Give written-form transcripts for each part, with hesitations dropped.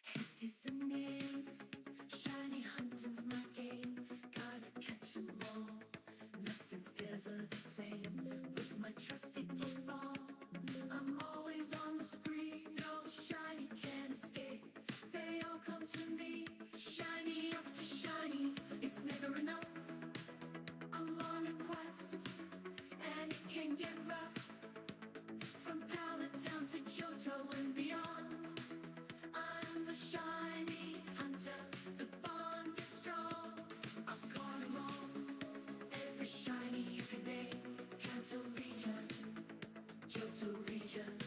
Hefty's the name, shiny hunting's my game. Gotta catch 'em all, nothing's ever the same. With my trusty football, I'm always on the spree. No shiny can escape, they all come to me. Shiny after shiny, it's never enough. I'm on a quest, and it can get rough. From Pallet down to Johto and beyond, I'm the shiny hunter, the bond is strong. I've caught 'em all, every shiny you can name. Kanto region, Johto region,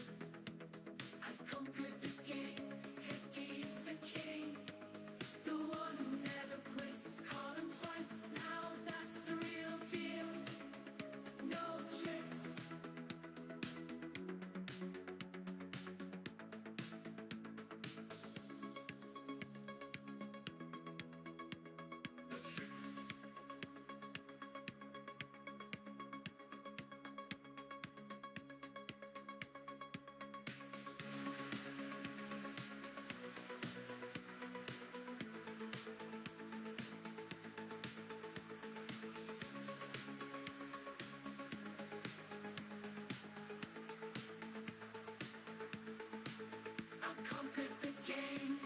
I've conquered the game. Hefty is the king, the one who never quits. Caught 'em twice, now that's the real deal. No tricks. I've conquered the game.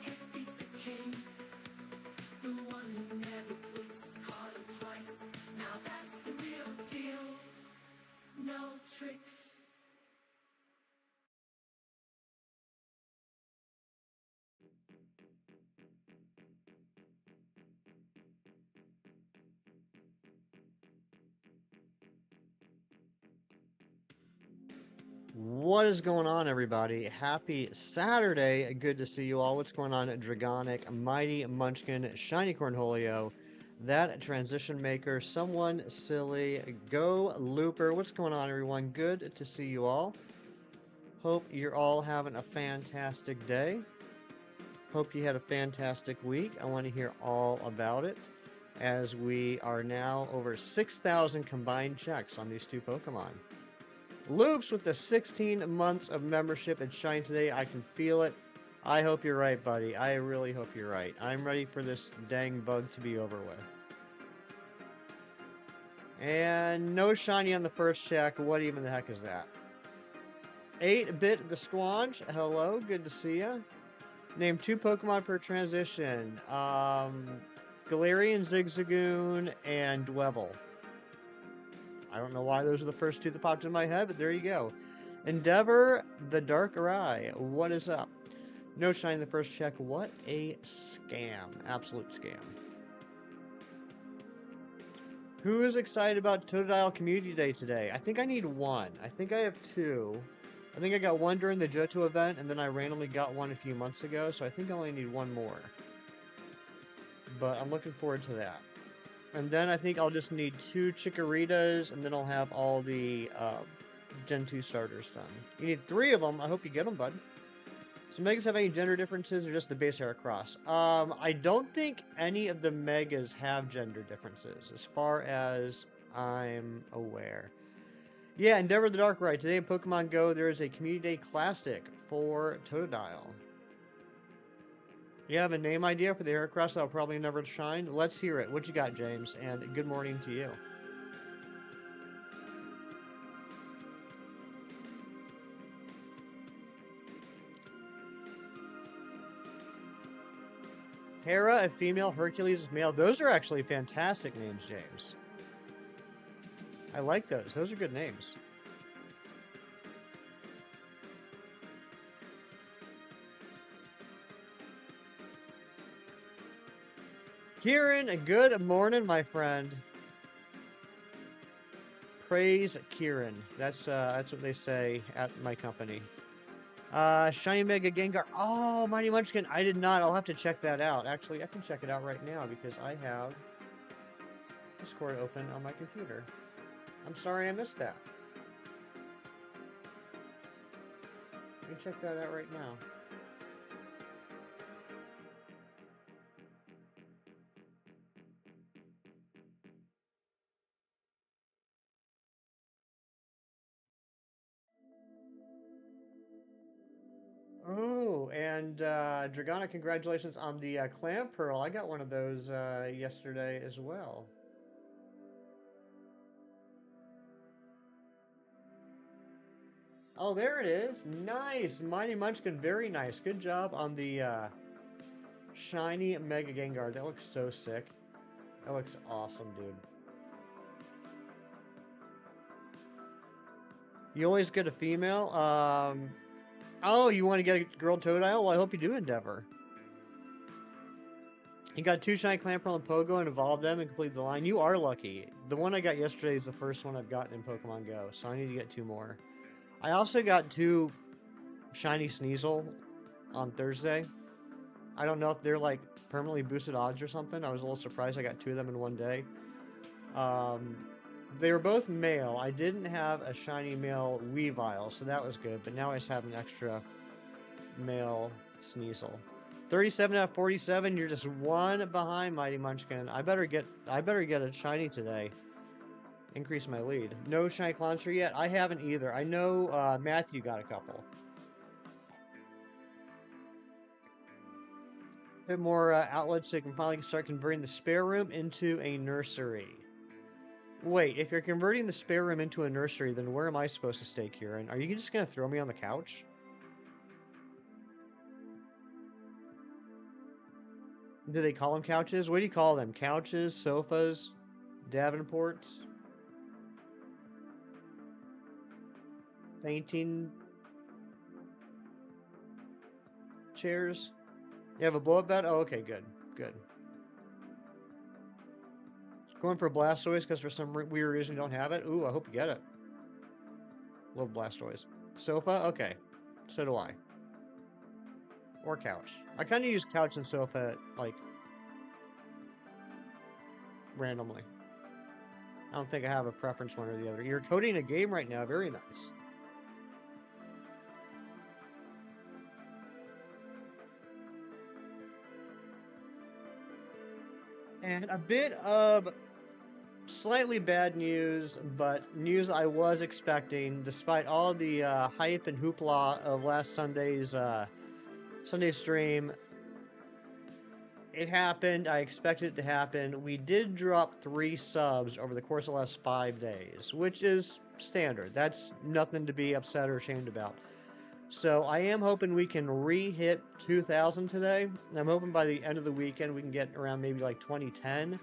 Hefty's the king, the one who never quits. Caught him twice, now that's the real deal. No tricks. What is going on, everybody? Happy Saturday. Good to see you all. What's going on, Dragonic, Mighty Munchkin, Shiny Cornholio, that Transition Maker, Someone Silly, Go Looper. What's going on, everyone? Good to see you all. Hope you're all having a fantastic day. Hope you had a fantastic week. I want to hear all about it, as we are now over 6,000 combined checks on these two Pokemon. Loops with the 16 months of membership at Shine today. I can feel it. I hope you're right, buddy. I really hope you're right. I'm ready for this dang bug to be over with. And no shiny on the first check. What even the heck is that? 8-Bit the Squanch. Hello, good to see ya. Name 2 Pokemon per transition. Galarian, Zigzagoon, and Dwebble. I don't know why those are the first 2 that popped in my head, but there you go. Endeavor the Dark Eye. What is up? No shine in the first check. What a scam. Absolute scam. Who is excited about Totodile Community Day today? I think I need 1. I think I have 2. I think I got 1 during the Johto event, and then I randomly got 1 a few months ago, so I think I only need 1 more. But I'm looking forward to that. And then I think I'll just need 2 Chikorritas, and then I'll have all the Gen 2 starters done. You need 3 of them. I hope you get them, bud. So Megas have any gender differences, or just the base Heracross? I don't think any of the Megas have gender differences, as far as I'm aware. Yeah, Endeavor the Dark Ride. Today in Pokemon Go, there is a Community Day Classic for Totodile. You have a name idea for the Heracross that'll probably never shine? Let's hear it. What you got, James? And good morning to you. Hera, a female. Hercules, a male. Those are actually fantastic names, James. I like those. Those are good names. Kieran, good morning, my friend. Praise Kieran. That's what they say at my company. Shiny Mega Gengar. Oh, Mighty Munchkin. I did not. I'll have to check that out. Actually, I can check it out right now because I have Discord open on my computer. I'm sorry I missed that. Let me check that out right now. Oh, and Dragana, congratulations on the clamp pearl. I got one of those yesterday as well. Oh, there it is. Nice. Mighty Munchkin, very nice. Good job on the shiny Mega Gengar. That looks so sick. That looks awesome, dude. You always get a female? Oh, you want to get a girl Totodile? Well, I hope you do, Endeavor. You got 2 shiny Clamperl and Pogo and evolved them and completed the line. You are lucky. The one I got yesterday is the first one I've gotten in Pokemon Go, so I need to get 2 more. I also got 2 shiny Sneasel on Thursday. I don't know if they're like permanently boosted odds or something. I was a little surprised I got 2 of them in one day. They were both male. I didn't have a shiny male Weavile, so that was good. But now I just have an extra male Sneasel. 37 out of 47. You're just 1 behind, Mighty Munchkin. I better get a shiny today. Increase my lead. No shiny Clownster yet. I haven't either. I know Matthew got a couple. Bit more outlets so you can finally start converting the spare room into a nursery. Wait, if you're converting the spare room into a nursery, then where am I supposed to stay, Kieran? Are you just going to throw me on the couch? Do they call them couches? What do you call them? Couches, sofas, Davenports? Fainting chairs? You have a blow-up bed? Oh, okay, good. Good. Going for Blastoise because for some weird reason you don't have it? Ooh, I hope you get it. Love Blastoise. Sofa? Okay. So do I. Or couch. I kind of use couch and sofa, like, randomly. I don't think I have a preference one or the other. You're coding a game right now. Very nice. And a bit of slightly bad news, but news I was expecting, despite all the hype and hoopla of last Sunday's Sunday stream. It happened. I expected it to happen. We did drop 3 subs over the course of the last 5 days, which is standard. That's nothing to be upset or ashamed about. So I am hoping we can re-hit 2,000 today. And I'm hoping by the end of the weekend we can get around maybe like 2010.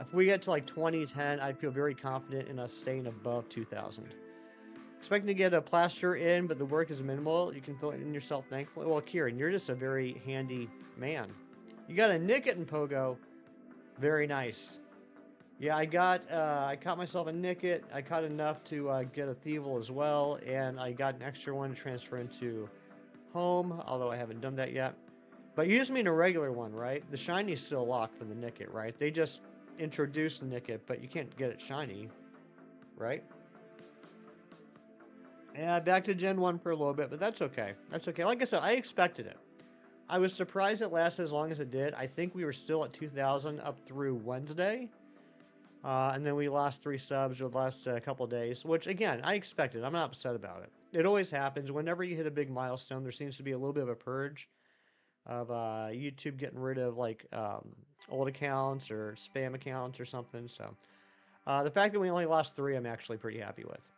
If we get to like 2010, I'd feel very confident in us staying above 2,000. Expecting to get a plaster in, but the work is minimal. You can fill it in yourself, thankfully. Well, Kieran, you're just a very handy man. You got a Nickit in Pogo. Very nice. Yeah, I caught myself a Nickit. I caught enough to get a Thievel as well, and I got an extra one to transfer into Home, although I haven't done that yet. But you just mean a regular one, right? The shiny is still locked for the Nickit, right? They just introduced Nickit, but you can't get it shiny, right? Yeah, back to Gen 1 for a little bit, but that's okay. That's okay. Like I said, I expected it. I was surprised it lasted as long as it did. I think we were still at 2,000 up through Wednesday. And then we lost 3 subs over the last couple of days, which, again, I expected. I'm not upset about it. It always happens. Whenever you hit a big milestone, there seems to be a little bit of a purge of YouTube getting rid of, like, old accounts or spam accounts or something. So the fact that we only lost 3, I'm actually pretty happy with.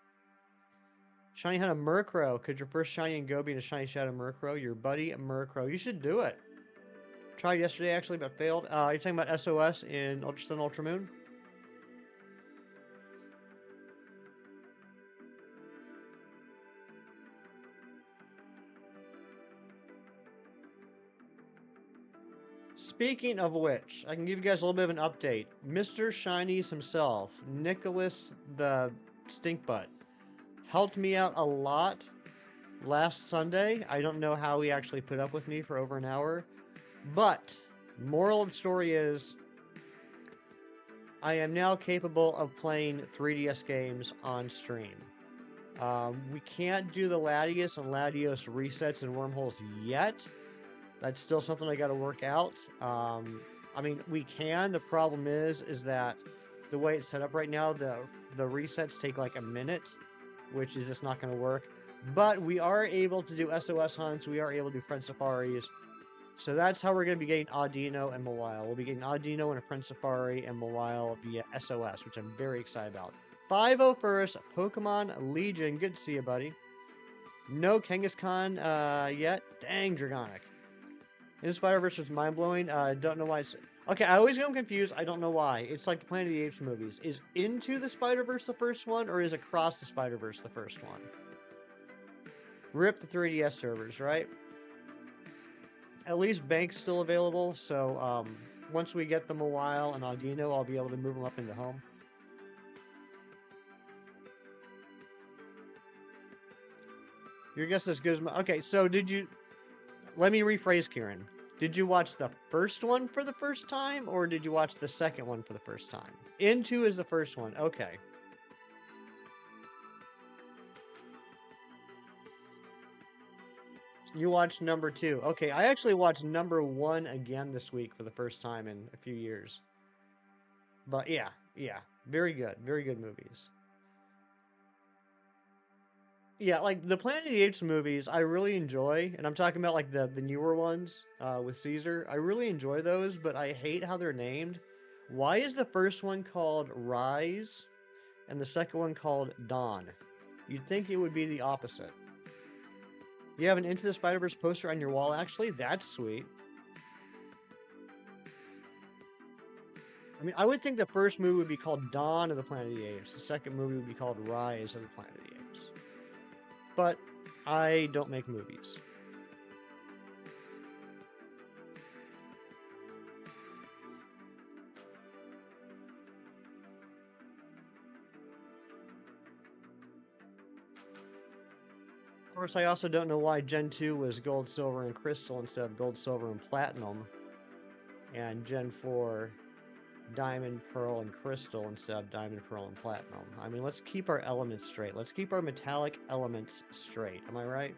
Shiny Hunt a Murkrow. Could your first shiny and go be in a shiny shadow Murkrow? Your buddy Murkrow. You should do it. Tried yesterday actually, but failed. You're talking about SOS in Ultra Sun, Ultra Moon? Speaking of which, I can give you guys a little bit of an update. Mr. Shinies himself, Nicholas the Stinkbutt, helped me out a lot last Sunday. I don't know how he actually put up with me for over an hour. But, moral of the story is, I am now capable of playing 3DS games on stream. We can't do the Latios and Latios resets and wormholes yet. That's still something I got to work out. I mean, we can. The problem is that the way it's set up right now, the resets take like a minute, which is just not going to work. But we are able to do SOS hunts. We are able to do friend safaris. So that's how we're going to be getting Audino and Mawile. We'll be getting Audino in a friend safari and Mawile via SOS, which I'm very excited about. 501st Pokemon Legion. Good to see you, buddy. No Kangaskhan yet. Dang, Dragonic. In Spider-Verse was mind-blowing. Don't know why it's... Okay, I always get confused. I don't know why. It's like the Planet of the Apes movies. Is Into the Spider-Verse the first one, or is Across the Spider-Verse the first one? Rip the 3DS servers, right? At least Bank's still available, so once we get them a while and Audino, I'll be able to move them up into home. Your guess is as good as my... Okay, so did you... Let me rephrase, Kieran. Did you watch the first one for the first time, or did you watch the second one for the first time? Into is the first one. Okay. You watched number 2. Okay, I actually watched number 1 again this week for the first time in a few years. But yeah. Very good. Very good movies. Yeah, like the Planet of the Apes movies, I really enjoy, and I'm talking about like the newer ones with Caesar. I really enjoy those, but I hate how they're named. Why is the first one called Rise and the second one called Dawn? You'd think it would be the opposite. You have an Into the Spider-Verse poster on your wall, actually? That's sweet. I mean, I would think the first movie would be called Dawn of the Planet of the Apes. The second movie would be called Rise of the Planet of the Apes. But I don't make movies. Of course, I also don't know why Gen 2 was Gold, Silver, and Crystal instead of Gold, Silver, and Platinum. And Gen 4, Diamond, Pearl, and Crystal instead of Diamond, Pearl, and Platinum. I mean, let's keep our elements straight. Let's keep our metallic elements straight. Am I right?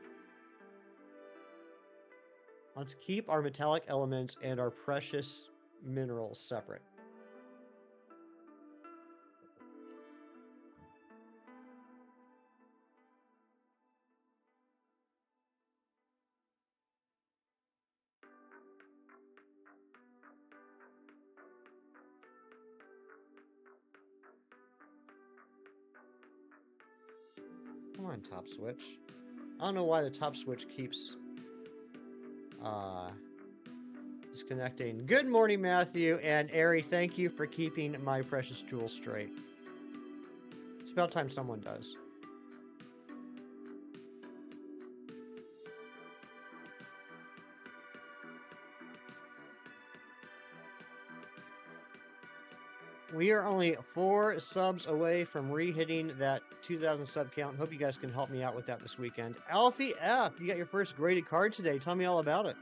Let's keep our metallic elements and our precious minerals separate. Come on, top switch. I don't know why the top switch keeps disconnecting. Good morning, Matthew and Ari. Thank you for keeping my precious jewels straight. It's about time someone does. We are only 4 subs away from re-hitting that 2,000 sub count. Hope you guys can help me out with that this weekend. Alfie F, you got your first graded card today. Tell me all about it.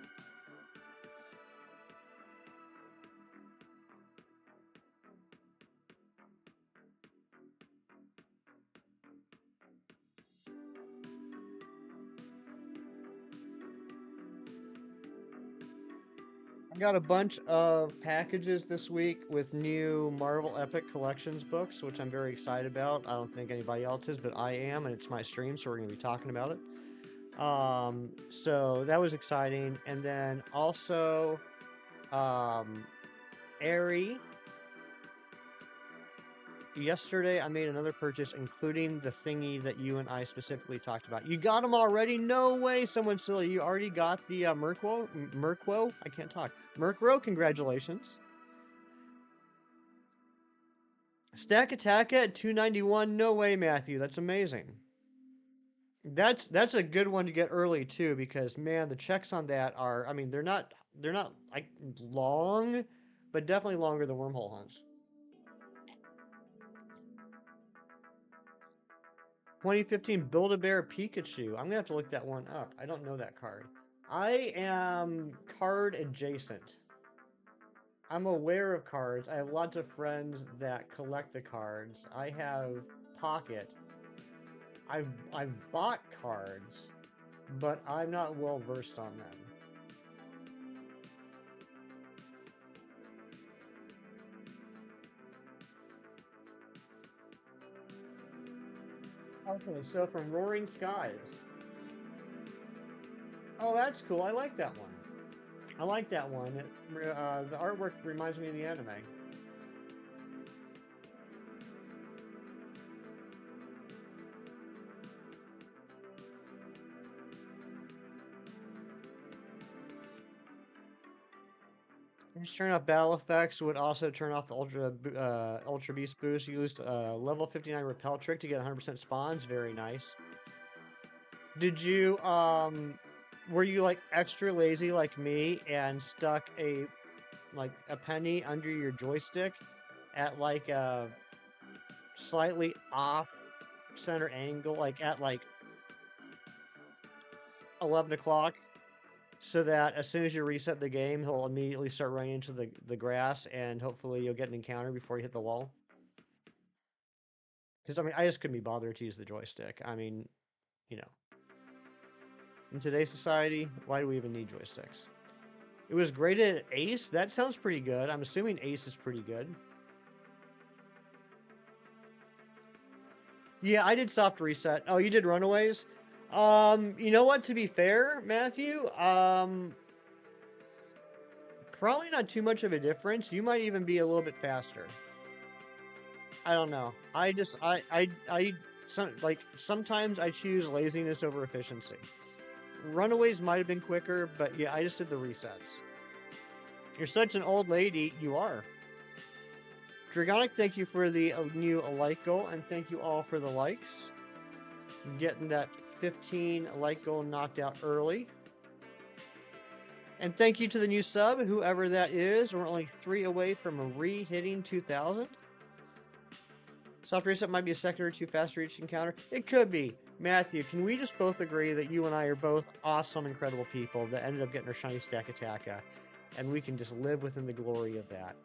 I got a bunch of packages this week with new Marvel Epic Collections books, which I'm very excited about. I don't think anybody else is, but I am, and it's my stream, so we're going to be talking about it. So that was exciting. And then also, Airy. Yesterday, I made another purchase, including the thingy that you and I specifically talked about. You got them already? No way, someone silly. You already got the Murkwo? I can't talk. Murkrow, congratulations. Stack Attack at 291? No way, Matthew. That's amazing. That's a good one to get early too, because man, the checks on that are, I mean, they're not like long, but definitely longer than Wormhole Hunts. 2015 Build-A-Bear Pikachu. I'm gonna have to look that one up. I don't know that card. I am card adjacent. I'm aware of cards. I have lots of friends that collect the cards. I have Pocket. I've bought cards, but I'm not well versed on them. Okay, so from Roaring Skies. Oh, that's cool. I like that one. I like that one. The artwork reminds me of the anime. Just turn off battle effects would also turn off the ultra beast boost. You used level 59 repel trick to get 100% spawns. Very nice. Did you were you like extra lazy like me and stuck a penny under your joystick at like a slightly off center angle, like at like 11 o'clock, so that as soon as you reset the game, he'll immediately start running into the grass, and hopefully you'll get an encounter before you hit the wall? Because, I mean, I just couldn't be bothered to use the joystick. I mean, you know, in today's society, why do we even need joysticks? It was graded at Ace? That sounds pretty good. I'm assuming Ace is pretty good. Yeah, I did soft reset. Oh, you did Runaways? You know what, to be fair, Matthew, probably not too much of a difference. You might even be a little bit faster. I don't know. Sometimes I choose laziness over efficiency. Runaways might have been quicker, but yeah, I just did the resets. You're such an old lady. You are. Dragonic, thank you for the new like goal, and thank you all for the likes. Getting that 15 like goal knocked out early. And thank you to the new sub, whoever that is. We're only 3 away from re-hitting 2,000. Soft reset might be a second or two faster each encounter. It could be. Matthew, can we just both agree that you and I are both awesome, incredible people that ended up getting our shiny stack Attacka, and we can just live within the glory of that?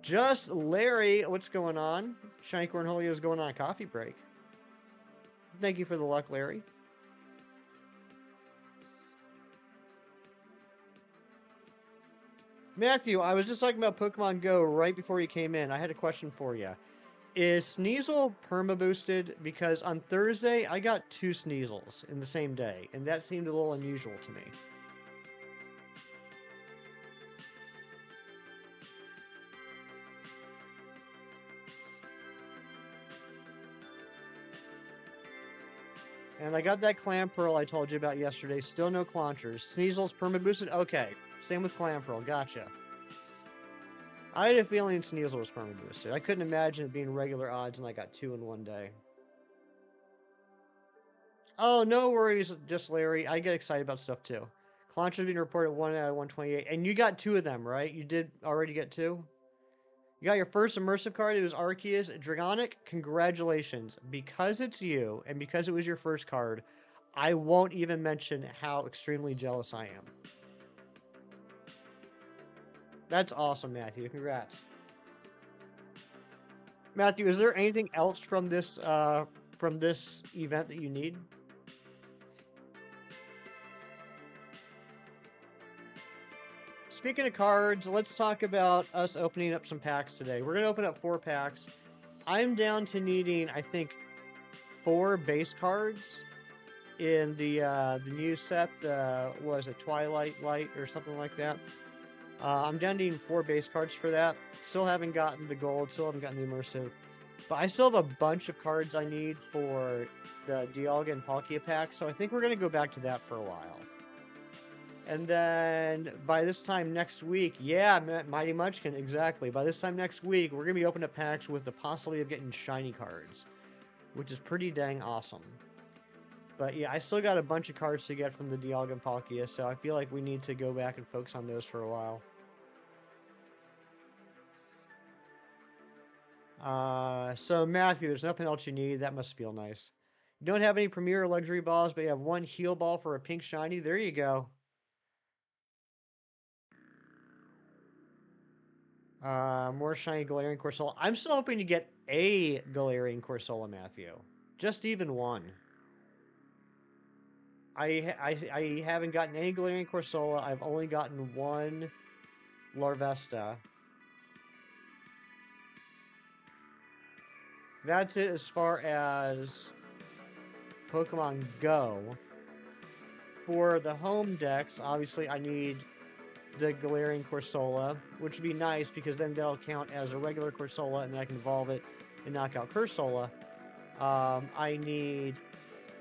Just Larry, what's going on? Shiny Cornholio is going on a coffee break. Thank you for the luck, Larry. Matthew, I was just talking about Pokemon Go right before you came in. I had a question for you. Is Sneasel perma-boosted? Because on Thursday, I got 2 Sneasels in the same day, and that seemed a little unusual to me. And I got that Clamperl I told you about yesterday. Still no Claunchers. Sneasel's perma-boosted? Okay. Same with Clamperl. Gotcha. I had a feeling Sneasel was perma-boosted. I couldn't imagine it being regular odds and I got 2 in one day. Oh, no worries, just Larry. I get excited about stuff too. Clauncher's being reported 1 out of 128. And you got 2 of them, right? You did already get 2? You got your first immersive card. It was Arceus. Dragonic, congratulations. Because it's you, and because it was your first card, I won't even mention how extremely jealous I am. That's awesome, Matthew. Congrats. Matthew, is there anything else from this event that you need? Speaking of cards, let's talk about us opening up some packs today. We're going to open up 4 packs. I'm down to needing, I think, 4 base cards in the new set. Was it Twilight Light or something like that? I'm down to needing 4 base cards for that. Still haven't gotten the gold, still haven't gotten the immersive. But I still have a bunch of cards I need for the Dialga and Palkia pack, so I think we're going to go back to that for a while. And then by this time next week, yeah, Mighty Munchkin, exactly. By this time next week, we're going to be opening up packs with the possibility of getting shiny cards, which is pretty dang awesome. But yeah, I still got a bunch of cards to get from the Dialga and Palkia, so I feel like we need to go back and focus on those for a while. So Matthew, there's nothing else you need. That must feel nice. You don't have any Premier or Luxury Balls, but you have 1 Heal Ball for a pink shiny. There you go. More shiny Galarian Corsola. I'm still hoping to get a Galarian Corsola, Matthew. Just even 1. I haven't gotten any Galarian Corsola. I've only gotten 1 Larvesta. That's it as far as Pokemon Go. for the home decks, obviously I need the Galarian Corsola, which would be nice because then that'll count as a regular Corsola, and then I can evolve it and knock out Cursola. I need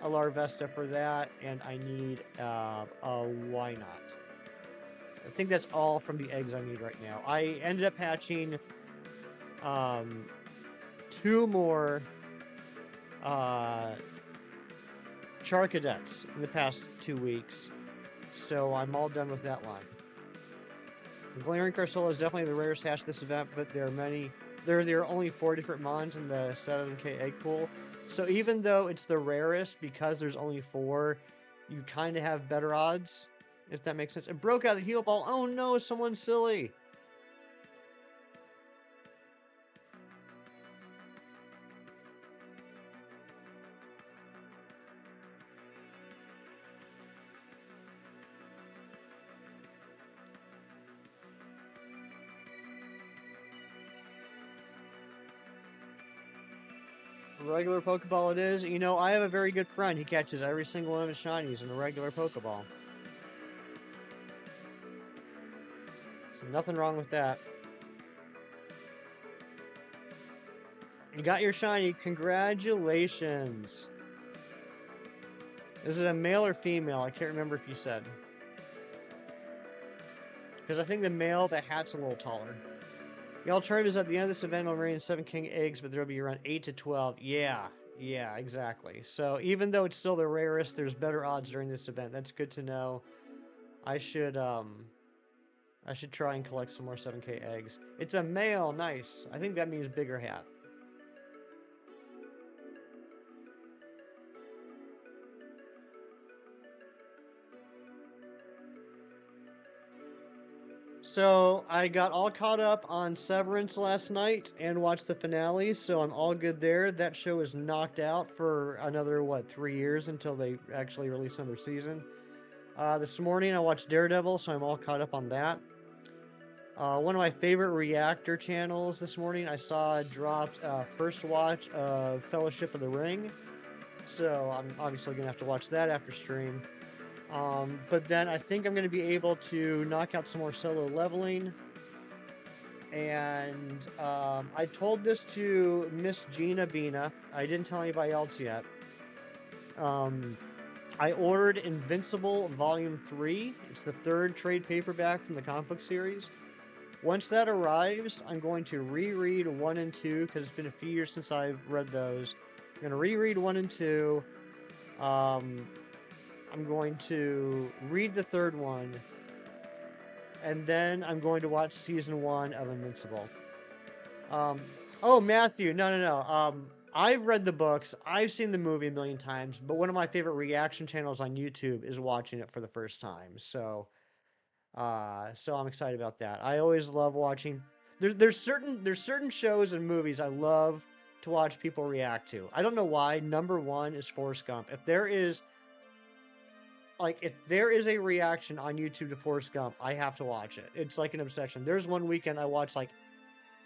a Larvesta for that, and I need a Why Not. I think that's all from the eggs I need right now. I ended up hatching 2 more Charcadets in the past 2 weeks, so I'm all done with that line. The Galarian Corsola is definitely the rarest hatch this event, but there are only 4 different mons in the 7k egg pool. So even though it's the rarest, because there's only 4, you kind of have better odds, if that makes sense. It broke out the heal ball. Oh no, someone's silly. Regular Pokeball it is. You know, I have a very good friend. He catches every single one of his shinies in a regular Pokeball. So nothing wrong with that. You got your shiny. Congratulations. Is it a male or female? I can't remember if you said. Because I think the male, the hat's a little taller. The alternative is at the end of this event, I'll rain 7 king eggs, but there'll be around 8 to 12. Yeah, exactly. So even though it's still the rarest, there's better odds during this event. That's good to know. I should try and collect some more 7k eggs. It's a male, nice. I think that means bigger hat. So I got all caught up on Severance last night and watched the finale, so I'm all good there. That show is knocked out for another, 3 years until they actually release another season. This morning I watched Daredevil, so I'm all caught up on that. One of my favorite reactor channels this morning, I saw dropped first watch of Fellowship of the Ring, so I'm obviously going to have to watch that after stream. But then I think I'm going to be able to knock out some more solo leveling. And I told this to Miss Gina Bina. I didn't tell anybody else yet. I ordered Invincible Volume 3. It's the 3rd trade paperback from the comic book series. Once that arrives, I'm going to reread 1 and 2 because it's been a few years since I've read those. I'm going to reread 1 and 2. I'm going to read the 3rd one, and then I'm going to watch season 1 of Invincible. Oh, Matthew, no. I've read the books, I've seen the movie a million times, but one of my favorite reaction channels on YouTube is watching it for the first time. So I'm excited about that. I always love watching. There's certain shows and movies I love to watch people react to. I don't know why. Number 1 is Forrest Gump. If there is a reaction on YouTube to Forrest Gump, I have to watch it. It's like an obsession. There's one weekend I watched like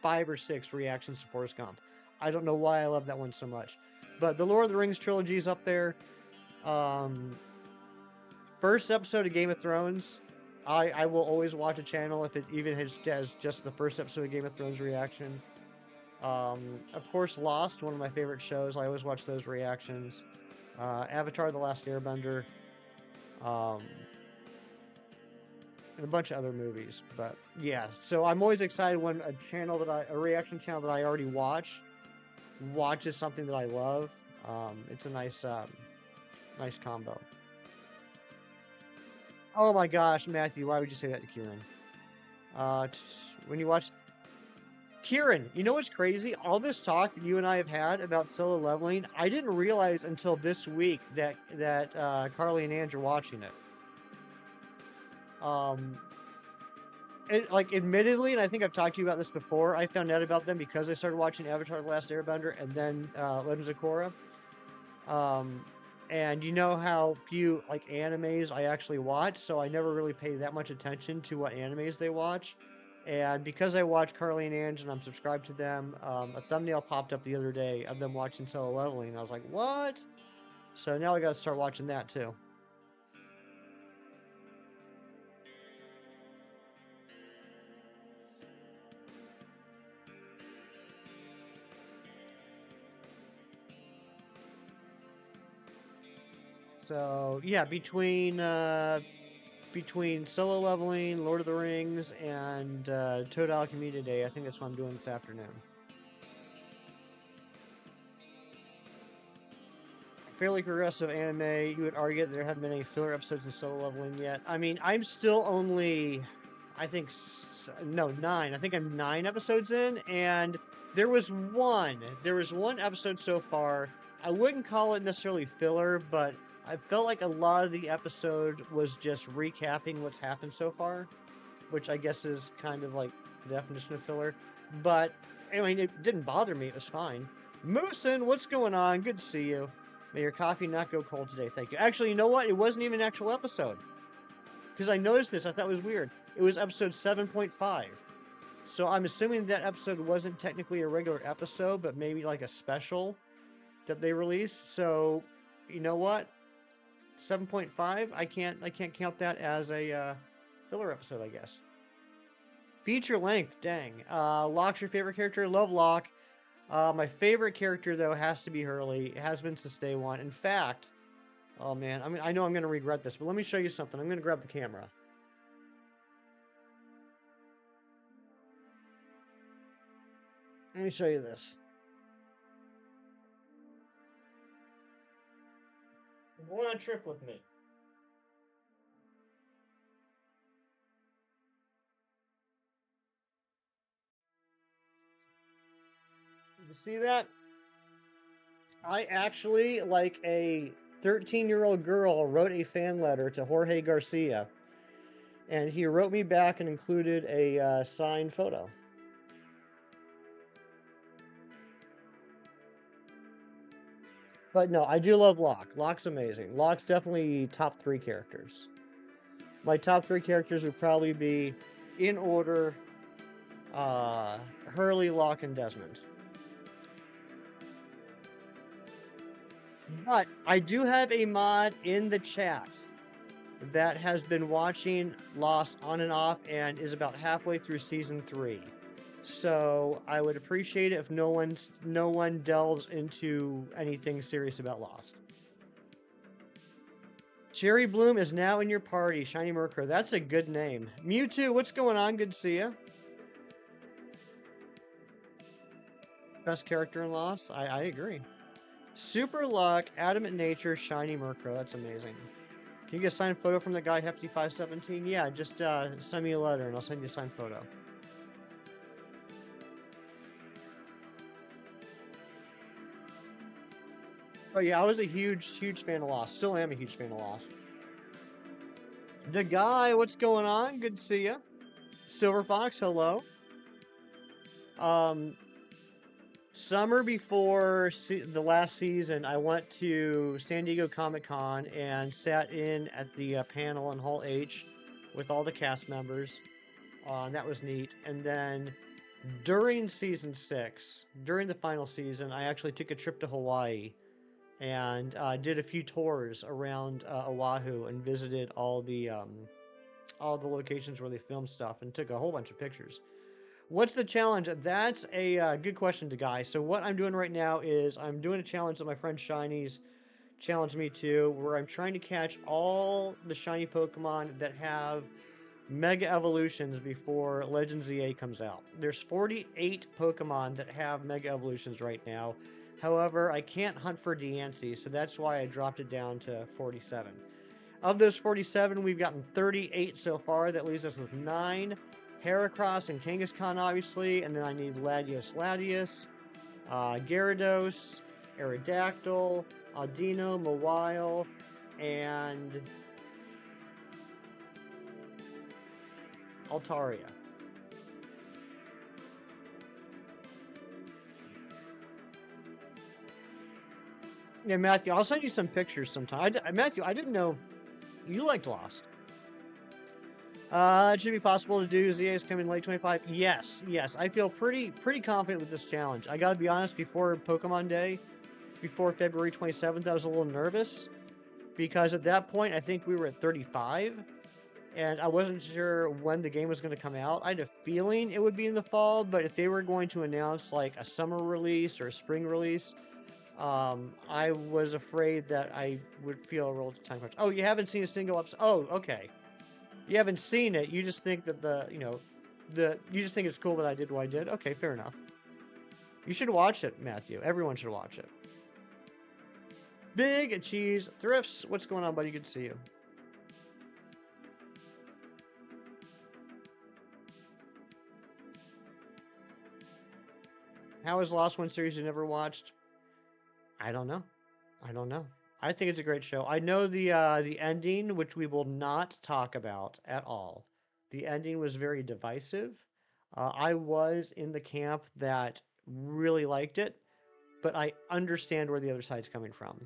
5 or 6 reactions to Forrest Gump. I don't know why I love that one so much. But the Lord of the Rings trilogy is up there. First episode of Game of Thrones, I will always watch a channel if it even has just the first episode of Game of Thrones reaction. Of course, Lost, one of my favorite shows. I always watch those reactions. Avatar: The Last Airbender. And a bunch of other movies, but yeah. So I'm always excited when a reaction channel that I already watches something that I love. It's a nice combo. Oh my gosh, Matthew, why would you say that to Kieran? When you watch Kieran, you know what's crazy? All this talk that you and I have had about solo leveling, I didn't realize until this week that Carly and Ange are watching it. Admittedly, and I think I've talked to you about this before, I found out about them because I started watching Avatar: The Last Airbender and then Legends of Korra. And you know how few animes I actually watch, so I never really pay that much attention to what animes they watch. And because I watch Carly and Ange and I'm subscribed to them, a thumbnail popped up the other day of them watching solo leveling. And I was like, what? So now I gotta start watching that too. So yeah, between solo leveling, Lord of the Rings, and Total Community Day, I think that's what I'm doing this afternoon. Fairly progressive anime. You would argue that there haven't been any filler episodes in solo leveling yet. I mean, I'm still only, I think, no, 9. I think I'm 9 episodes in, and there was one episode so far. I wouldn't call it necessarily filler, but I felt like a lot of the episode was just recapping what's happened so far, which I guess is kind of like the definition of filler. But I mean, it didn't bother me. It was fine. Moosin, what's going on? Good to see you. May your coffee not go cold today. Thank you. Actually, you know what? It wasn't even an actual episode. Because I noticed this. I thought it was weird. It was episode 7.5. So I'm assuming that episode wasn't technically a regular episode, but maybe like a special that they released. So, you know what? 7.5? I can't count that as a filler episode, I guess. Feature length, dang. Locke's your favorite character? Love Locke. My favorite character, though, has to be Hurley. It has been since day one. In fact, oh man, I know I'm going to regret this, but let me show you something. I'm going to grab the camera. Let me show you this. Go on a trip with me. You see that? I actually, like a 13-year-old girl, wrote a fan letter to Jorge Garcia, and he wrote me back and included a signed photo. But no, I do love Locke. Locke's amazing. Locke's definitely top 3 characters. My top 3 characters would probably be, in order, Hurley, Locke, and Desmond. But I do have a mod in the chat that has been watching Lost on and off and is about halfway through season 3. So I would appreciate it if no one delves into anything serious about Lost. Cherry Bloom is now in your party, Shiny Murkrow. That's a good name. Mewtwo, what's going on? Good to see you. Best character in Lost? I agree. Super Luck, Adamant Nature, Shiny Murkrow. That's amazing. Can you get a signed photo from the guy Hefty517? Yeah, just send me a letter and I'll send you a signed photo. Oh yeah, I was a huge fan of Lost. Still am a huge fan of Lost. The guy, what's going on? Good to see you. Silver Fox, hello. Summer before the last season, I went to San Diego Comic-Con and sat in at the panel in Hall H with all the cast members. And that was neat. And then during season 6, during the final season, I actually took a trip to Hawaii and did a few tours around Oahu and visited all the locations where they filmed stuff and took a whole bunch of pictures. What's the challenge? That's a good question to Guy. So what I'm doing right now is I'm doing a challenge that my friend Shiny's challenged me to, where I'm trying to catch all the shiny Pokemon that have Mega Evolutions before Legends EA comes out. There's 48 Pokemon that have Mega Evolutions right now. However, I can't hunt for Deancey, so that's why I dropped it down to 47. Of those 47, we've gotten 38 so far. That leaves us with 9. Heracross and Kangaskhan, obviously, and then I need Latios, Gyarados, Aerodactyl, Audino, Mawile, and Altaria. Yeah, Matthew, I'll send you some pictures sometime. Matthew, I didn't know you liked Lost. It should be possible to do. ZA is coming late 25. Yes. I feel pretty confident with this challenge. I gotta be honest, before Pokemon Day, before February 27th, I was a little nervous because at that point, I think we were at 35 and I wasn't sure when the game was going to come out. I had a feeling it would be in the fall, but if they were going to announce like a summer release or a spring release, I was afraid that I would feel a real time crunch. Oh, you haven't seen a single episode? Oh, okay. You haven't seen it. You just think that you just think it's cool that I did what I did. Okay, fair enough. You should watch it, Matthew. Everyone should watch it. Big Cheese Thrifts. What's going on, buddy? Good to see you. How is Lost One series you never watched? I don't know. I don't know. I think it's a great show. I know the ending, which we will not talk about at all. The ending was very divisive. I was in the camp that really liked it, but I understand where the other side's coming from.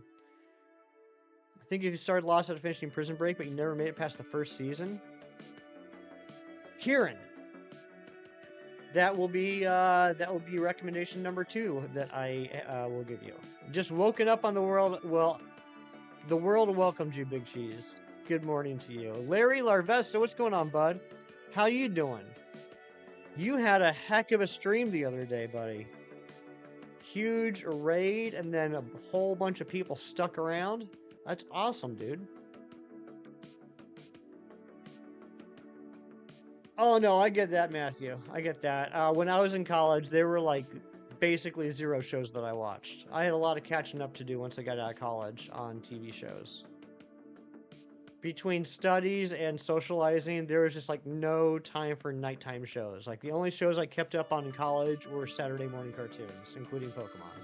I think if you started Lost after finishing Prison Break, but you never made it past the first season, Kieran, that will be recommendation number 2 that I will give you. Just woken up on the world. Well, the world welcomed you, Big Cheese. Good morning to you, Larry Larvesta. What's going on, bud? How you doing? You had a heck of a stream the other day, buddy. Huge raid, and then a whole bunch of people stuck around. That's awesome, dude. Oh, no, I get that, Matthew. I get that. When I was in college, there were, like, basically 0 shows that I watched. I had a lot of catching up to do once I got out of college on TV shows. Between studies and socializing, there was just, like, no time for nighttime shows. Like, the only shows I kept up on in college were Saturday morning cartoons, including Pokemon.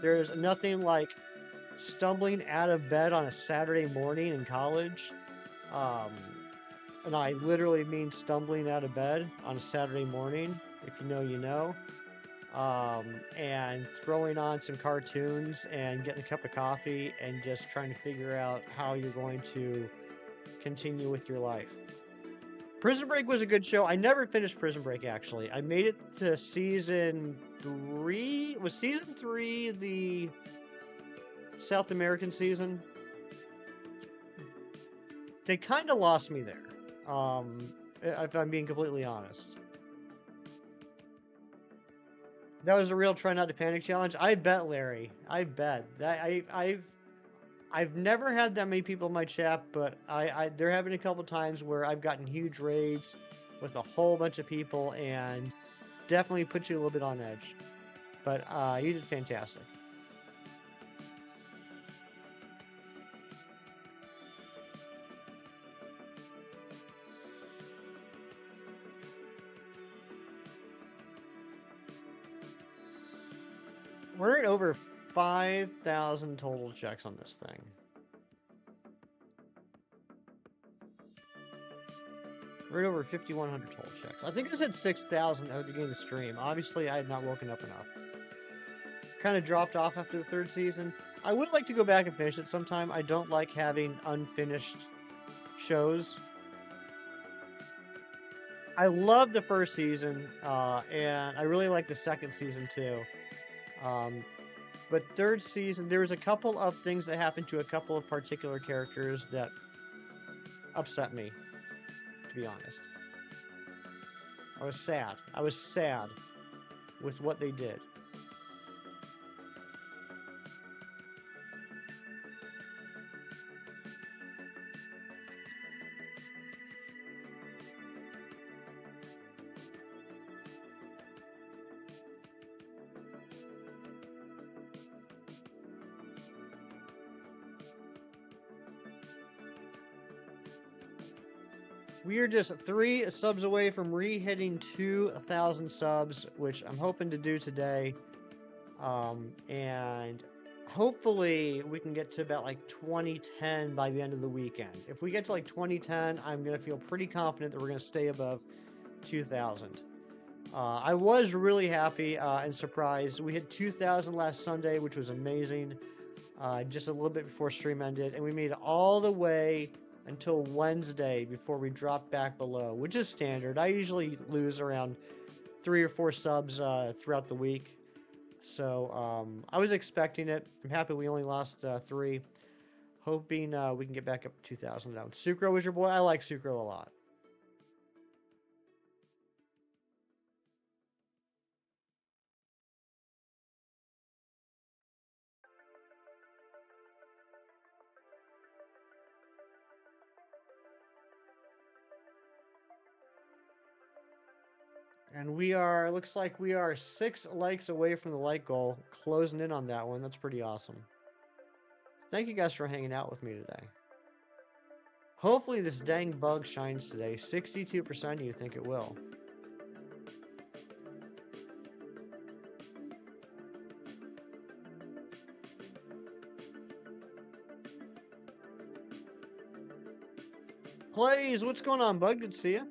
There's nothing like stumbling out of bed on a Saturday morning in college. And I literally mean stumbling out of bed on a Saturday morning. If you know, you know. And throwing on some cartoons and getting a cup of coffee and just trying to figure out how you're going to continue with your life. Prison Break was a good show. I never finished Prison Break, actually. I made it to season 3. Was season 3 the South American season? They kind of lost me there. If I'm being completely honest. That was a real try not to panic challenge. I bet, Larry. I bet. I've never had that many people in my chat, but there have been a couple times where I've gotten huge raids with a whole bunch of people and definitely put you a little bit on edge. But you did fantastic. We're at over 5,000 total checks on this thing. We're at over 5,100 total checks. I think I said 6,000 at the beginning of the stream. Obviously, I had not woken up enough. Kind of dropped off after the 3rd season. I would like to go back and finish it sometime. I don't like having unfinished shows. I love the 1st season, and I really like the 2nd season too. But 3rd season, there was a couple of things that happened to a couple of particular characters that upset me, to be honest. I was sad. I was sad with what they did. We are just 3 subs away from re-hitting 2,000 subs, which I'm hoping to do today. And hopefully we can get to about like 2010 by the end of the weekend. If we get to like 2010, I'm going to feel pretty confident that we're going to stay above 2,000. I was really happy and surprised. We hit 2,000 last Sunday, which was amazing. Just a little bit before stream ended. And we made it all the way until Wednesday before we dropped back below, which is standard. I usually lose around 3 or 4 subs throughout the week. So I was expecting it. I'm happy we only lost 3. Hoping we can get back up to 2,000 down. Sucro was your boy? I like Sucro a lot. And we are, looks like we are 6 likes away from the like goal. Closing in on that one. That's pretty awesome. Thank you guys for hanging out with me today. Hopefully this dang bug shines today. 62% of you think it will. Plays, what's going on, bug? Good to see you.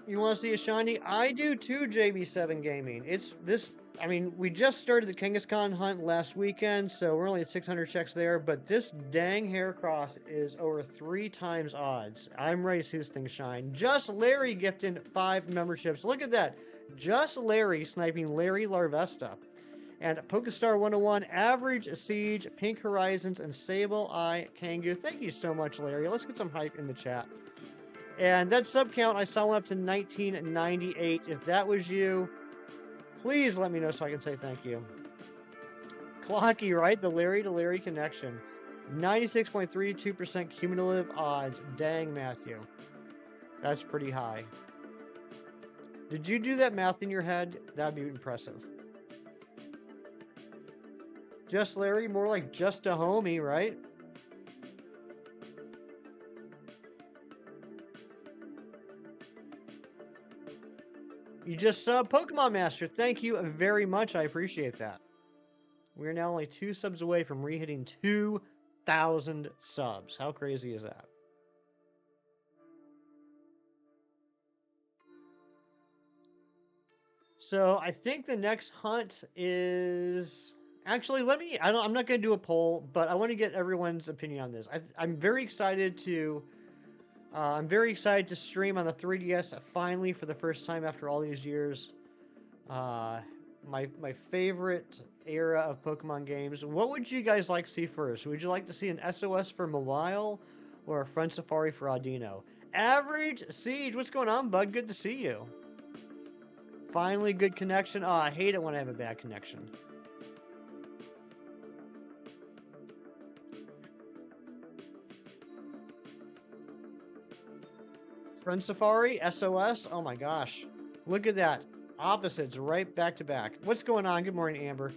You want to see a shiny? I do too, JB7 Gaming. It's this, I mean, we just started the Kangaskhan hunt last weekend, so we're only at 600 checks there, but this dang Heracross is over 3 times odds. I'm ready to see this thing shine. Just Larry gifting 5 memberships. Look at that. Just Larry sniping Larry Larvesta. And Pokestar 101, Average Siege, Pink Horizons, and Sable Eye Kangoo. Thank you so much, Larry. Let's get some hype in the chat. And that sub count, I saw one up to 1998. If that was you, please let me know so I can say thank you. Clocky, right? The Larry to Larry connection. 96.32% cumulative odds. Dang, Matthew. That's pretty high. Did you do that math in your head? That'd be impressive. Just Larry, more like just a homie, right? You just subbed Pokemon Master. Thank you very much. I appreciate that. We're now only 2 subs away from re-hitting 2,000 subs. How crazy is that? So I think the next hunt is... Actually, I'm not going to do a poll, but I want to get everyone's opinion on this. I'm very excited to... I'm very excited to stream on the 3DS finally for the first time after all these years. My favorite era of Pokemon games. What would you guys like to see first? Would you like to see an SOS for Mawile or a Friend Safari for Audino? Average Siege, what's going on, bud? Good to see you. Finally, good connection. Oh, I hate it when I have a bad connection. Friend Safari, SOS. Oh my gosh. Look at that. Opposites right back to back. What's going on? Good morning, Amber.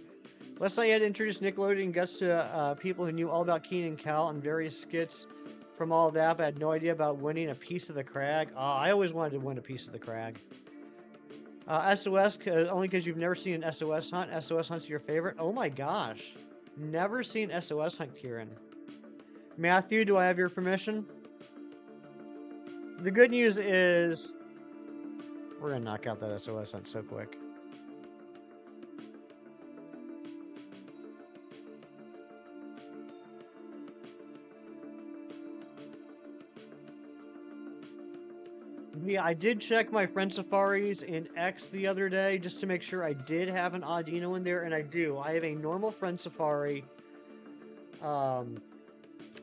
Last night I had introduced Nickelodeon Guts to people who knew all about Keenan and Kel and various skits from all that, but I had no idea about winning a piece of the crag. I always wanted to win a piece of the crag. SOS, only because you've never seen an SOS hunt. SOS hunt's your favorite? Oh my gosh. Never seen SOS hunt, Kieran. Matthew, do I have your permission? The good news is we're going to knock out that SOS hunt so quick. Yeah, I did check my Friend Safaris in X the other day just to make sure I did have an Audino in there, and I do. I have a normal Friend Safari.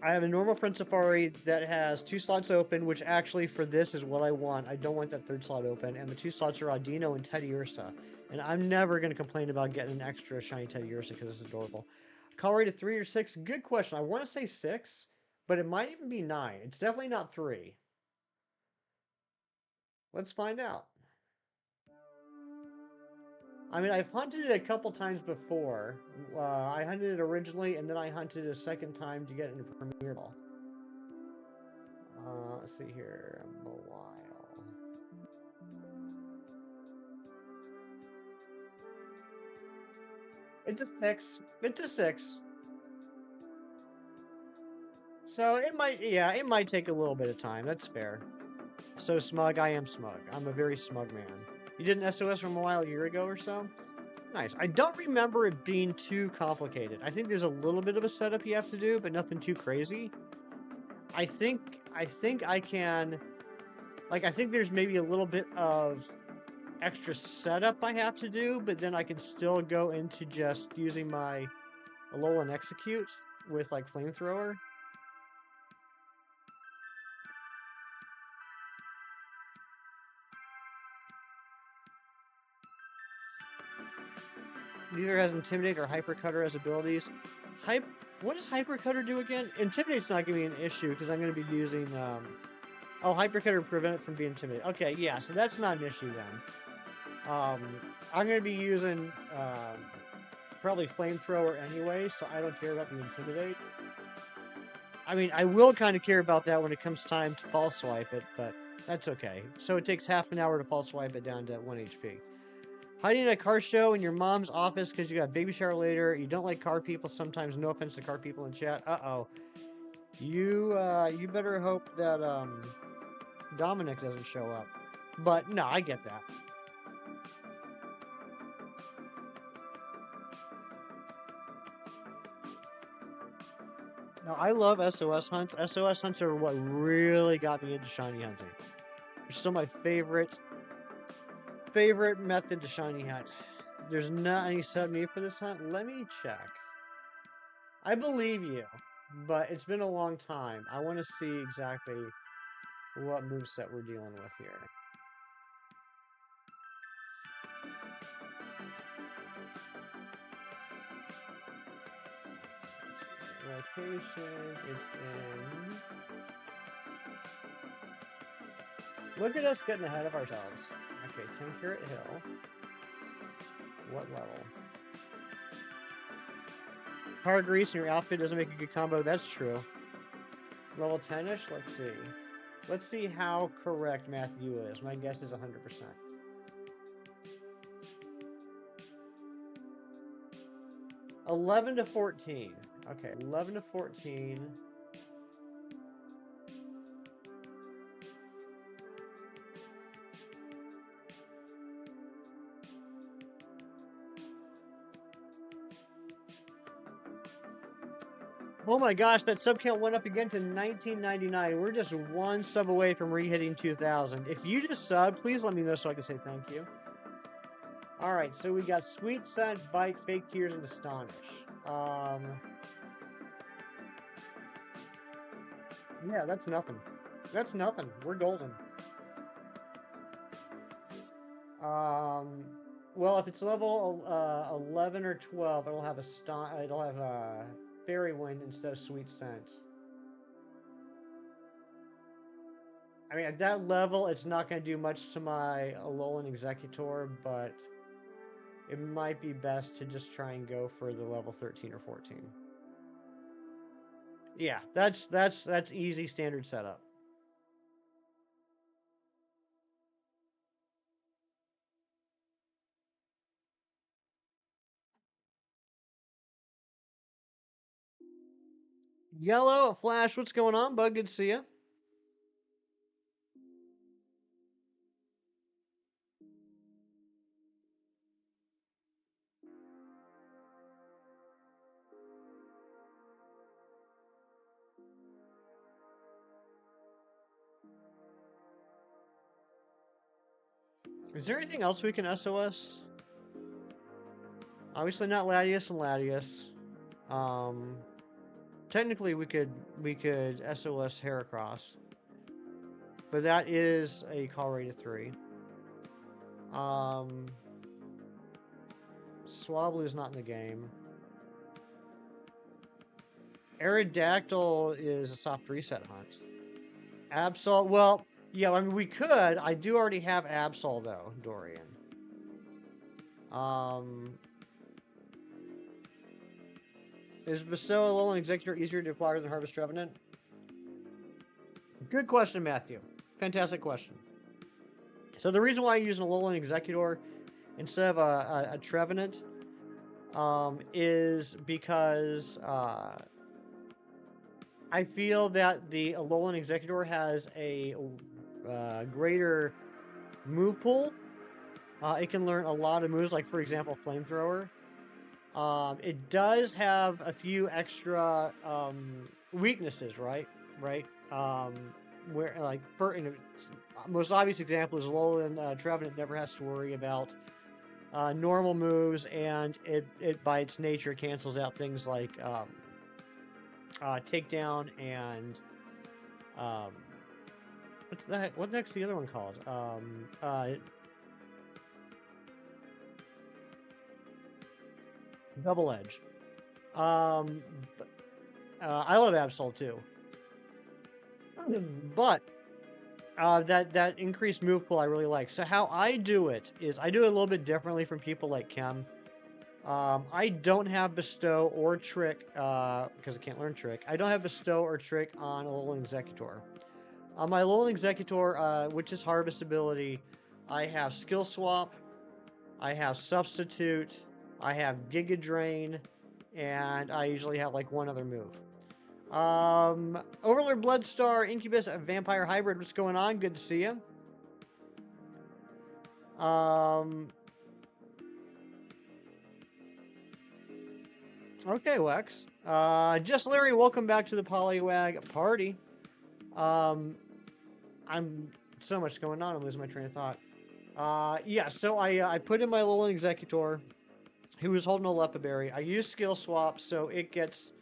I have a normal Friend Safari that has 2 slots open, which actually for this is what I want. I don't want that 3rd slot open, and the 2 slots are Audino and Teddy Ursa. And I'm never going to complain about getting an extra shiny Teddy Ursa because it's adorable. Call rate of 3 or 6? Good question. I want to say 6, but it might even be 9. It's definitely not 3. Let's find out. I mean, I've hunted it a couple times before. I hunted it originally, and then I hunted it a second time to get it in Premier Ball. Let's see here. Mawile. It's a 6. It's a 6. So it might take a little bit of time. That's fair. So smug, I am smug. I'm a very smug man. You did an SOS from a year ago or so? Nice. I don't remember it being too complicated. I think there's a little bit of a setup you have to do, but nothing too crazy. I think I can... Like, I think there's maybe a little bit of extra setup I have to do, but then I can still go into just using my Alolan Execute with, like, Flamethrower. It either has Intimidate or Hypercutter as abilities. What does Hypercutter do again? Intimidate's not going to be an issue because I'm going to be using... Oh, Hypercutter prevent it from being intimidated. Okay, yeah, so that's not an issue then. I'm going to be using probably Flamethrower anyway, so I don't care about the Intimidate. I mean, I will kind of care about that when it comes time to false swipe it, but that's okay. So it takes half an hour to false swipe it down to 1 HP. Hiding at a car show in your mom's office because you got a baby shower later. You don't like car people sometimes. No offense to car people in chat. Uh-oh. You better hope that Dominic doesn't show up. But no, I get that. No, I love SOS hunts. SOS hunts are what really got me into shiny hunting. They're still my favorite method to shiny hunt. There's not any sub need for this hunt. Let me check. I believe you, but it's been a long time. I want to see exactly what moveset we're dealing with here. Location, it's in... Look at us getting ahead of ourselves. Okay, 10 Carat Hill. What level? Car grease in your outfit doesn't make a good combo. That's true. Level 10-ish? Let's see. Let's see how correct Matthew is. My guess is 100%. $11 to 14. Okay, 11 to 14. Oh my gosh, that sub count went up again to 1999. We're just one sub away from re-hitting 2,000. If you just subbed, please let me know so I can say thank you. Alright, so we got Sweet Scent, Bite, Fake Tears, and Astonish. Yeah, that's nothing. That's nothing. We're golden. Well, if it's level 11 or 12, it'll have a Fairy Wind instead of Sweet Scent. I mean, at that level, it's not going to do much to my Alolan Executor, but it might be best to just try and go for the level 13 or 14. Yeah, that's easy standard setup. Yellow, Flash, what's going on, bud? Good to see you. Is there anything else we can SOS? Obviously not Latias and Latias. Technically we could SOS Heracross. But that is a call rate of 3. Swablu is not in the game. Aerodactyl is a soft reset hunt. Absol, well, yeah, I mean, we could. I do already have Absol, though, Dorian. Is Bestow Alolan Executor easier to acquire than Harvest Trevenant? Good question, Matthew. Fantastic question. So the reason why I use an Alolan Executor instead of a Trevenant is because I feel that the Alolan Executor has a greater move pool. It can learn a lot of moves, like, for example, Flamethrower. It does have a few extra weaknesses, right? Where, like, most obvious example is Alolan Trevenant never has to worry about normal moves, and it by its nature cancels out things like takedown and what's the heck's the other one called? Double edge. I love Absol too. But that increased move pool I really like. So how I do it is I do it a little bit differently from people like Chem. I don't have Bestow or Trick because I can't learn Trick. I don't have Bestow or Trick on Alolan Executor. On my Alolan Executor, which is Harvest ability, I have Skill Swap, I have Substitute, I have Giga Drain, and I usually have like one other move. Overlord Bloodstar, Incubus, Vampire Hybrid, what's going on? Good to see you. Okay, Lex. Just Larry, welcome back to the Poliwag party. I'm so much going on, I'm losing my train of thought. Yeah, so I put in my little Executor, who was holding a Lepaberry. I used Skill Swap, so it gets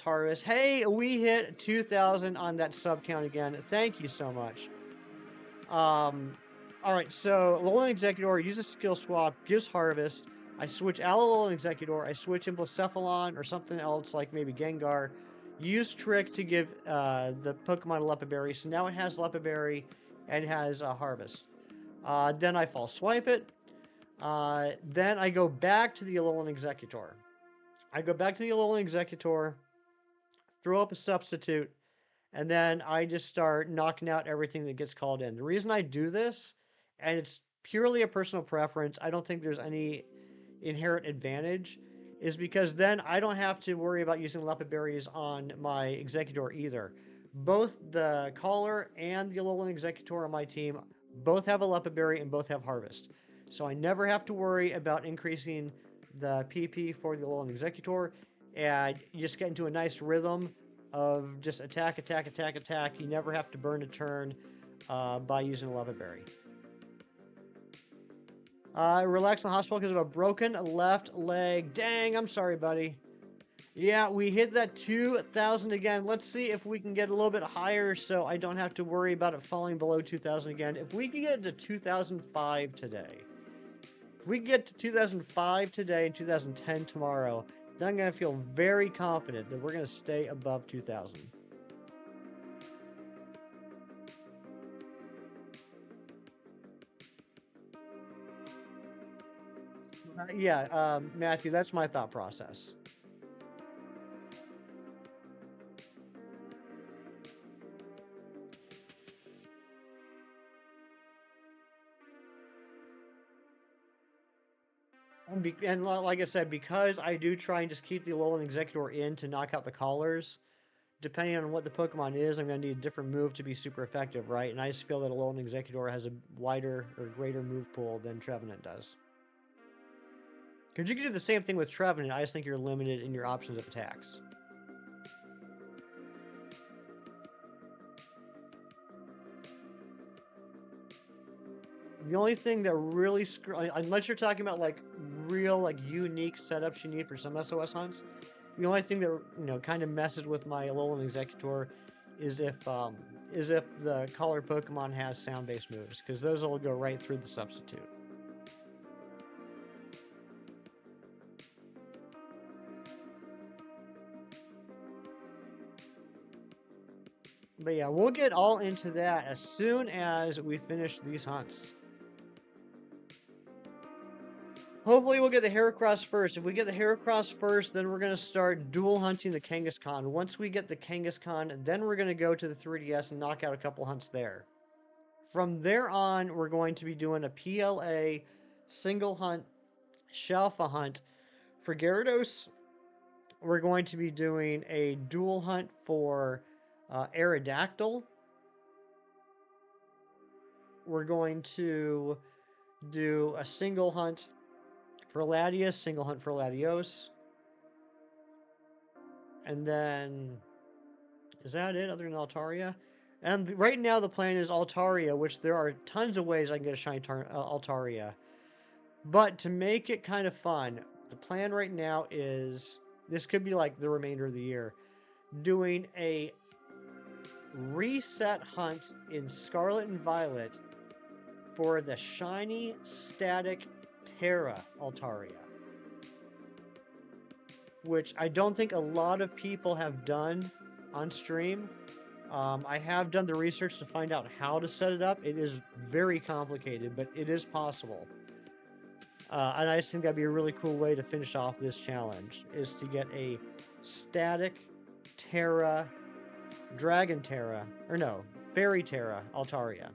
Harvest. Hey, we hit 2,000 on that sub count again. Thank you so much. Alright, so Alolan Executor uses Skill Swap, gives Harvest. I switch out Alolan Executor, I switch in Blacephalon or something else like maybe Gengar. Use Trick to give the Pokemon a Lepaberry, so now it has Lepaberry and it has Harvest. Then I False Swipe it. Then I go back to the Alolan Executor. Throw up a Substitute, and then I just start knocking out everything that gets called in. The reason I do this, and it's purely a personal preference, I don't think there's any inherent advantage, is because then I don't have to worry about using Lepaberries on my Executor either. Both the Caller and the Alolan Executor on my team both have a Lepaberry and both have Harvest. So I never have to worry about increasing the PP for the Alolan Executor, and you just get into a nice rhythm of just attack, attack, attack, attack. You never have to burn a turn by using a Lepaberry. Relax in the hospital because of a broken left leg. Dang, I'm sorry, buddy. Yeah, we hit that 2,000 again. Let's see if we can get a little bit higher so I don't have to worry about it falling below 2,000 again. If we can get it to 2005 today, if we get to 2005 today and 2010 tomorrow, then I'm going to feel very confident that we're going to stay above 2,000. Yeah, Matthew, that's my thought process. And like I said, because I do try and just keep the Alolan Executor in to knock out the Callers, depending on what the Pokemon is, I'm going to need a different move to be super effective, right? And I just feel that Alolan Executor has a wider or greater move pool than Trevenant does. Because you can do the same thing with Trevenant, I just think you're limited in your options of attacks. The only thing that really unless you're talking about like real like unique setups you need for some SOS hunts, the only thing that kind of messes with my Alolan Executor is if the Caller Pokemon has sound-based moves, because those will go right through the Substitute. But yeah, we'll get all into that as soon as we finish these hunts. Hopefully we'll get the Heracross first. If we get the Heracross first, then we're going to start dual hunting the Kangaskhan. Once we get the Kangaskhan, then we're going to go to the 3DS and knock out a couple hunts there. From there on, we're going to be doing a PLA single hunt, Shalfa hunt. For Gyarados, we're going to be doing a dual hunt for Aerodactyl. We're going to do a single hunt for Latios, single hunt for Latios. And then, is that it other than Altaria? And right now the plan is Altaria, which there are tons of ways I can get a shiny Altaria. But to make it kind of fun, the plan right now is, this could be like the remainder of the year, doing a reset hunt in Scarlet and Violet for the shiny static Terra Altaria. which I don't think a lot of people have done on stream. I have done the research to find out how to set it up. It is very complicated, but it is possible. And I just think that'd be a really cool way to finish off this challenge, is to get a static Terra, Dragon Terra, or no, Fairy Terra Altaria.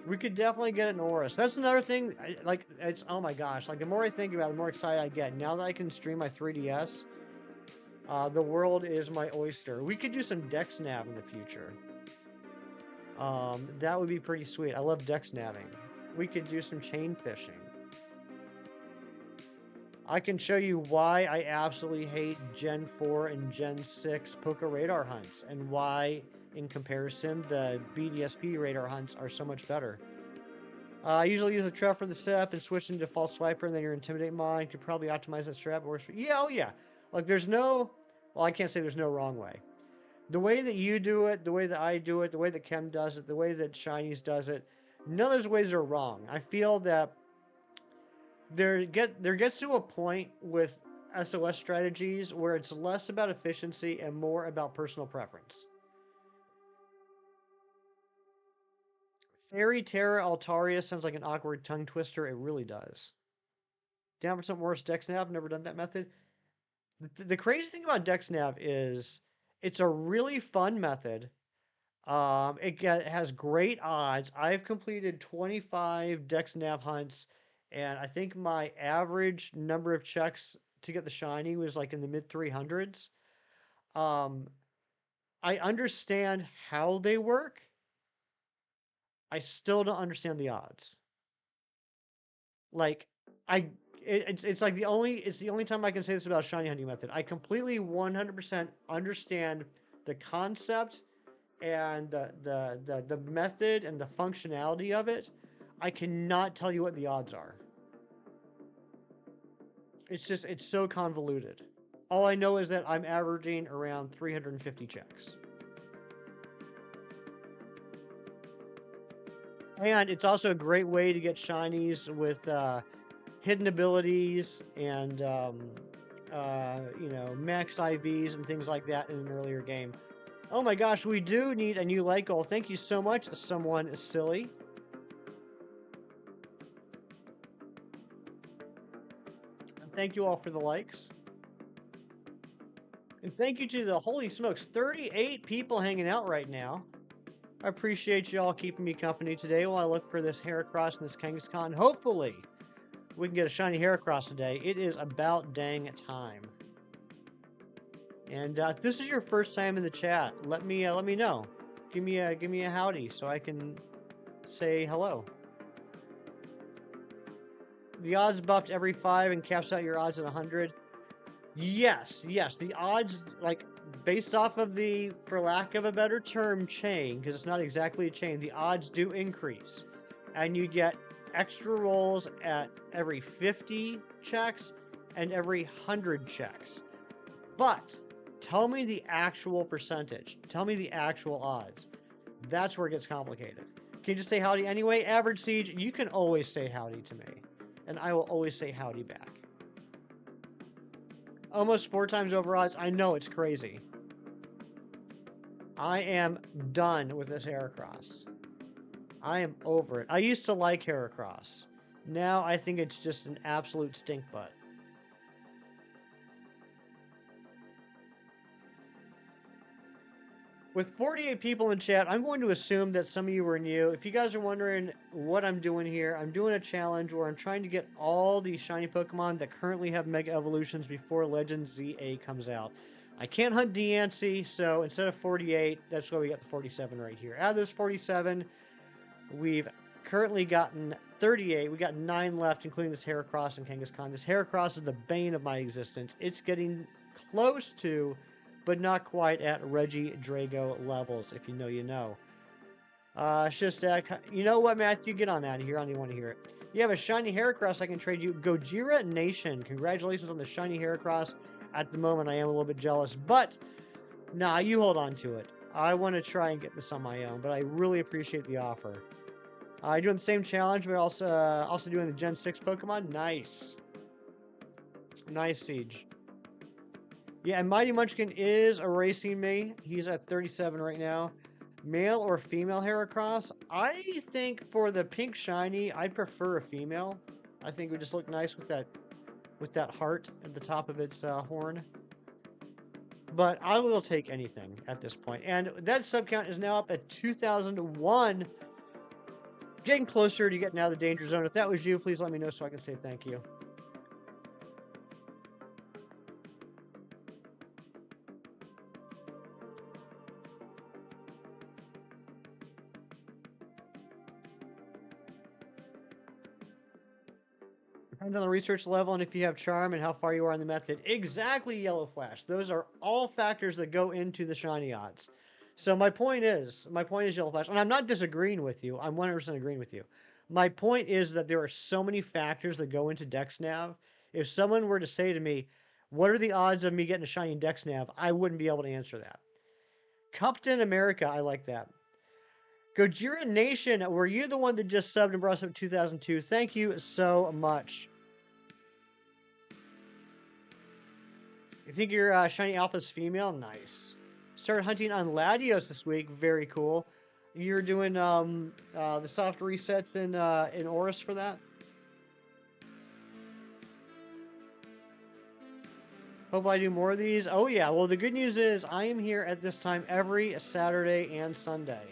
We could definitely get an Oris. That's another thing, like, it's, oh my gosh, like, the more I think about it, the more excited I get. Now that I can stream my 3DS, the world is my oyster. We could do some DexNav in the future. That would be pretty sweet. I love DexNaving. We could do some chain fishing. I can show you why I absolutely hate Gen 4 and Gen 6 Poke radar hunts, and why, in comparison, the BDSP radar hunts are so much better. I usually use the trap for the setup and switch into false swiper, and then your intimidate mod. Could probably optimize that strap. Yeah, oh yeah. Like, there's no, well, I can't say there's no wrong way. The way that you do it, the way that I do it, the way that Chem does it, the way that Shinies does it, none of those ways are wrong. I feel that there gets to a point with SOS strategies where it's less about efficiency and more about personal preference. Fairy Terra Altaria sounds like an awkward tongue twister. It really does. Down for something worse, DexNav. Never done that method. The crazy thing about DexNav is it's a really fun method. It has great odds. I've completed 25 DexNav hunts, and I think my average number of checks to get the shiny was like in the mid 300s. I understand how they work. I still don't understand the odds. Like, it's like the only time I can say this about a shiny hunting method. I completely 100% understand the concept and the method and the functionality of it. I cannot tell you what the odds are. It's so convoluted. All I know is that I'm averaging around 350 checks. And it's also a great way to get shinies with hidden abilities and you know, max IVs and things like that in an earlier game. Oh my gosh, we do need a new like goal. Thank you so much, someone silly. And thank you all for the likes. And thank you to the, holy smokes, 38 people hanging out right now. I appreciate you all keeping me company today while I look for this Heracross and this Kangaskhan. Hopefully, we can get a shiny Heracross today. It is about dang time. And if this is your first time in the chat, let me know. Give me a howdy so I can say hello. The odds buffed every 5 and caps out your odds at 100. Yes. The odds, like, based off of the, for lack of a better term, chain, because it's not exactly a chain, the odds do increase. And you get extra rolls at every 50 checks and every 100 checks. But tell me the actual percentage. Tell me the actual odds. That's where it gets complicated. Can you just say howdy anyway? Average Siege, you can always say howdy to me. And I will always say howdy back. Almost 4 times over odds. I know, it's crazy. I am done with this Heracross. I am over it. I used to like Heracross. Now I think it's just an absolute stink butt. With 48 people in chat, I'm going to assume that some of you are new. If you guys are wondering what I'm doing here, I'm doing a challenge where I'm trying to get all these shiny Pokemon that currently have Mega Evolutions before Legend ZA comes out. I can't hunt Deancey, so instead of 48, that's why we got the 47 right here. Out of this 47, we've currently gotten 38. We got 9 left, including this Heracross and Kangaskhan. This Heracross is the bane of my existence. It's getting close to, but not quite at Reggie Drago levels. If you know, you know. You know what, Matthew? Get on out of here. I don't even want to hear it. You have a shiny Heracross I can trade you. Gojira Nation. Congratulations on the shiny Heracross. At the moment, I am a little bit jealous, but nah, you hold on to it. I want to try and get this on my own, but I really appreciate the offer. Doing the same challenge, but also doing the Gen 6 Pokemon. Nice. Nice, Siege. Yeah, and Mighty Munchkin is erasing me. He's at 37 right now. Male or female Heracross? I think for the pink shiny, I'd prefer a female. I think it would just look nice with that heart at the top of its horn. But I will take anything at this point. And that sub count is now up at 2001. Getting closer to getting out of the danger zone. If that was you, please let me know so I can say thank you. Depends on the research level and if you have charm and how far you are in the method. Exactly, Yellow Flash. Those are all factors that go into the shiny odds. So my point is Yellow Flash, and I'm not disagreeing with you. I'm 100% agreeing with you. My point is that there are so many factors that go into DexNav. If someone were to say to me, what are the odds of me getting a shiny in DexNav? I wouldn't be able to answer that. Captain America, I like that. Gojira Nation, were you the one that just subbed and brought us up 2002? Thank you so much. You think your shiny alpha's female? Nice. Started hunting on Latios this week. Very cool. You're doing the soft resets in Oris for that? Hope I do more of these. Oh yeah, well the good news is I am here at this time every Saturday and Sunday.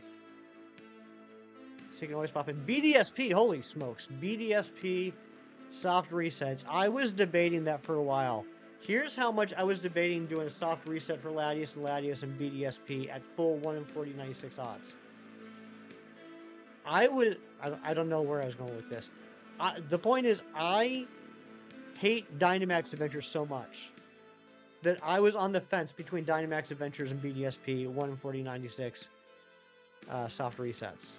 So you can always pop in. BDSP, holy smokes. BDSP soft resets. I was debating that for a while. Here's how much I was debating doing a soft reset for Latios and BDSP at full 1 in 40/96 odds. I don't know where I was going with this. The point is, I hate Dynamax Adventures so much that I was on the fence between Dynamax Adventures and BDSP 1 in 40/96 soft resets.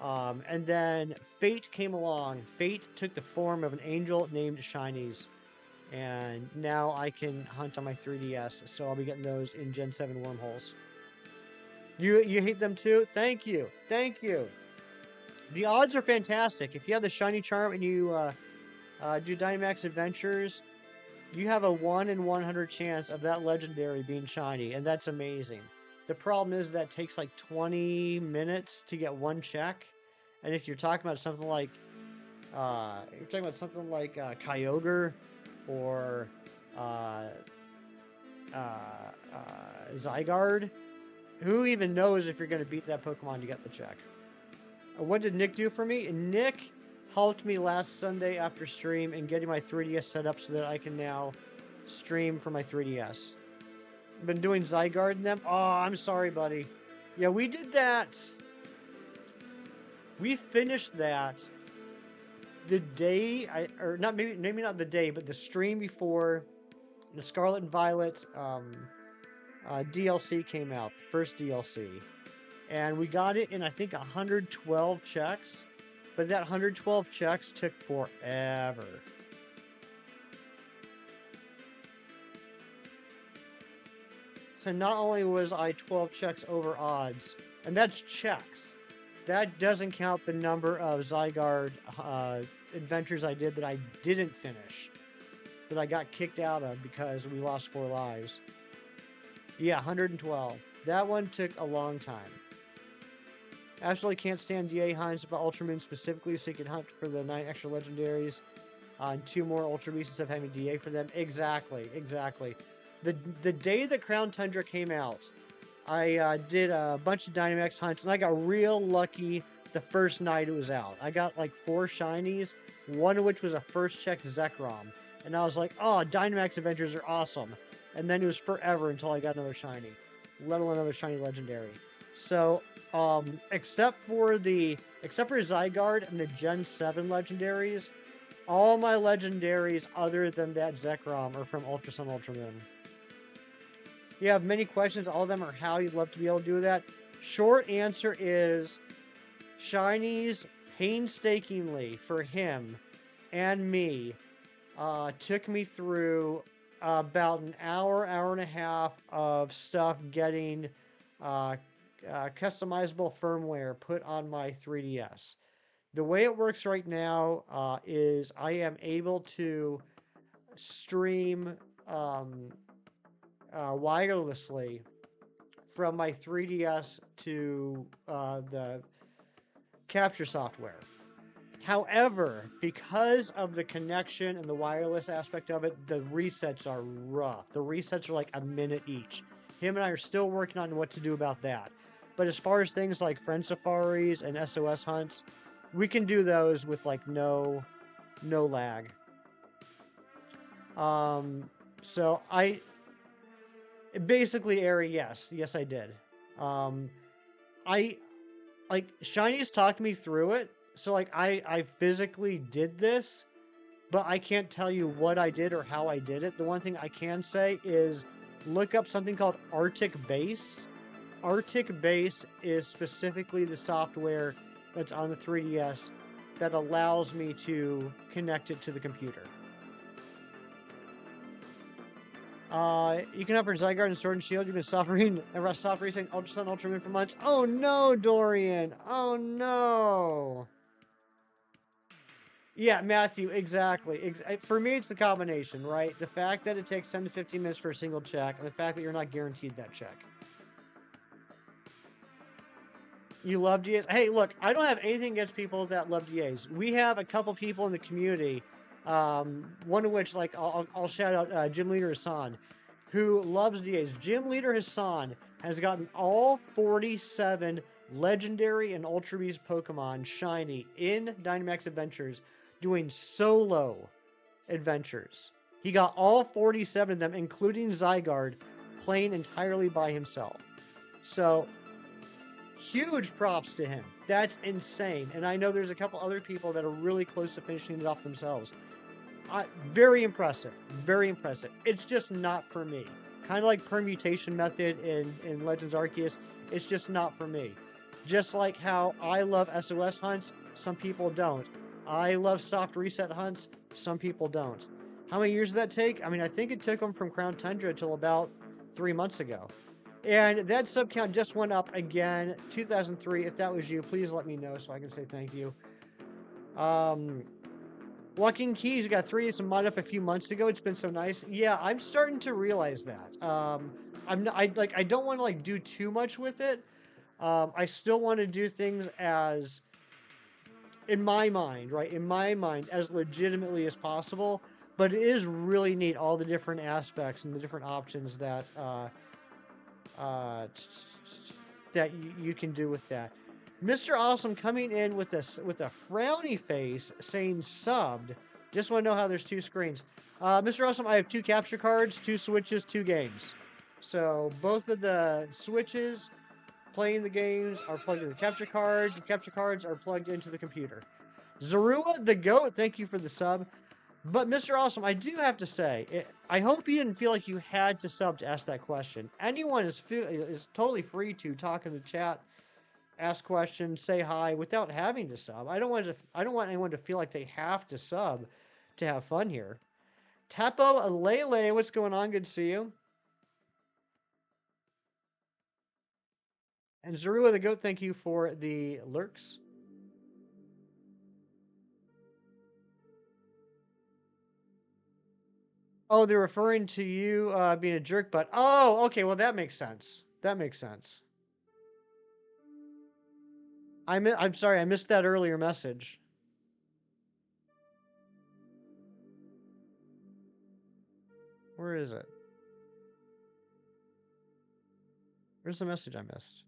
And then Fate came along. Fate took the form of an angel named Shinies. And now I can hunt on my 3DS, so I'll be getting those in Gen 7 wormholes. You hate them too? Thank you. Thank you. The odds are fantastic. If you have the shiny charm and you do Dynamax Adventures, you have a 1 in 100 chance of that legendary being shiny, and that's amazing. The problem is that takes like 20 minutes to get one check. And if you're talking about something like Kyogre or Zygarde, who even knows if you're going to beat that Pokemon to get the check? What did Nick do for me? Nick helped me last Sunday after stream in getting my 3DS set up so that I can now stream from my 3DS. I've been doing Zygarde in them. Oh, I'm sorry, buddy. Yeah, we did that. We finished that the day, maybe not the day, but the stream before the Scarlet and Violet DLC came out, the first DLC. And we got it in, I think, 112 checks. But that 112 checks took forever. So not only was I 12 checks over odds, and that's checks. That doesn't count the number of Zygarde adventures I did that I didn't finish. That I got kicked out of because we lost 4 lives. Yeah, 112. That one took a long time. Absolutely can't stand DA hunts about Ultramoon specifically, so you can hunt for the 9 extra legendaries and 2 more Ultra Beasts instead of having DA for them. Exactly. The day that Crown Tundra came out, I did a bunch of Dynamax hunts, and I got real lucky the first night it was out. I got like 4 shinies, one of which was a first check Zekrom. And I was like, oh, Dynamax Adventures are awesome. And then it was forever until I got another shiny, let alone another shiny legendary. So, except for Zygarde and the Gen 7 legendaries, all my legendaries other than that Zekrom are from Ultra Sun, Ultra Moon. You have many questions. All of them are how you'd love to be able to do that. Short answer is shinies painstakingly for him and me took me through about an hour and a half of stuff getting customizable firmware put on my 3DS. The way it works right now is I am able to stream wirelessly from my 3DS to the capture software. However, because of the connection and the wireless aspect of it, the resets are rough. The resets are like a minute each. Him and I are still working on what to do about that. But as far as things like friend safaris and SOS hunts, we can do those with like no lag. So I basically, Ari, yes, I did. I like Shiny's talked me through it, so like I physically did this, but I can't tell you what I did or how I did it. The one thing I can say is look up something called Arctic Base. Arctic Base is specifically the software that's on the 3DS that allows me to connect it to the computer. You can offer Zygarde and Sword and Shield. You've been suffering Ultra Sun, Ultra Moon for months. Oh no, Dorian! Oh no! Yeah, Matthew, exactly. For me, it's the combination, right? The fact that it takes 10 to 15 minutes for a single check, and the fact that you're not guaranteed that check. You love DAs? Hey, look, I don't have anything against people that love DAs. We have a couple people in the community, one of which, like, I'll shout out Gym Leader Hassan, who loves DAs. Gym Leader Hassan has gotten all 47 Legendary and Ultra Beast Pokemon shiny in Dynamax Adventures doing solo adventures. He got all 47 of them, including Zygarde, playing entirely by himself. So, huge props to him. That's insane. And I know there's a couple other people that are really close to finishing it off themselves. Very impressive. Very impressive. It's just not for me. Kind of like permutation method in Legends Arceus. It's just not for me. Just like how I love SOS hunts, some people don't. I love soft reset hunts, some people don't. How many years did that take? I mean, I think it took them from Crown Tundra till about 3 months ago. And that sub count just went up again, 2003. If that was you, please let me know so I can say thank you. Joaquin Keys got 3 mod up a few months ago. It's been so nice. Yeah, I'm starting to realize that. I don't want to like do too much with it. I still want to do things as, in my mind, right? In my mind, as legitimately as possible. But it is really neat, all the different aspects and the different options that that you can do with that. Mr. Awesome coming in with a frowny face saying subbed. Just want to know how there's 2 screens. Mr. Awesome, I have 2 capture cards, 2 switches, 2 games. So both of the switches playing the games are plugged into the capture cards. The capture cards are plugged into the computer. Zorua the Goat, thank you for the sub. But Mr. Awesome, I do have to say, I hope you didn't feel like you had to sub to ask that question. Anyone is totally free to talk in the chat, ask questions, say hi without having to sub. I don't want anyone to feel like they have to sub to have fun here. Tapo Alele, what's going on? Good to see you. And Zorua the Goat, thank you for the lurks. Oh, they're referring to you being a jerk, but oh, okay, well that makes sense. That makes sense. I'm sorry, I missed that earlier message. Where is it? Where's the message I missed?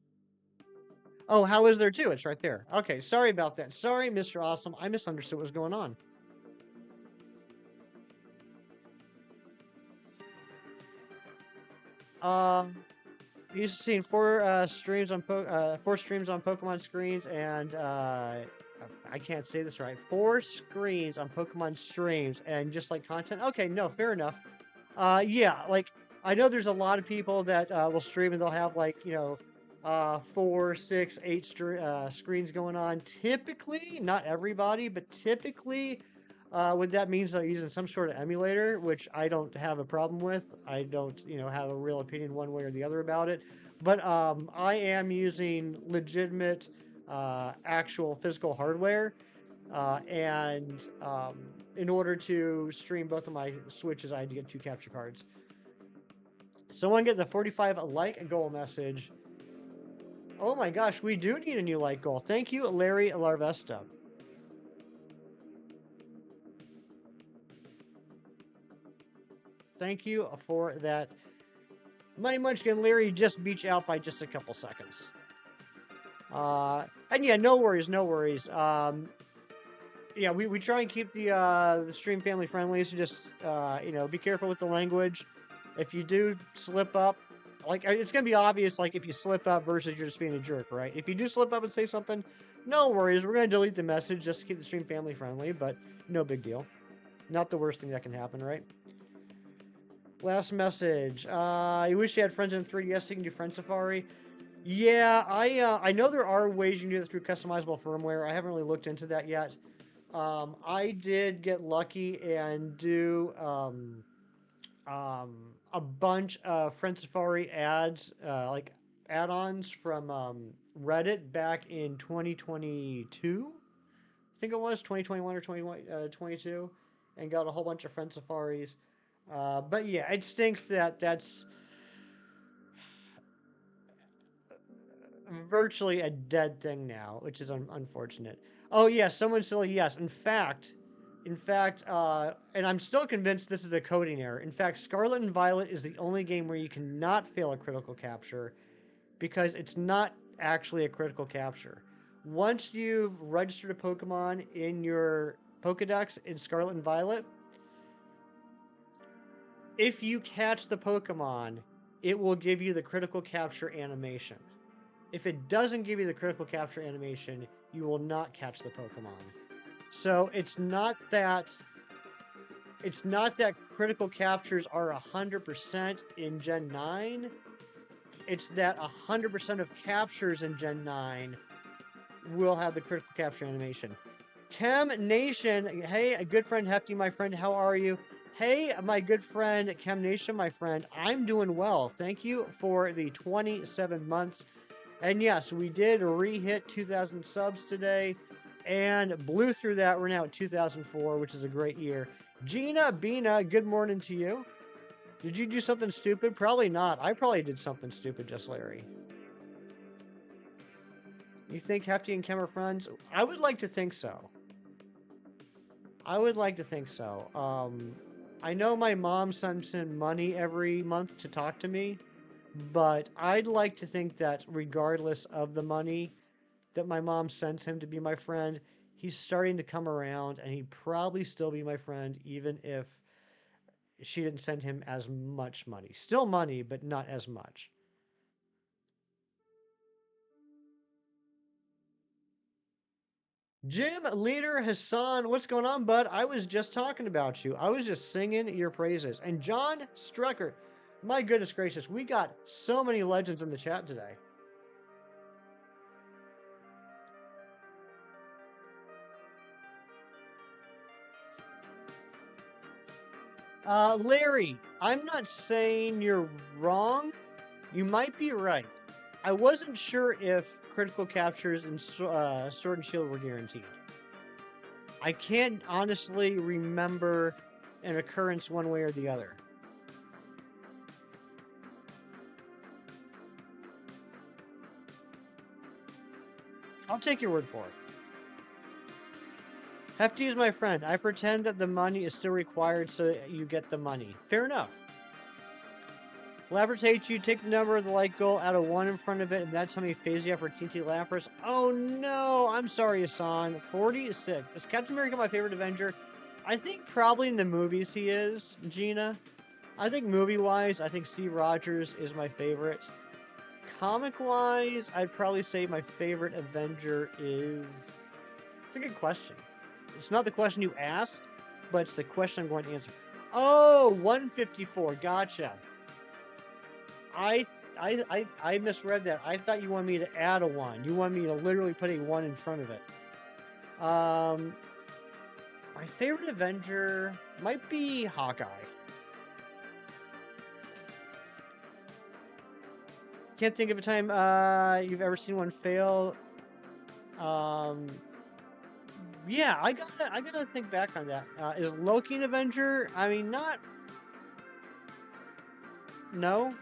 Oh, how is there too? It's right there. Okay, sorry about that. Sorry, Mr. Awesome. I misunderstood what was going on. He's seen 4 streams on 4 streams on Pokemon screens, and I can't say this right. 4 screens on Pokemon streams, and just like content. Okay, no, fair enough. Yeah, like I know there's a lot of people that will stream and they'll have like 4, 6, 8 screens going on. Typically, not everybody, but typically. What that means they're using some sort of emulator, which I don't have a problem with. I don't, have a real opinion one way or the other about it. But I am using legitimate, actual physical hardware. and in order to stream both of my Switches, I had to get 2 capture cards. Someone get the 45 like goal message. Oh my gosh, we do need a new like goal. Thank you, Larry Larvesta. Thank you for that. Money Munchkin Larry just beat you out by just a couple seconds. And yeah, no worries, no worries. Yeah, we try and keep the stream family friendly, so just you know, be careful with the language. If you do slip up, like it's gonna be obvious, like if you slip up versus you're just being a jerk, right? If you do slip up and say something, no worries, we're gonna delete the message just to keep the stream family friendly, but no big deal. Not the worst thing that can happen, right? Last message. You wish you had friends in 3DS so you can do Friend Safari. Yeah, I know there are ways you can do that through customizable firmware. I haven't really looked into that yet. I did get lucky and do a bunch of Friend Safari ads, like add-ons from Reddit back in 2022. I think it was 2021 or 2022, and got a whole bunch of Friend Safaris. But yeah, it stinks that that's virtually a dead thing now, which is unfortunate. Oh yeah, someone silly. Yes, in fact, and I'm still convinced this is a coding error. In fact, Scarlet and Violet is the only game where you cannot fail a critical capture because it's not actually a critical capture. Once you've registered a Pokemon in your Pokedex in Scarlet and Violet, if you catch the Pokemon, it will give you the critical capture animation. If it doesn't give you the critical capture animation, you will not catch the Pokemon. So it's not that critical captures are 100% in Gen 9. It's that 100% of captures in Gen 9 will have the critical capture animation. Chem Nation, hey, a good friend Hefty, my friend, how are you? Hey, my good friend Chem Nation, my friend, I'm doing well. Thank you for the 27 months. And yes, we did re-hit 2,000 subs today and blew through that. We're now at 2004, which is a great year. Gina Bina, good morning to you. Did you do something stupid? Probably not. I probably did something stupid, just Larry. You think Hefty and Chem are friends? I would like to think so. I would like to think so. I know my mom sends in money every month to talk to me, but I'd like to think that regardless of the money that my mom sends him to be my friend, he's starting to come around and he'd probably still be my friend even if she didn't send him as much money. Still money, but not as much. Gym Leader Hassan, what's going on, bud? I was just talking about you. I was just singing your praises. And John Strucker, my goodness gracious, we got so many legends in the chat today. Larry, I'm not saying you're wrong. You might be right. I wasn't sure if critical captures in Sword and Shield were guaranteed. I can't honestly remember an occurrence one way or the other. I'll take your word for it. Hefty is my friend. I pretend that the money is still required so you get the money. Fair enough. Labratate you, take the number of the like goal, add a 1 in front of it, and that's how many phases you have for TNT Lapras. Oh no! I'm sorry, Hassan. 46. Is Captain America my favorite Avenger? I think probably in the movies he is, Gina. I think movie-wise, I think Steve Rogers is my favorite. Comic-wise, I'd probably say my favorite Avenger is... It's a good question. It's not the question you asked, but it's the question I'm going to answer. Oh, 154. Gotcha. I misread that. I thought you wanted me to add a 1. You want me to literally put a 1 in front of it. My favorite Avenger might be Hawkeye. Can't think of a time you've ever seen one fail. Yeah, I gotta think back on that. Is Loki an Avenger? I mean, not. No.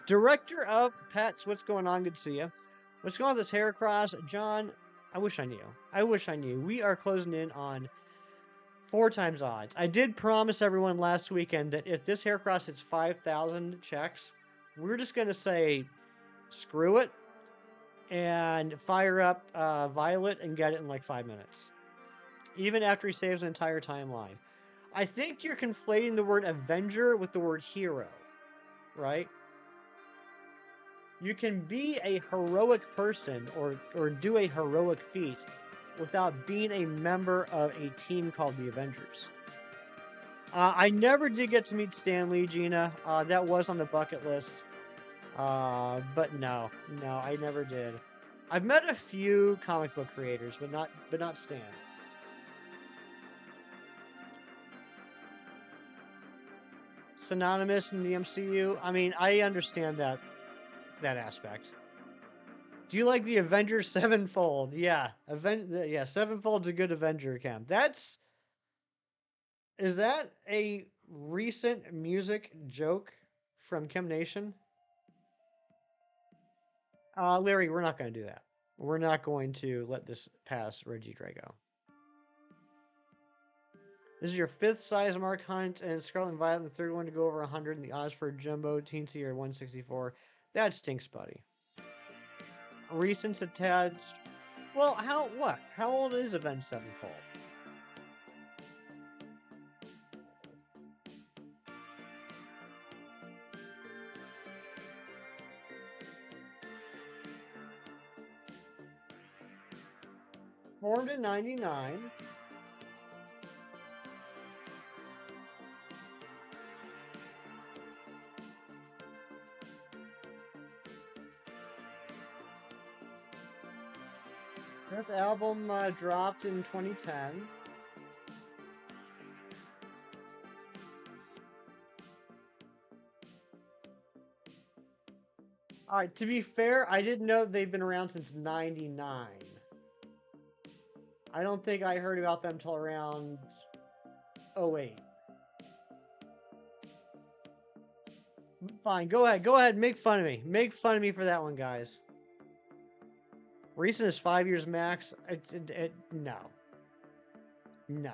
Director of Pets. What's going on? Good to see you. What's going on with this Heracross? John, I wish I knew. I wish I knew. We are closing in on 4x odds. I did promise everyone last weekend that if this Heracross hits 5,000 checks, we're just going to say screw it and fire up Violet and get it in like 5 minutes. Even after he saves an entire timeline. I think you're conflating the word Avenger with the word hero, right? You can be a heroic person or do a heroic feat without being a member of a team called the Avengers. I never did get to meet Stan Lee, Gina. That was on the bucket list. But no, I never did. I've met a few comic book creators, but not Stan. Synonymous in the MCU. I mean, I understand that aspect. Do you like the Avengers Sevenfold? Yeah, Sevenfold's a good Avenger camp. Is that a recent music joke from Chem Nation? Larry, we're not going to do that. We're not going to let this pass Reggie Drago. This is your 5th size mark hunt, and Scarlet and Violet, and the 3rd one to go over 100, and the odds for Jumbo Teensy are 164. That stinks, buddy. Recent attached. Well, How old is Avenged Sevenfold? Formed in 99. Fifth album dropped in 2010. Alright, to be fair, I didn't know they've been around since 99. I don't think I heard about them till around 08. Fine, go ahead, make fun of me. Make fun of me for that one, guys. Recent is 5 years max. No. No.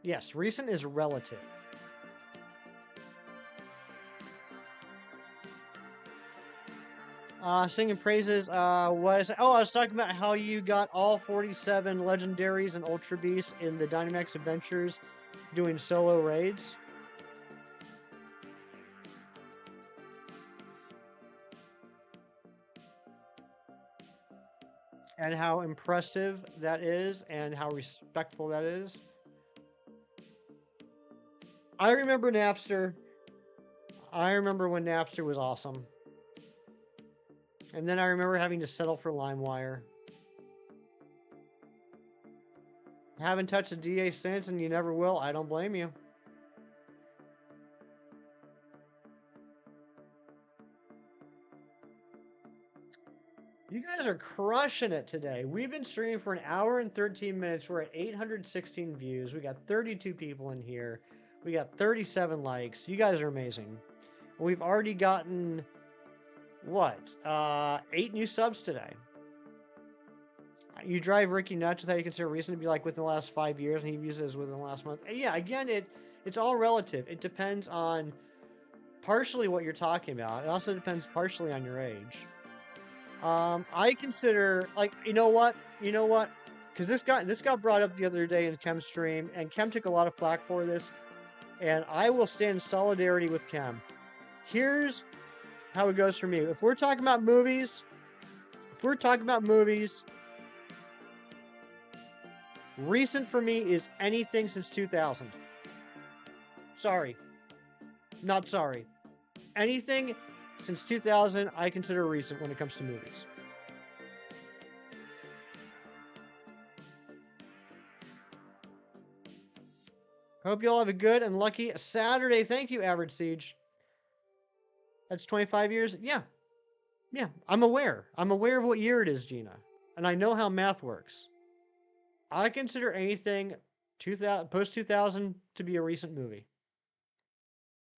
Yes, recent is relative. Singing praises. I was talking about how you got all 47 legendaries and ultra beasts in the Dynamax Adventures doing solo raids. And how impressive that is and how respectful that is. I remember Napster. I remember when Napster was awesome. And then I remember having to settle for LimeWire. Haven't touched a DA since, and you never will. I don't blame you. You guys are crushing it today. We've been streaming for 1 hour and 13 minutes. We're at 816 views. We got 32 people in here. We got 37 likes. You guys are amazing. We've already gotten, what, 8 new subs today. You drive Ricky nuts with how you consider recent to be like within the last 5 years, and he uses within the last month. Yeah, again, it's all relative. It depends on partially what you're talking about. It also depends partially on your age. I consider, like, you know what? Because this got brought up the other day in Chem's stream, and Chem took a lot of flack for this, and I will stand in solidarity with Chem. Here's how it goes for me. If we're talking about movies, recent for me is anything since 2000. Sorry. Not sorry. Anything since 2000, I consider recent when it comes to movies. Hope you all have a good and lucky Saturday. Thank you, Average Siege. That's 25 years? Yeah. I'm aware. I'm aware of what year it is, Gina. And I know how math works. I consider anything 2000 post 2000 to be a recent movie.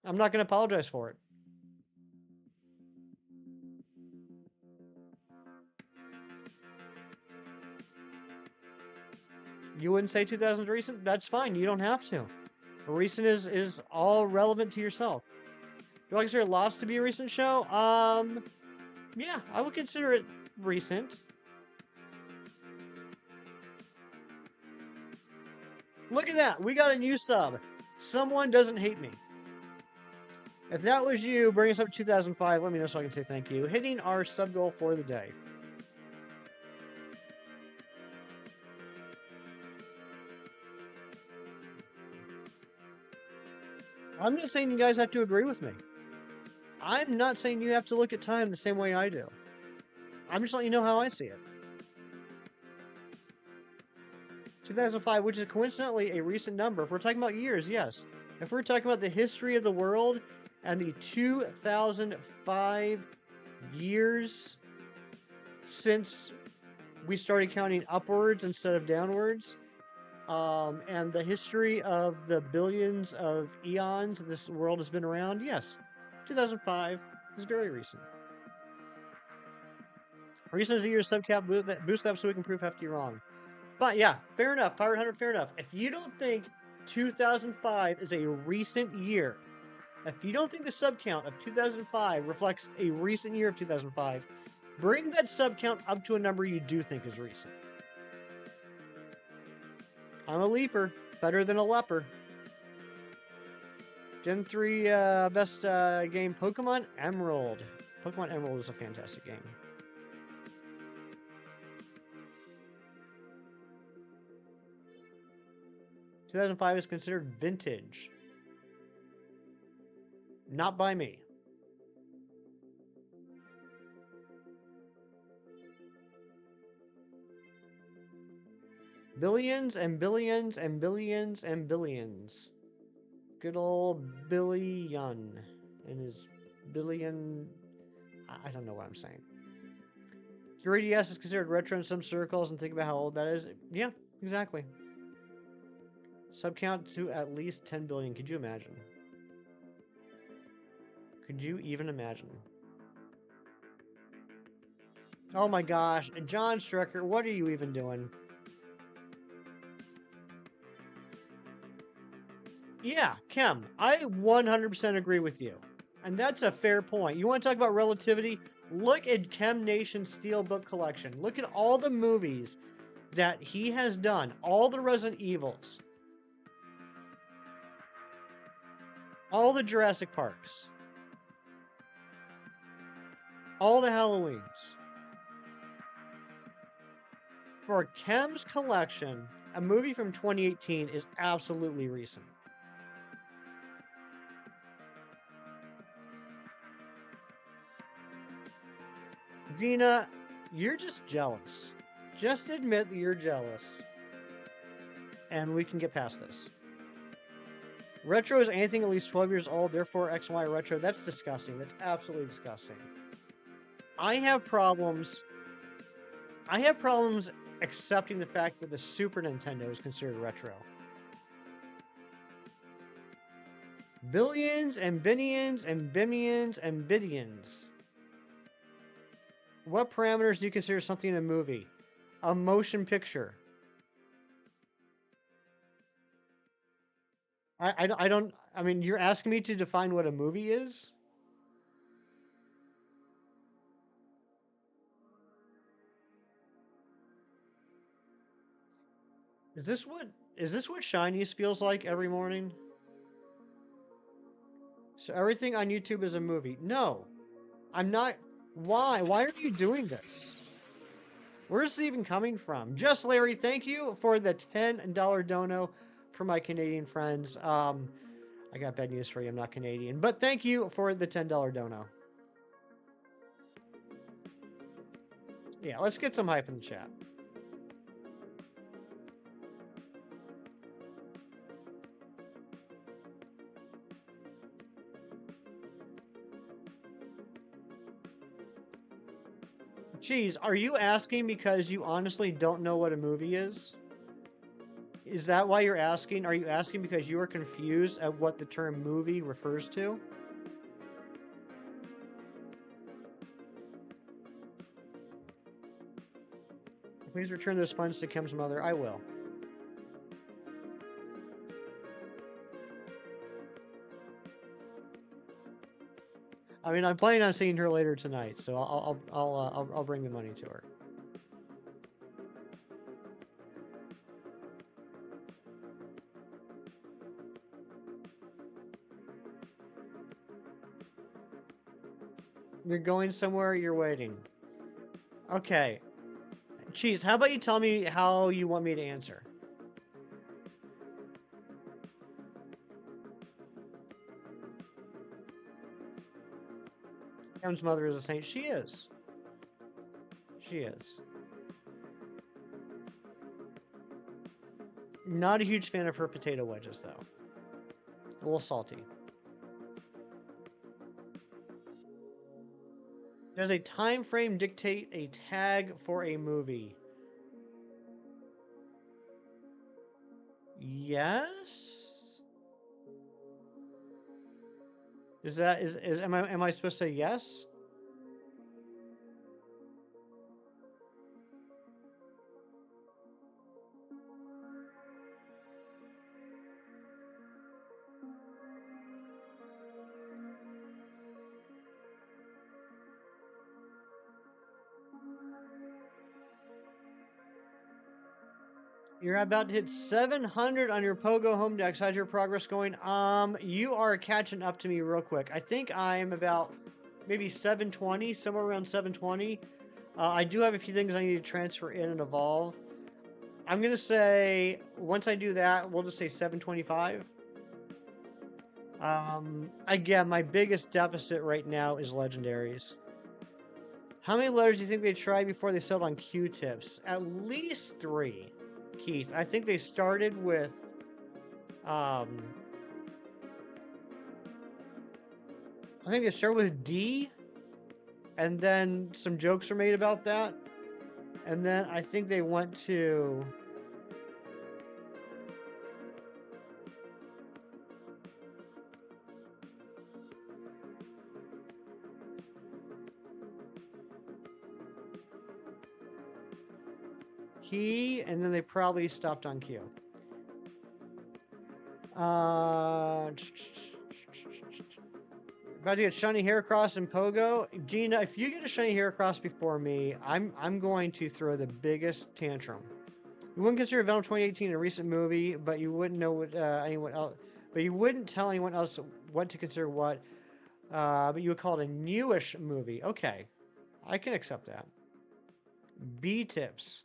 I'm not going to apologize for it. You wouldn't say 2000 is recent? That's fine. You don't have to. Recent is all relevant to yourself. Do I consider Lost to be a recent show? Yeah, I would consider it recent. Look at that. We got a new sub. Someone doesn't hate me. If that was you, bring us up to 2005. Let me know so I can say thank you. Hitting our sub goal for the day. I'm not saying you guys have to agree with me. I'm not saying you have to look at time the same way I do. I'm just letting you know how I see it. 2005, which is coincidentally a recent number. If we're talking about years, yes. If we're talking about the history of the world and the 2005 years since we started counting upwards instead of downwards, and the history of the billions of eons this world has been around, yes, 2005 is very recent. Recent is a year subcap boost up so we can prove Hefty wrong. But yeah, fair enough. Pirate Hunter, fair enough. If you don't think 2005 is a recent year, if you don't think the sub count of 2005 reflects a recent year of 2005, bring that sub count up to a number you do think is recent. I'm a leaper, better than a leper. Gen 3 best game, Pokemon Emerald. Pokemon Emerald is a fantastic game. ...2005 is considered vintage. Not by me. Billions and billions and billions and billions. Good old Billy Yun and his billion... I don't know what I'm saying. 3DS is considered retro in some circles, and think about how old that is. Yeah, exactly. Subcount to at least 10 billion. Could you imagine? Could you even imagine? Oh my gosh. John Strecker, what are you even doing? Yeah, Kem, I 100% agree with you. And that's a fair point. You want to talk about relativity? Look at Kem Nation's Steelbook collection. Look at all the movies that he has done. All the Resident Evils. All the Jurassic Parks. All the Halloweens. For Kem's collection, a movie from 2018 is absolutely recent. Gina, you're just jealous. Just admit that you're jealous. And we can get past this. Retro is anything at least 12 years old, therefore X and Y retro. That's disgusting. That's absolutely disgusting. I have problems accepting the fact that the Super Nintendo is considered retro. Billions and billions and billions and billions. What parameters do you consider something in a movie? A motion picture. I mean, you're asking me to define what a movie is? Is this what Shinies feels like every morning? So everything on YouTube is a movie. No. I'm not. Why? Why are you doing this? Where's this even coming from? Just Larry, thank you for the $10 dono for my Canadian friends. I got bad news for you. I'm not Canadian. But thank you for the $10 dono. Yeah, let's get some hype in the chat. Geez, are you asking because you honestly don't know what a movie is? Is that why you're asking? Are you asking because you are confused at what the term movie refers to? Please return those funds to Kim's mother. I will. I mean, I'm planning on seeing her later tonight, so I'll bring the money to her. You're going somewhere, you're waiting. Okay. Cheese, how about you tell me how you want me to answer? Kim's mother is a saint. She is. She is. Not a huge fan of her potato wedges, though. A little salty. Does a time frame dictate a tag for a movie? Yes. Am I supposed to say yes? You're about to hit 700 on your Pogo home deck. How's your progress going? You are catching up to me real quick. I think I'm about maybe 720, somewhere around 720. I do have a few things I need to transfer in and evolve. I'm gonna say once I do that, we'll just say 725. Again, my biggest deficit right now is legendaries. How many letters do you think they tried before they settled on Q-tips? At least 3. Keith, I think they started with I think they started with D, and then some jokes were made about that, and then I think they went to Key, and then they probably stopped on Q. About to get shiny Heracross and Pogo. Gina, if you get a shiny Heracross before me, I'm going to throw the biggest tantrum. You wouldn't consider Venom 2018 a recent movie, but you wouldn't know what anyone else. But you wouldn't tell anyone else what to consider what. But you would call it a newish movie. Okay, I can accept that. B tips.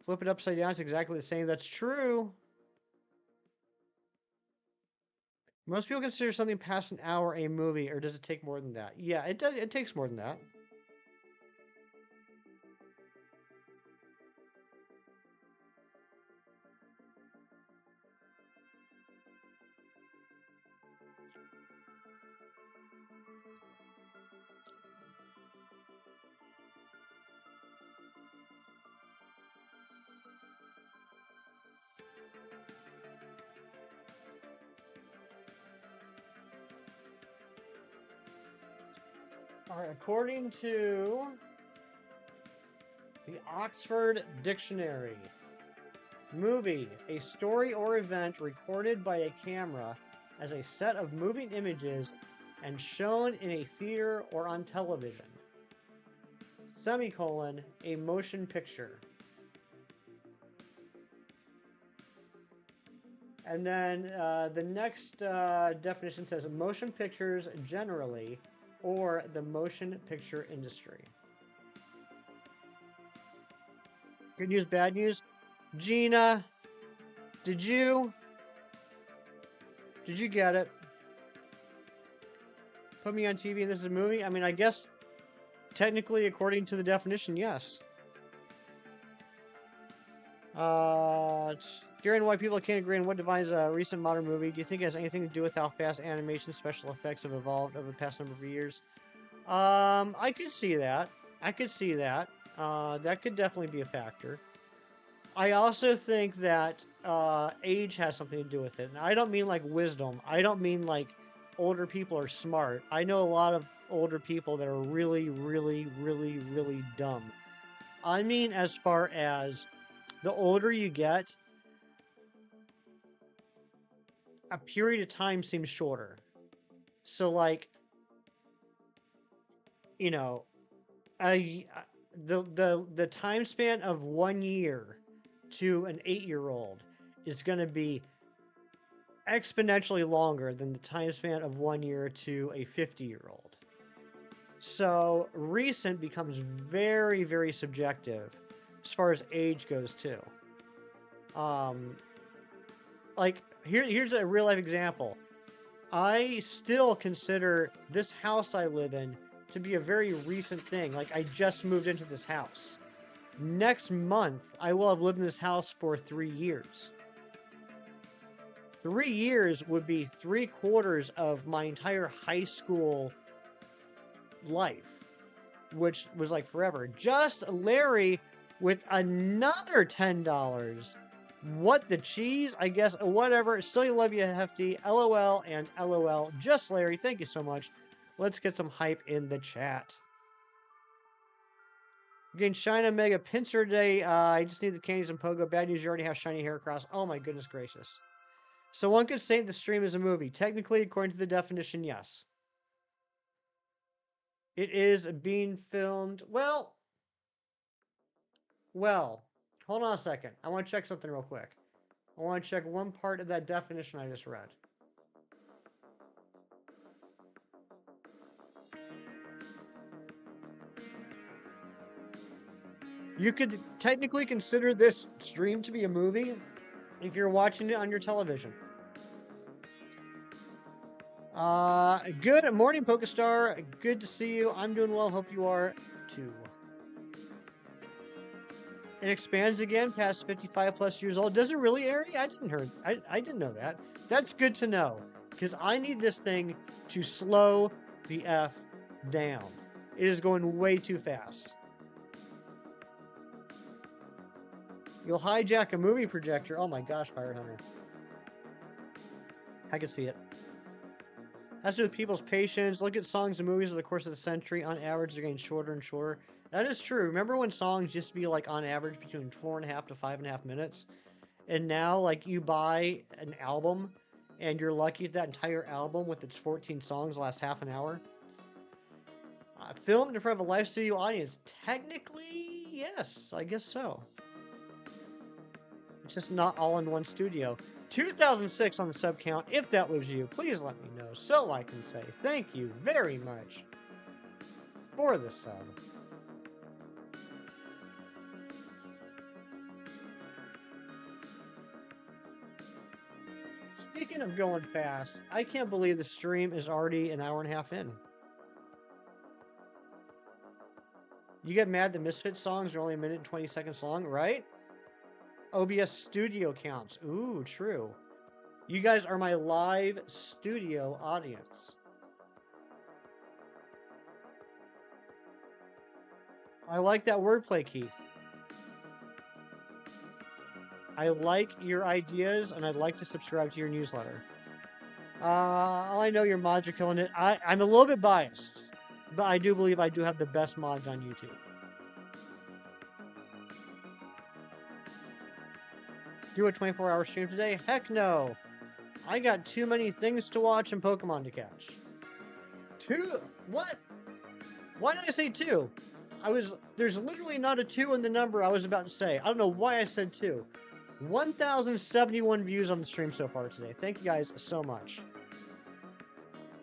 Flip it upside down. It's exactly the same. That's true. Most people consider something past an hour a movie, or does it take more than that? Yeah, it does. It takes more than that. All right, according to the Oxford Dictionary, movie, a story or event recorded by a camera as a set of moving images and shown in a theater or on television. Semicolon, a motion picture. And then the next definition says motion pictures generally, or the motion picture industry. Good news, bad news. Gina, did you get it? Put me on TV and this is a movie? I mean, I guess technically, according to the definition, yes. Hearing why people can't agree on what defines a recent modern movie. Do you think it has anything to do with how fast animation special effects have evolved over the past number of years? I could see that. I could see that. That could definitely be a factor. I also think that age has something to do with it. And I don't mean like wisdom. I don't mean like older people are smart. I know a lot of older people that are really, really, really, really dumb. I mean, as far as the older you get, a period of time seems shorter. So, like, you know, a, the time span of 1 year to an 8-year-old is going to be exponentially longer than the time span of 1 year to a 50-year-old. So recent becomes very, very subjective as far as age goes too. Um, like here's a real life example. I still consider this house I live in to be a very recent thing. Like I just moved into this house. Next month, I will have lived in this house for 3 years. 3 years would be 3/4 of my entire high school life, which was like forever. Just Larry with another $10. What the cheese? I guess, whatever. Still love you, Hefty. LOL and LOL. Just Larry, thank you so much. Let's get some hype in the chat. Getting Shiny Mega Pincer today. I just need the candies and Pogo. Bad news, you already have Shiny Heracross. Oh my goodness gracious. So one could say the stream is a movie. Technically, according to the definition, yes. It is being filmed. Well, hold on a second. I want to check something real quick. I want to check one part of that definition I just read. You could technically consider this stream to be a movie if you're watching it on your television. Good morning, Pokestar. Good to see you. I'm doing well. Hope you are too. It expands again past 55 plus years old. Does it really, Ari? I didn't know that. That's good to know because I need this thing to slow the F down. It is going way too fast. You'll hijack a movie projector. Oh my gosh, Pirate Hunter. I can see it. Has to do with people's patience. Look at songs and movies over the course of the century. On average, they're getting shorter and shorter. That is true. Remember when songs used to be like on average between 4.5 to 5.5 minutes? And now, like, you buy an album and you're lucky if that entire album with its 14 songs lasts half an hour. Filmed in front of a live studio audience. Technically, yes, I guess so. It's just not all in one studio. 2006 on the sub count. If that was you, please let me know so I can say thank you very much for the sub. Speaking of going fast, I can't believe the stream is already an hour and a half in. You get mad that Misfit songs are only 1 minute and 20 seconds long, right? OBS studio counts. Ooh, true. You guys are my live studio audience. I like that wordplay, Keith. I like your ideas, and I'd like to subscribe to your newsletter. All I know, your mods are killing it. I'm a little bit biased, but I do believe I do have the best mods on YouTube. Do a 24-hour stream today? Heck no. I got too many things to watch and Pokemon to catch. 2? What? Why did I say 2? There's literally not a 2 in the number I was about to say. I don't know why I said 2. 1,071 views on the stream so far today. Thank you guys so much.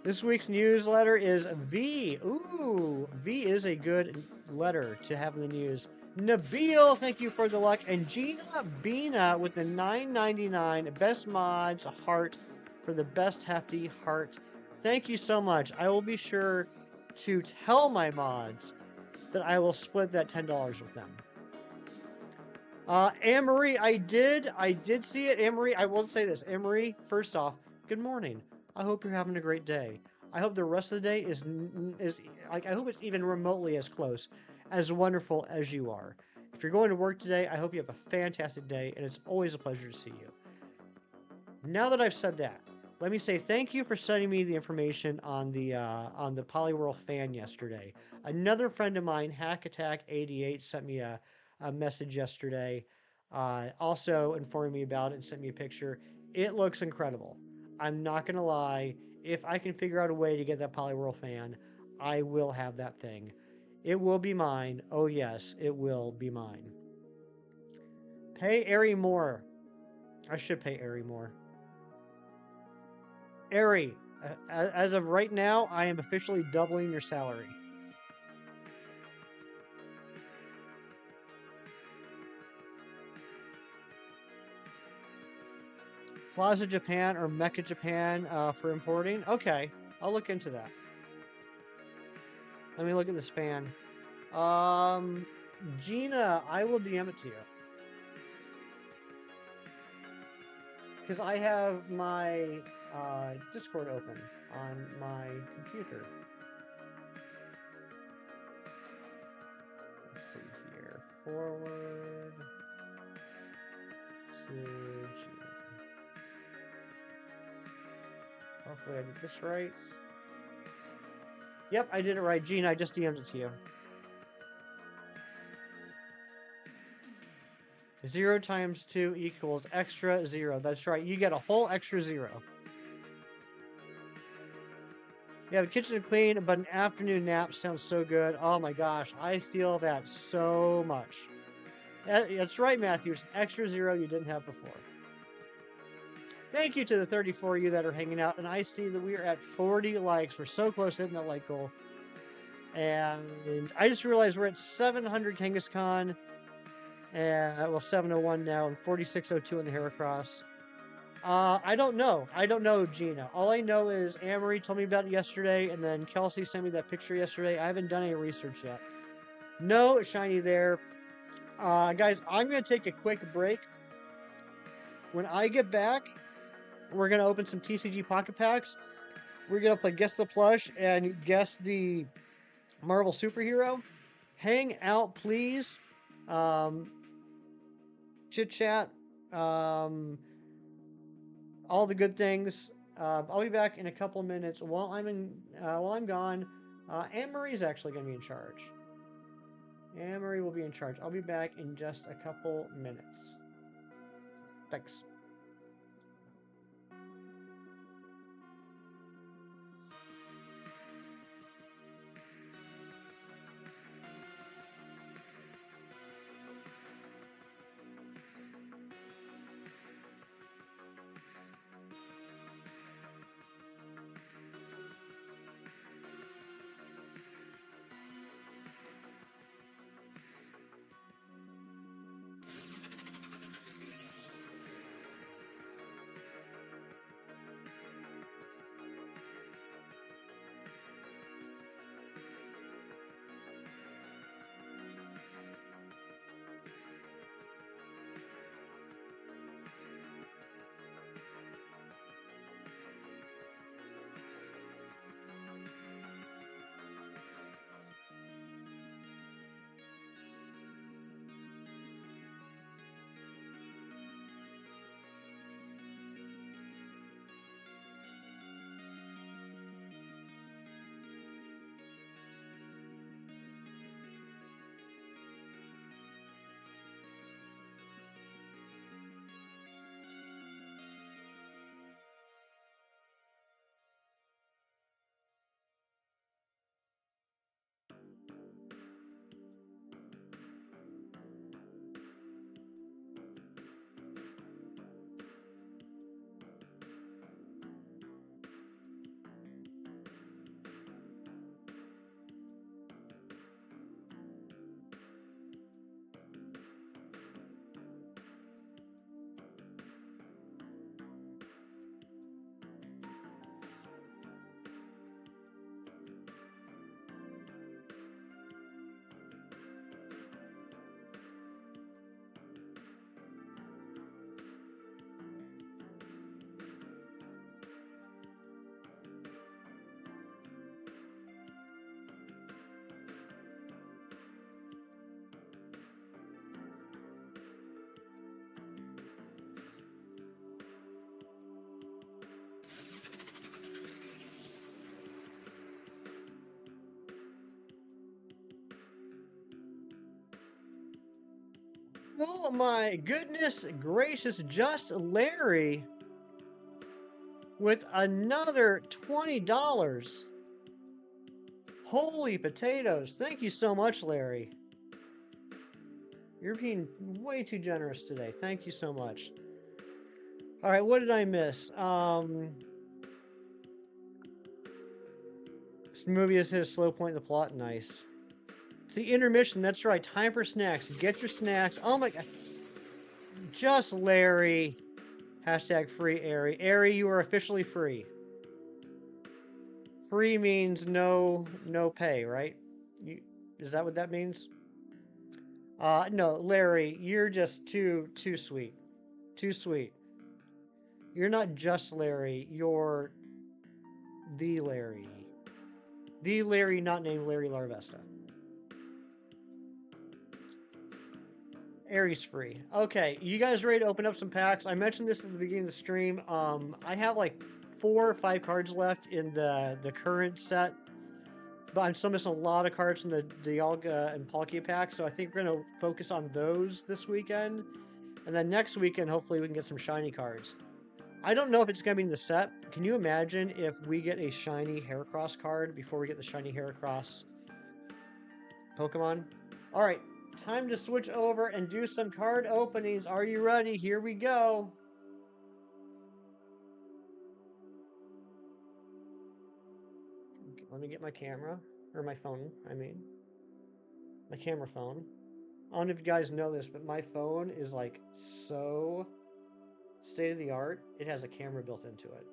This week's newsletter is V. Ooh, V is a good letter to have in the news. Nabil, thank you for the luck. And Gina Bina with the $9.99 best mods heart for the best hefty heart. Thank you so much. I will be sure to tell my mods that I will split that $10 with them. Anne-Marie, I did see it. Anne-Marie, I will say this. Anne-Marie, first off, good morning. I hope you're having a great day. I hope the rest of the day is like, I hope it's even remotely as close, as wonderful as you are. If you're going to work today, I hope you have a fantastic day, and it's always a pleasure to see you. Now that I've said that, let me say thank you for sending me the information on the Poliwhirl fan yesterday. Another friend of mine, HackAttack88, sent me a message yesterday, also informing me about it and sent me a picture. It looks incredible. I'm not going to lie. If I can figure out a way to get that Poliwhirl fan, I will have that thing. It will be mine. Oh yes, it will be mine. Pay Ari more. I should pay Ari more. Ari, as of right now, I am officially doubling your salary. Plaza Japan or Mecha Japan for importing? Okay, I'll look into that. Let me look at this fan. Gina, I will DM it to you. Because I have my Discord open on my computer. Let's see here. Forward to Gina. Hopefully I did this right. Yep, I did it right. Gina, I just DM'd it to you. 0 times 2 equals extra 0. That's right. You get a whole extra 0. You have a kitchen to clean, but an afternoon nap sounds so good. Oh my gosh. I feel that so much. That's right, Matthew. It's an extra 0 you didn't have before. Thank you to the 34 of you that are hanging out. And I see that we are at 40 likes. We're so close to hitting that like goal. And I just realized we're at 700 Kangaskhan. And, well, 701 now and 4602 in the Heracross. I don't know. I don't know, Gina. All I know is Amory told me about it yesterday, and then Kelsey sent me that picture yesterday. I haven't done any research yet. No shiny there. Guys, I'm going to take a quick break. When I get back, we're going to open some TCG Pocket Packs. We're going to play Guess the Plush and Guess the Marvel Superhero. Hang out, please. Chit chat, all the good things. I'll be back in a couple minutes. While I'm gone, Anne Marie's actually going to be in charge. Anne Marie will be in charge. I'll be back in just a couple minutes. Thanks. Oh my goodness gracious, just Larry with another $20. Holy potatoes. Thank you so much, Larry. You're being way too generous today. Thank you so much. All right, what did I miss? This movie has hit a slow point in the plot. Nice. It's the intermission. That's right. Time for snacks. Get your snacks. Oh my god. Just Larry. Hashtag free Airy. Airy, you are officially free. Free means no pay, right? Is that what that means? No, Larry, you're just too sweet. Too sweet. You're not just Larry, you're the Larry. The Larry not named Larry Larvesta. Aries free. Okay, you guys ready to open up some packs? I mentioned this at the beginning of the stream. I have like 4 or 5 cards left in the current set, but I'm still missing a lot of cards from the Dialga and Palkia packs, so I think we're going to focus on those this weekend. And then next weekend, hopefully we can get some shiny cards. I don't know if it's going to be in the set. Can you imagine if we get a shiny Heracross card before we get the shiny Heracross Pokemon? All right, time to switch over and do some card openings. Are you ready? Here we go. Okay, let me get my camera, or my phone, I mean. My camera phone. I don't know if you guys know this, but my phone is like so state of the art. It has a camera built into it.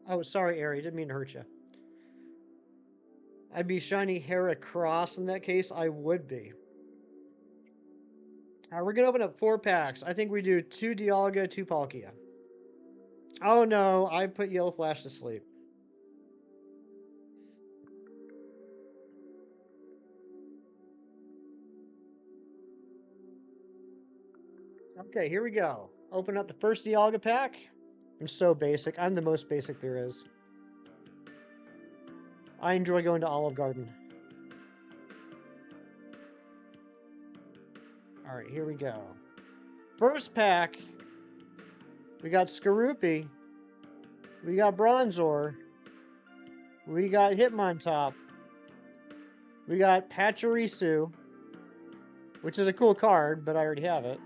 Oh, sorry, Ari. Didn't mean to hurt you. I'd be shiny Heracross in that case. I would be. All right, we're gonna open up 4 packs. I think we do 2 Dialga, 2 Palkia. Oh no, I put Yellow Flash to sleep. Okay, here we go. Open up the first Dialga pack. I'm so basic. I'm the most basic there is. I enjoy going to Olive Garden. Alright, here we go. First pack. We got Skorupi. We got Bronzor. We got Hitmontop. We got Pachirisu, which is a cool card, but I already have it.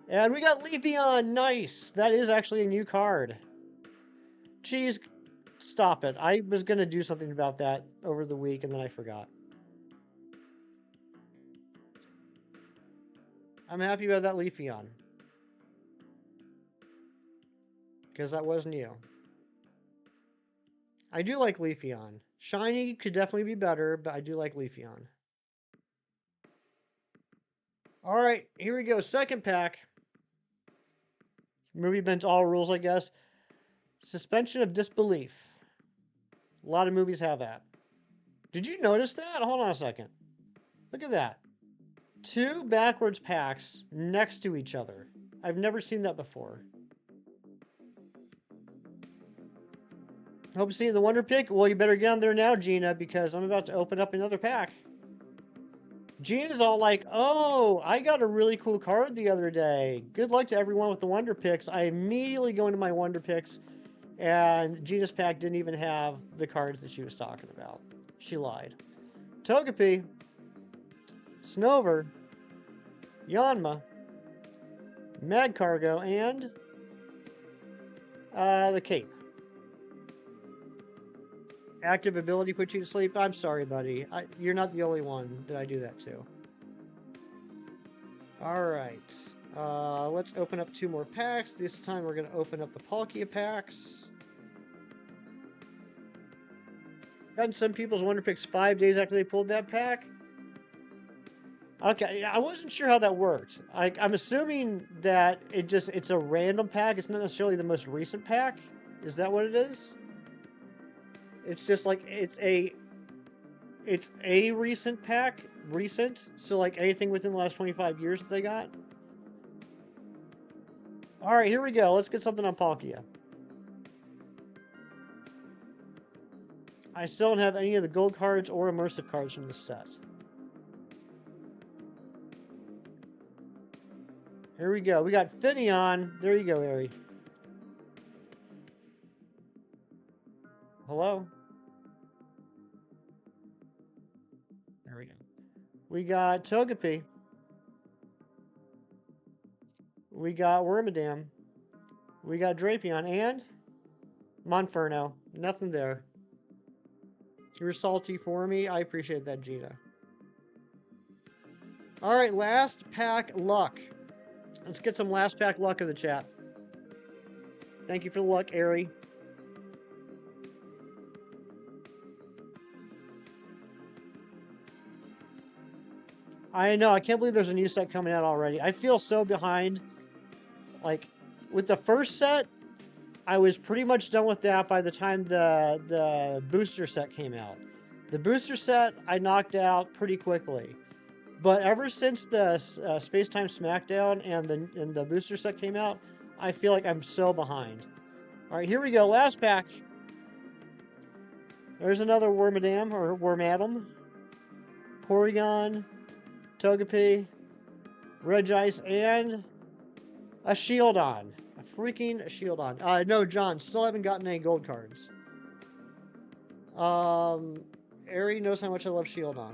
And we got Leafeon. Nice. That is actually a new card. Jeez, stop it. I was going to do something about that over the week, and then I forgot. I'm happy about that Leafeon, because that was new. I do like Leafeon. Shiny could definitely be better, but I do like Leafeon. Alright, here we go. Second pack. Movie bench all rules, I guess. Suspension of disbelief. A lot of movies have that. Did you notice that? Hold on a second. Look at that. 2 backwards packs next to each other. I've never seen that before. Hope to see you in the Wonder Pick. Well, you better get on there now, Gina, because I'm about to open up another pack. Gina's all like, oh, I got a really cool card the other day. Good luck to everyone with the Wonder Picks. I immediately go into my Wonder Picks, and Gina's pack didn't even have the cards that she was talking about. She lied. Togepi, Snover, Yanma, Magcargo, and the Cape. Active ability put you to sleep. I'm sorry, buddy. You're not the only one that I do that to. Alright. Let's open up 2 more packs. This time we're going to open up the Palkia packs. Gotten some people's Wonder Picks 5 days after they pulled that pack. Okay, I wasn't sure how that worked. I'm assuming that it's a random pack. It's not necessarily the most recent pack. Is that what it is? It's just like it's a recent pack, so like anything within the last 25 years that they got. All right, here we go. Let's get something on Palkia. I still don't have any of the gold cards or immersive cards from this set. Here we go. We got Finneon. There you go, Ari. Hello? There we go. We got Togepi. We got Wormadam. We got Drapion and Monferno. Nothing there. You're salty for me. I appreciate that, Gina. All right, last pack luck. Let's get some last pack luck in the chat. Thank you for the luck, Ari. I know. I can't believe there's a new set coming out already. I feel so behind. Like, with the first set, I was pretty much done with that by the time the booster set came out. The booster set I knocked out pretty quickly. But ever since the Space Time Smackdown and the booster set came out, I feel like I'm so behind. All right, here we go. Last pack. There's another Wormadam or Wormadam. Porygon, Togepi, Regice, and a Shieldon. A freaking Shieldon. No, John, still haven't gotten any gold cards. Ari knows how much I love Shieldon.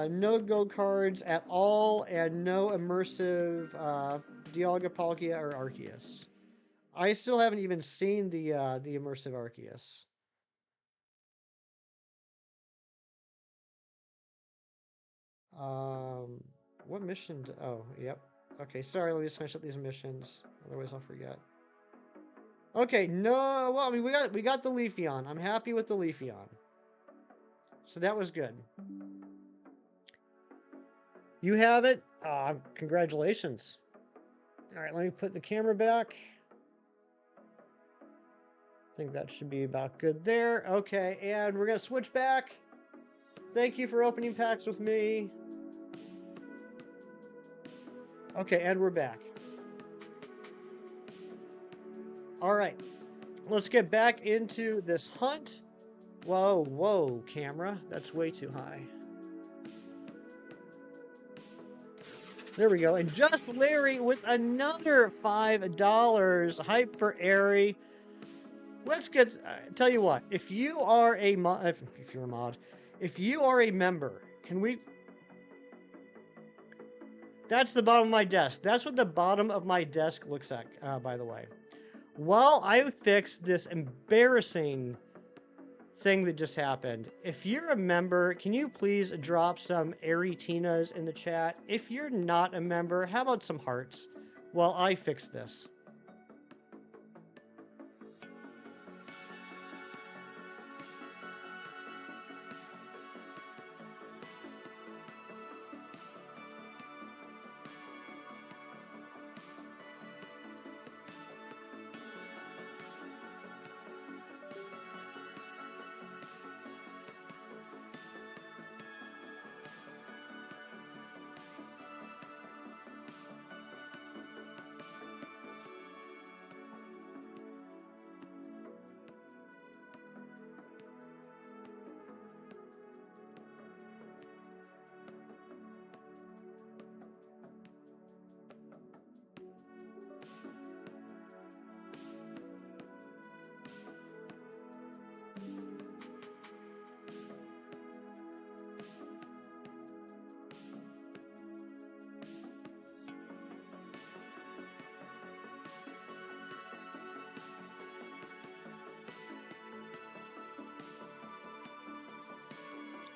No gold cards at all, and no immersive Dialga, Palkia, or Arceus. I still haven't even seen the immersive Arceus. What mission? Oh, yep. Okay, sorry. Let me just finish up these missions. Otherwise, I'll forget. Okay, no. Well, I mean, we got the Leafeon. I'm happy with the Leafeon. So that was good. You have it. Congratulations. All right, let me put the camera back. I think that should be about good there. Okay, and we're going to switch back. Thank you for opening packs with me. Okay, and we're back. All right, let's get back into this hunt. Whoa, camera. That's way too high. There we go. And Just Larry with another $5. Hype for Ari. Let's get. Tell you what. If you are a if you're a mod, if you are a member, can we? That's the bottom of my desk. That's what the bottom of my desk looks like. By the way, while I fix this embarrassing thing that just happened, if you're a member, can you please drop some Aritinas in the chat? If you're not a member, how about some hearts while I fix this?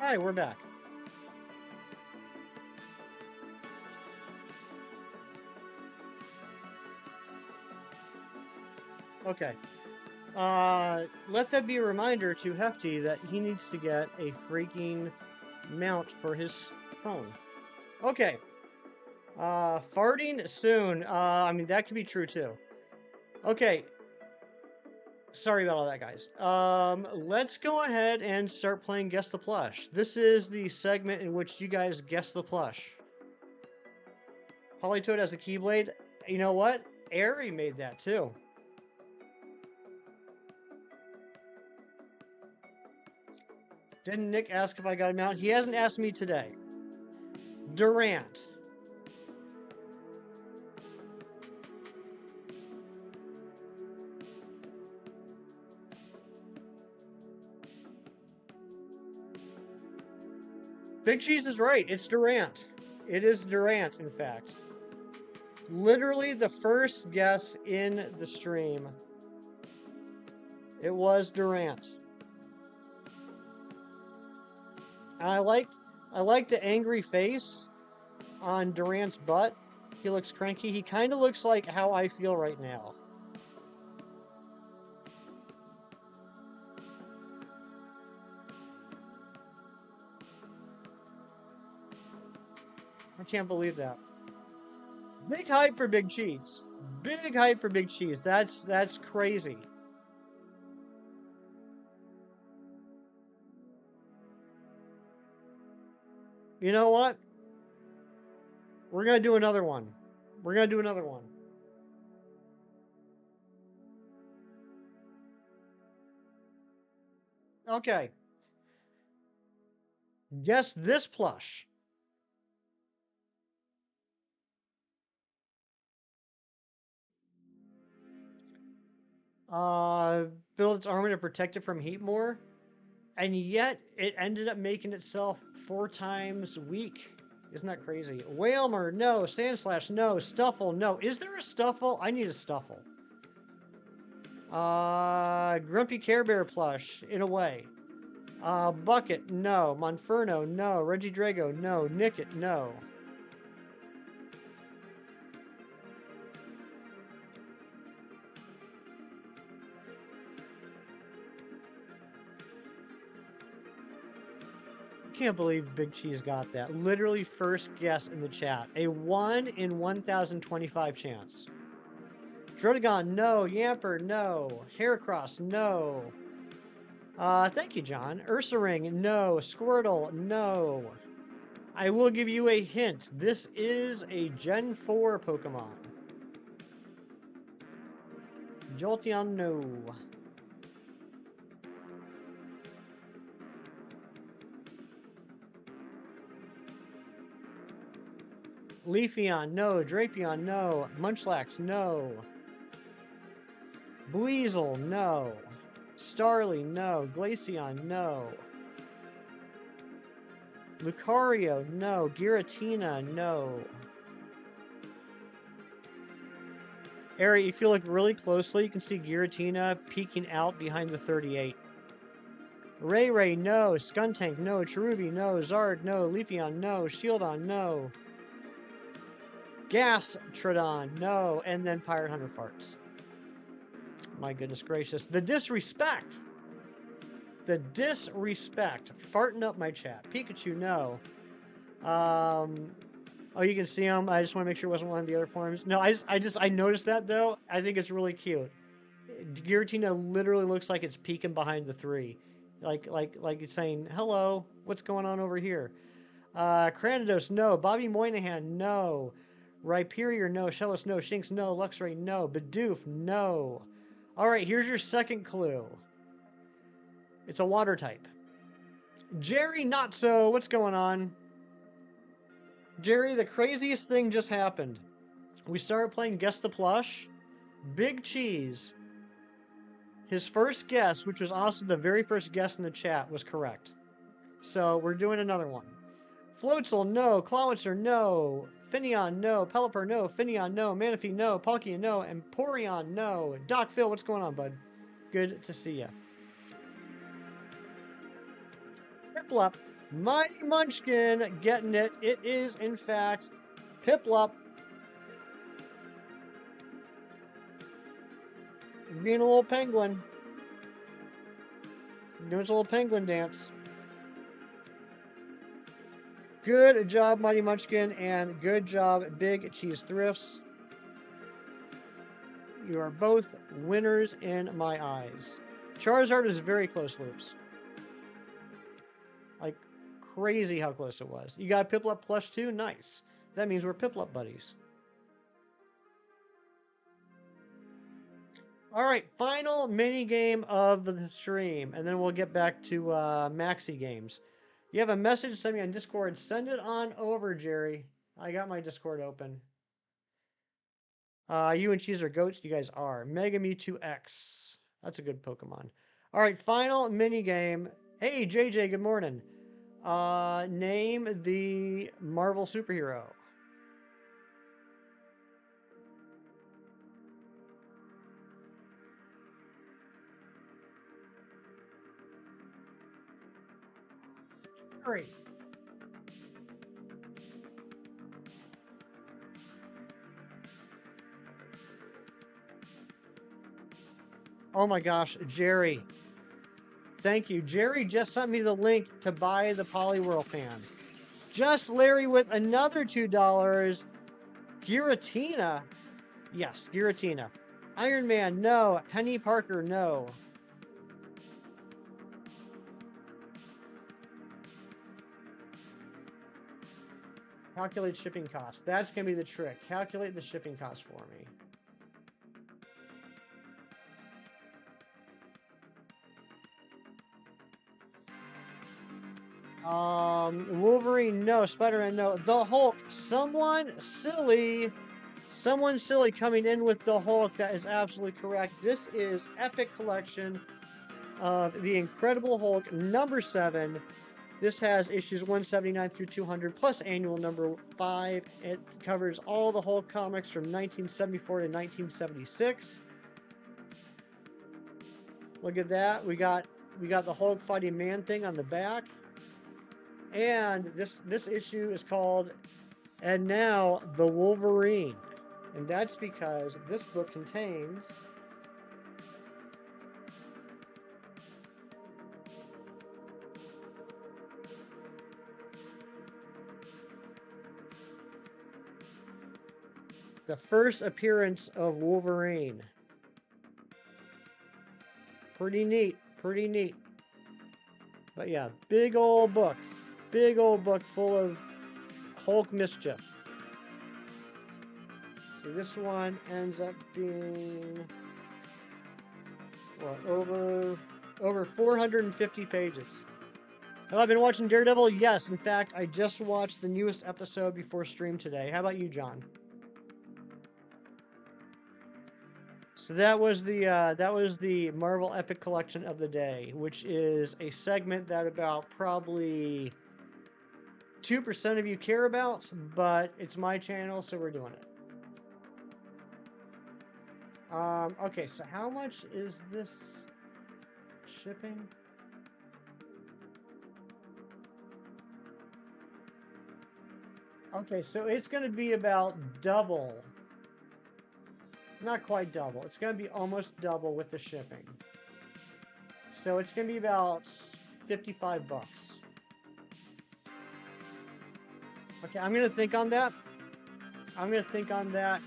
All right, we're back. Okay. Let that be a reminder to Hefty that he needs to get a freaking mount for his phone. Okay. Farting soon. I mean, that could be true too. Okay. Sorry about all that, guys. Let's go ahead and start playing Guess the Plush. This is the segment in which you guys guess the plush. Politoad has a Keyblade. You know what? Ari made that too. Didn't Nick ask if I got a mount? He hasn't asked me today. Durant. Big Cheese is right. It's Durant. It is Durant, in fact. Literally the first guess in the stream. It was Durant. And I like the angry face on Durant's butt. He looks cranky. He kind of looks like how I feel right now. I can't believe that. Big hype for Big Cheese. Big hype for Big Cheese. That's crazy. You know what? We're going to do another one. We're going to do another one. Okay. Guess this plush. Build its armor to protect it from heat more. And yet, it ended up making itself 4 times weak. Isn't that crazy? Whalmer, no. Sandslash, no. Stuffle, no. Is there a Stuffle? I need a Stuffle. Grumpy Care Bear plush, in a way. Bucket, no. Monferno, no. Regidrago, no. Nickit, no. Can't believe Big Cheese got that. Literally first guess in the chat. A 1 in 1,025 chance. Drotagon, no. Yamper, no. Heracross, no. Thank you, John. Ursaring, no. Squirtle, no. I will give you a hint. This is a Gen 4 Pokemon. Jolteon, no. Leafeon, no. Drapion, no. Munchlax, no. Buizel, no. Starly, no. Glaceon, no. Lucario, no. Giratina, no. Ari, if you look really closely, you can see Giratina peeking out behind the 38. Ray, no. Skuntank, no. Cherubi, no. Zard, no. Leafeon, no. Shieldon, no. Gastrodon, no. And then Pirate Hunter farts. My goodness gracious. The disrespect. The disrespect. Farting up my chat. Pikachu, no. Oh, you can see him. I just want to make sure it wasn't one of the other forms. No, I noticed that, though. I think it's really cute. Giratina literally looks like it's peeking behind the 3. Like it's saying, hello, what's going on over here? Cranidos, no. Bobby Moynihan, no. Rhyperior, no. Shellos, no. Shinx, no. Luxray, no. Bidoof, no. Alright, here's your second clue. It's a water type. Jerry, not so. What's going on? Jerry, the craziest thing just happened. We started playing Guess the Plush. Big Cheese, his first guess, which was also the very first guess in the chat, was correct. So we're doing another one. Floatzel, no. Clawitzer, no. Finneon, no. Pelipper, no. Finneon, no. Manaphy, no. Palkia, no. Emporion, no. Doc Phil, what's going on, bud? Good to see ya. Piplup, Mighty Munchkin, getting it. It is, in fact, Piplup. Being a little penguin. Doing his little penguin dance. Good job, Mighty Munchkin, and good job, Big Cheese Thrifts. You are both winners in my eyes. Charizard is very close, Loops. Like, crazy how close it was. You got Piplup plush too? Nice. That means we're Piplup buddies. Alright, final mini game of the stream, and then we'll get back to Maxi games. You have a message, send me on Discord. Send it on over, Jerry. I got my Discord open. You and Cheese are goats. You guys are. Mega Mewtwo X. That's a good Pokemon. All right, final mini game. Hey, JJ, good morning. Name the Marvel superhero. Great. Oh my gosh, Jerry. Thank you. Jerry just sent me the link to buy the Poliwhirl fan. Just Larry with another $2. Giratina. Yes, Giratina. Iron Man, no. Penny Parker, no. Calculate shipping cost. That's going to be the trick. Calculate the shipping cost for me. Wolverine, no. Spider-Man, no. The Hulk, someone silly coming in with the Hulk. That is absolutely correct. This is Epic Collection of the Incredible Hulk number 7. This has issues 179 through 200 plus annual number 5. It covers all the Hulk comics from 1974 to 1976. Look at that. We got the Hulk fighting Man-Thing on the back. And this issue is called And Now the Wolverine. And that's because this book contains the first appearance of Wolverine. Pretty neat, pretty neat. But yeah, big old book full of Hulk mischief. So this one ends up being what, over 450 pages. Have I been watching Daredevil? Yes, in fact, I just watched the newest episode before stream today. How about you, John? So that was the Marvel Epic Collection of the day, which is a segment that about probably 2% of you care about, but it's my channel, so we're doing it. Okay, so how much is this shipping? Okay, so it's going to be about double. Not quite double. It's going to be almost double with the shipping. So it's going to be about 55 bucks. Okay, I'm going to think on that. I'm going to think on that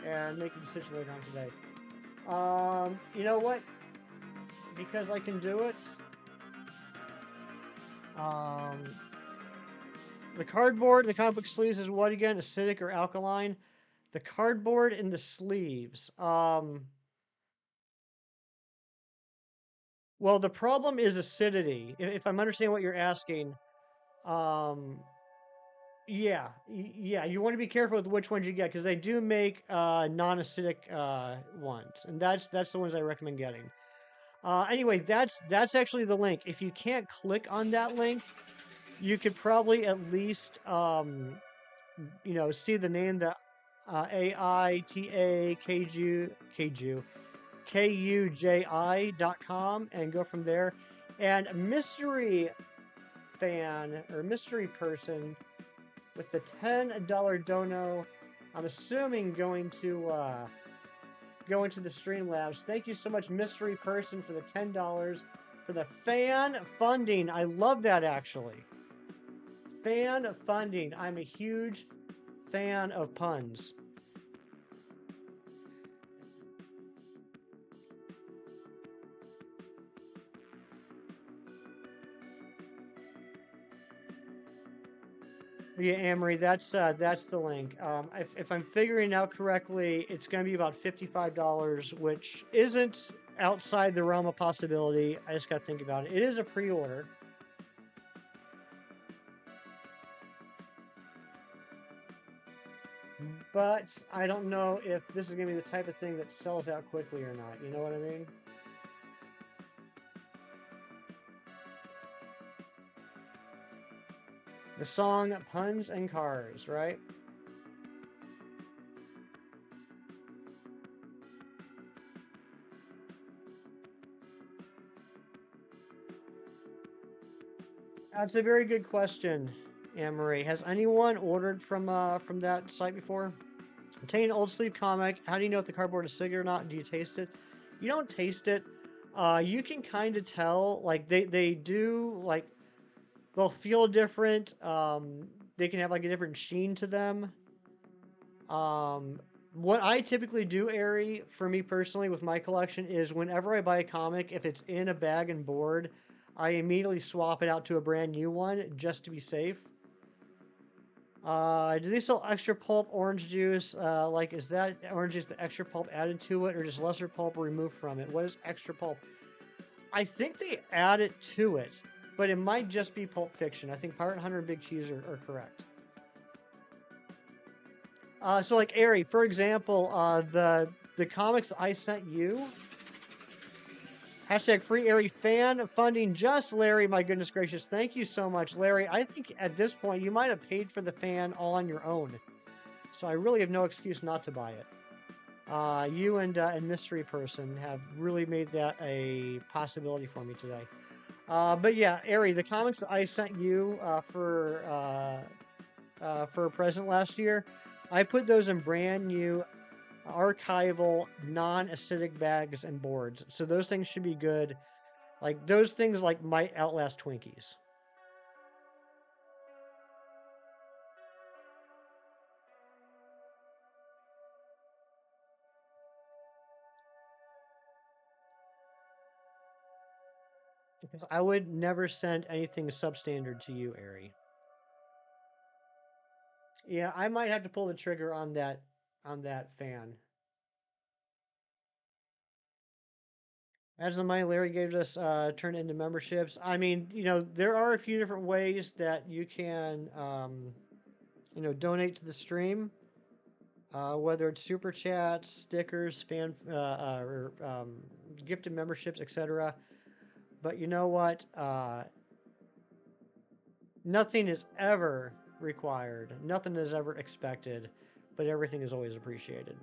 and make a decision later on today. You know what? Because I can do it. The cardboard in the comic book sleeves is what again? Acidic or alkaline? The cardboard in the sleeves. Well, the problem is acidity. If I'm understanding what you're asking, yeah, you want to be careful with which ones you get because they do make non-acidic ones, and that's the ones I recommend getting. Anyway, that's actually the link. If you can't click on that link, you could probably at least see the name that AITAKUJI.com and go from there. And mystery fan or mystery person with the $10 dono, I'm assuming going to the Streamlabs. Thank you so much, mystery person, for the $10 for the fan funding. I love that actually. Fan funding. I'm a huge fan of puns. Yeah, Amory, that's the link. If I'm figuring it out correctly, it's going to be about $55, which isn't outside the realm of possibility. I just got to think about it. It is a pre-order. but I don't know if this is going to be the type of thing that sells out quickly or not. You know what I mean? The song Puns and Cars, right? That's a very good question, Anne-Marie. Has anyone ordered from that site before? Obtain old sleeve comic. How do you know if the cardboard is Sig or not? Do you taste it? You don't taste it. You can kind of tell. Like they do like they'll feel different. They can have like a different sheen to them. What I typically do, Ari, for me personally with my collection is whenever I buy a comic, if it's in a bag and board, I immediately swap it out to a brand new one just to be safe. Do they sell extra pulp orange juice? Like, is that orange juice the extra pulp added to it or just lesser pulp removed from it? What is extra pulp? I think they add it to it, but it might just be Pulp Fiction. I think Pirate Hunter and Big Cheese are correct. So like Ari, for example, the comics I sent you, hashtag free Ari fan funding just Larry. My goodness gracious, thank you so much, Larry. I think at this point you might have paid for the fan all on your own, so I really have no excuse not to buy it. You and Mystery Person have really made that a possibility for me today. But yeah, Ari, the comics that I sent you for a present last year, I put those in brand new archival non-acidic bags and boards. So those things should be good. Like those things like might outlast Twinkies. Because I would never send anything substandard to you, Ari. Yeah, I might have to pull the trigger on that fan. As the money Larry gave us turned into memberships. I mean, there are a few different ways that you can, donate to the stream. Whether it's super chats, stickers, or gifted memberships, etc. But you know what? Nothing is ever required. Nothing is ever expected, but everything is always appreciated.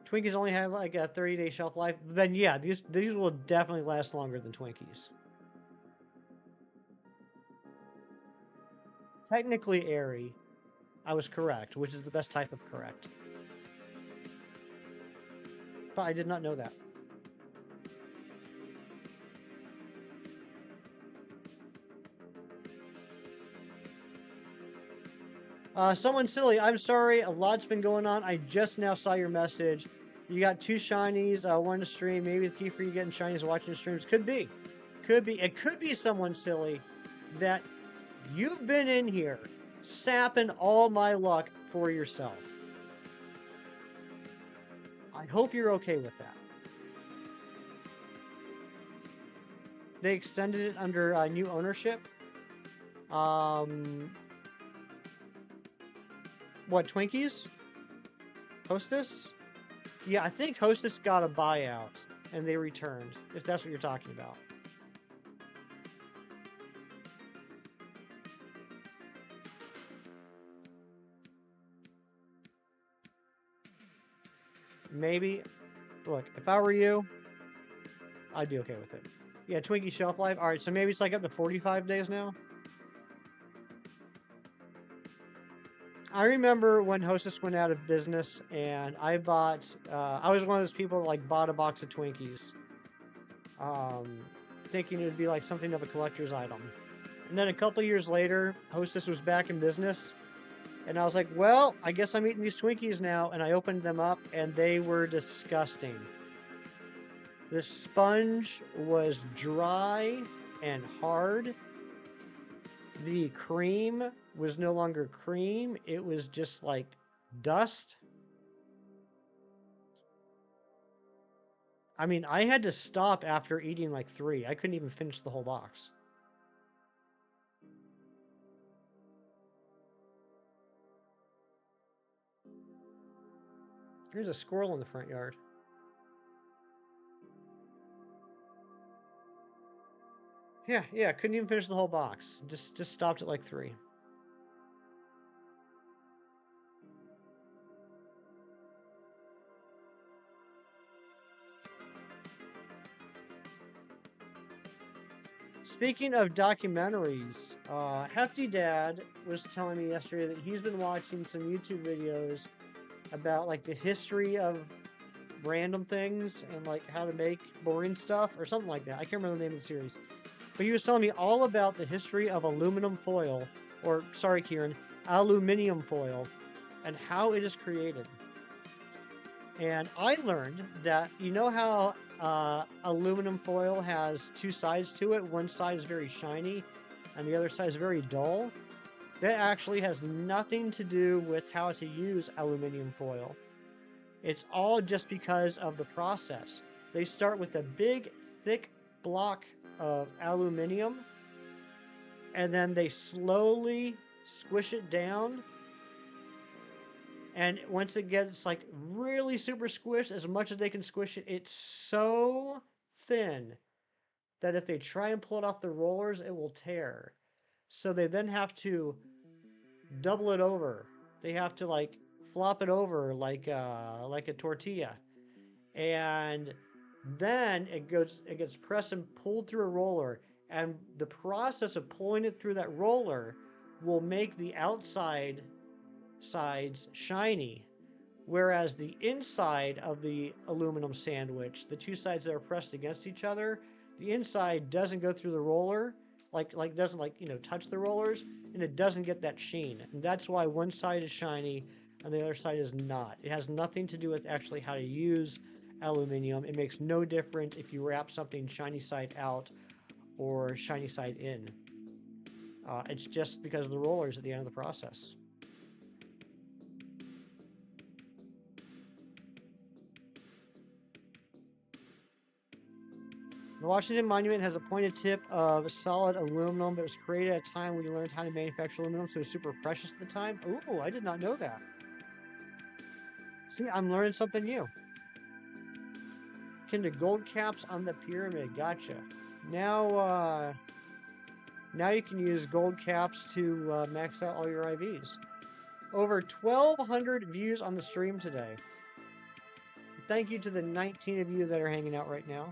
Twinkies only have like a 30-day shelf life. Then yeah, these will definitely last longer than Twinkies. Technically, Airy, I was correct, which is the best type of correct. But I did not know that. Someone silly, I'm sorry, a lot's been going on. I just now saw your message. You got 2 shinies, one to stream. Maybe the key for you getting shinies watching streams. Could be. It could be someone silly that you've been in here sapping all my luck for yourself. I hope you're okay with that. They extended it under new ownership. What, Twinkies? Hostess? Yeah, I think Hostess got a buyout and they returned, if that's what you're talking about. Maybe. Look, if I were you, I'd be okay with it. Yeah, Twinkie shelf life. All right, so maybe it's like up to 45 days now. I remember when Hostess went out of business, and I bought. I was one of those people that like bought a box of Twinkies, thinking it would be like something of a collector's item. And then a couple years later, Hostess was back in business, and I was like, "Well, I guess I'm eating these Twinkies now." And I opened them up, and they were disgusting. The sponge was dry and hard. The cream was no longer cream. It was just like dust. I mean, I had to stop after eating like 3. I couldn't even finish the whole box. There's a squirrel in the front yard. Yeah, couldn't even finish the whole box. Just stopped at like 3. Speaking of documentaries, Hefty Dad was telling me yesterday that he's been watching some YouTube videos about like the history of random things and like how to make boring stuff or something like that. I can't remember the name of the series. But he was telling me all about the history of aluminum foil, or sorry, Kieran, aluminium foil, and how it is created. And I learned that, you know how aluminum foil has 2 sides to it? One side is very shiny and the other side is very dull. That actually has nothing to do with how to use aluminum foil. It's all just because of the process. They start with a big, thick block of aluminum, and then they slowly squish it down. And once it gets like really super squished, as much as they can squish it, it's so thin that if they try and pull it off the rollers, it will tear. So they then have to double it over. They have to like flop it over like a tortilla, and then it gets pressed and pulled through a roller. And the process of pulling it through that roller will make the outside sides shiny, whereas the inside of the aluminum sandwich, the 2 sides that are pressed against each other, the inside doesn't go through the roller, doesn't touch the rollers, and it doesn't get that sheen. And that's why one side is shiny and the other side is not. It has nothing to do with actually how to use aluminum. It makes no difference if you wrap something shiny side out or shiny side in. It's just because of the rollers at the end of the process. The Washington Monument has a pointed tip of solid aluminum, but it was created at a time when you learned how to manufacture aluminum, so it was super precious at the time. Ooh, I did not know that. See, I'm learning something new. Akin to gold caps on the pyramid. Gotcha. Now you can use gold caps to max out all your IVs. Over 1,200 views on the stream today. Thank you to the 19 of you that are hanging out right now.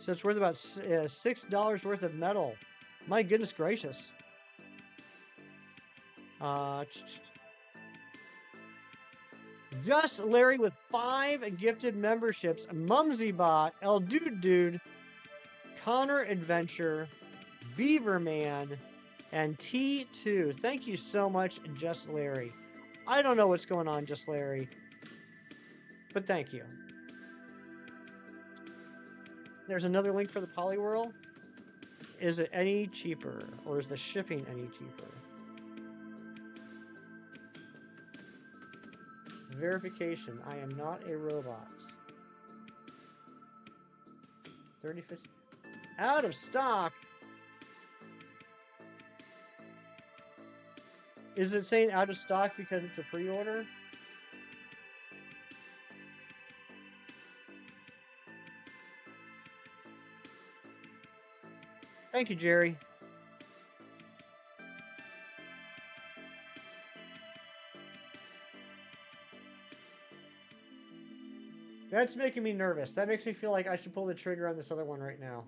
So it's worth about $6 worth of metal. My goodness gracious. Just Larry with 5 gifted memberships. Mumsybot, El Dude, Connor Adventure, Beaverman, and T2. Thank you so much, Just Larry. I don't know what's going on, Just Larry, but thank you. There's another link for the Poliwhirl. Is it any cheaper, or is the shipping any cheaper? Verification. I am not a robot. 30-50. Out of stock. Is it saying out of stock because it's a pre-order? Thank you, Jerry. That's making me nervous. That makes me feel like I should pull the trigger on this other one right now.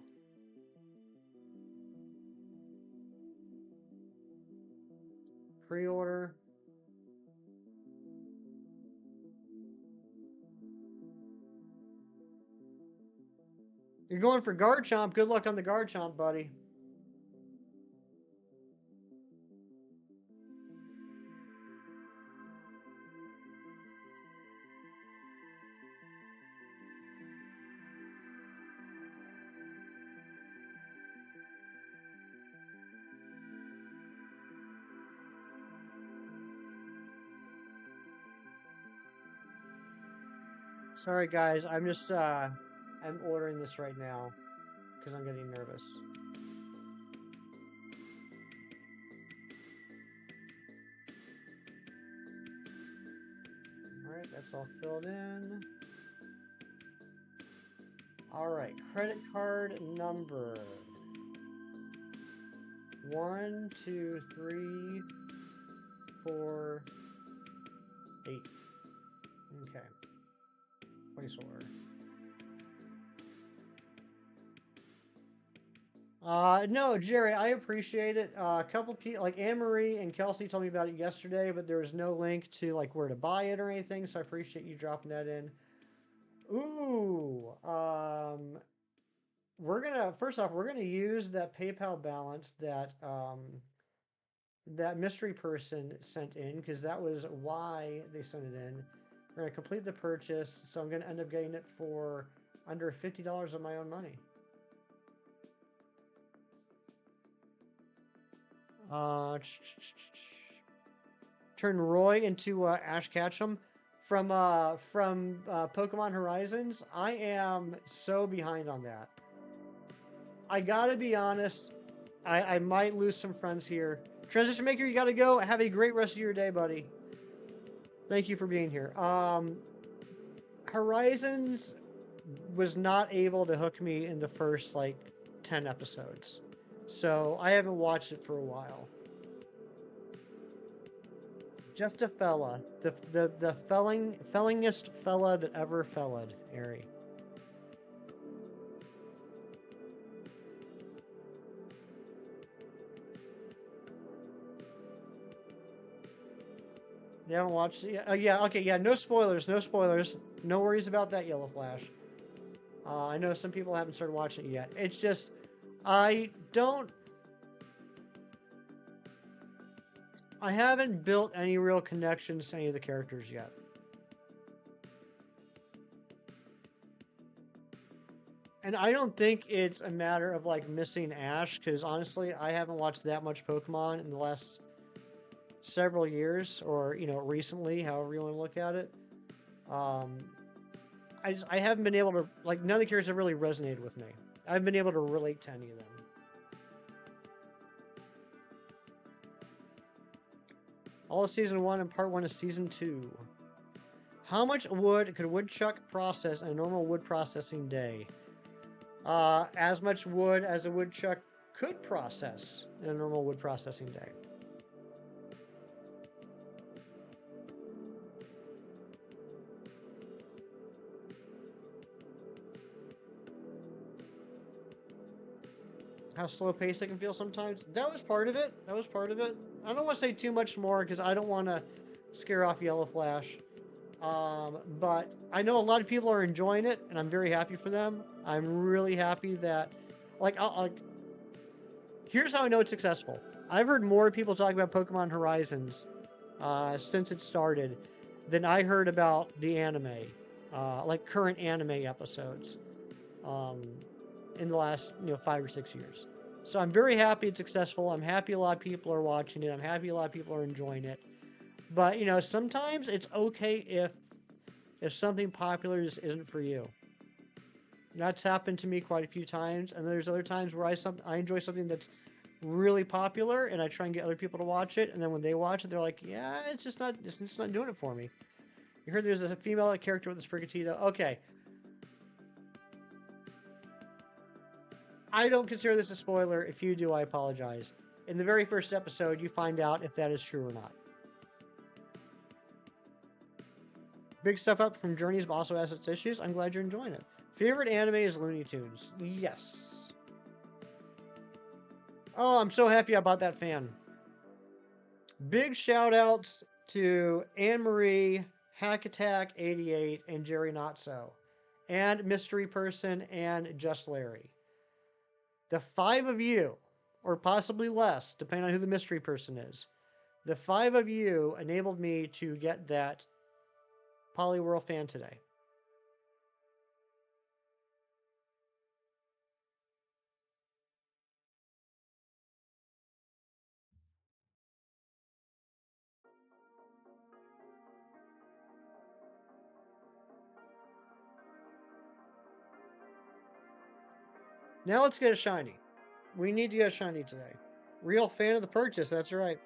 Pre-order. You're going for Garchomp. Good luck on the Garchomp, buddy. Sorry, guys. I'm just, I'm ordering this right now because I'm getting nervous. Alright, that's all filled in. Alright, credit card number 1, 2, 3, 4, 8. Okay. Place order. No, Jerry, I appreciate it. A couple people, like Anne-Marie and Kelsey told me about it yesterday, but there was no link to like where to buy it or anything, so I appreciate you dropping that in. Ooh, first off, we're gonna use that PayPal balance that that mystery person sent in, because that was why they sent it in. We're gonna complete the purchase, so I'm gonna end up getting it for under $50 of my own money. Turn Roy into Ash Ketchum from Pokemon Horizons. I am so behind on that. I gotta be honest. I might lose some friends here. Transition Maker, you gotta go. Have a great rest of your day, buddy. Thank you for being here. Horizons was not able to hook me in the first like 10 episodes, so I haven't watched it for a while. Just a fella, the fellingest fella that ever felled, Ari. You haven't watched it yet? Yeah, okay, yeah, no spoilers, no spoilers. No worries about that, Yellow Flash. I know some people haven't started watching it yet. It's just, I haven't built any real connections to any of the characters yet. And I don't think it's a matter of like missing Ash, because honestly, I haven't watched that much Pokemon in the last several years, or recently, however you want to look at it. I haven't been able to, like, none of the characters have really resonated with me. I haven't been able to relate to any of them. All of season 1 and part 1 of season 2. How much wood could a woodchuck process in a normal wood processing day? As much wood as a woodchuck could process in a normal wood processing day. How slow paced it can feel sometimes. That was part of it. I don't want to say too much more because I don't want to scare off Yellow Flash. But I know a lot of people are enjoying it, and I'm very happy for them. I'm really happy that, here's how I know it's successful. I've heard more people talk about Pokemon Horizons since it started than I heard about the anime, like current anime episodes. In the last 5 or 6 years. So I'm very happy it's successful. I'm happy a lot of people are watching it. I'm happy a lot of people are enjoying it. But sometimes it's okay if something popular just isn't for you. That's happened to me quite a few times, and there's other times where I enjoy something that's really popular, and I try and get other people to watch it, and then when they watch it, they're like, yeah, it's just not doing it for me. You heard there's a female character with a Sprigatito. Okay. I don't consider this a spoiler. If you do, I apologize. In the very first episode, you find out if that is true or not. Big stuff up from Journeys, but also has its issues. I'm glad you're enjoying it. Favorite anime is Looney Tunes. Yes. Oh, I'm so happy I bought that fan. Big shout outs to Anne-Marie, Hack Attack 88, and Jerry Notso, and Mystery Person, and Just Larry. The 5 of you, or possibly less, depending on who the mystery person is, the 5 of you enabled me to get that Poliwhirl fan today. Now let's get a shiny. We need to get a shiny today. Real fan of the purchase, that's right.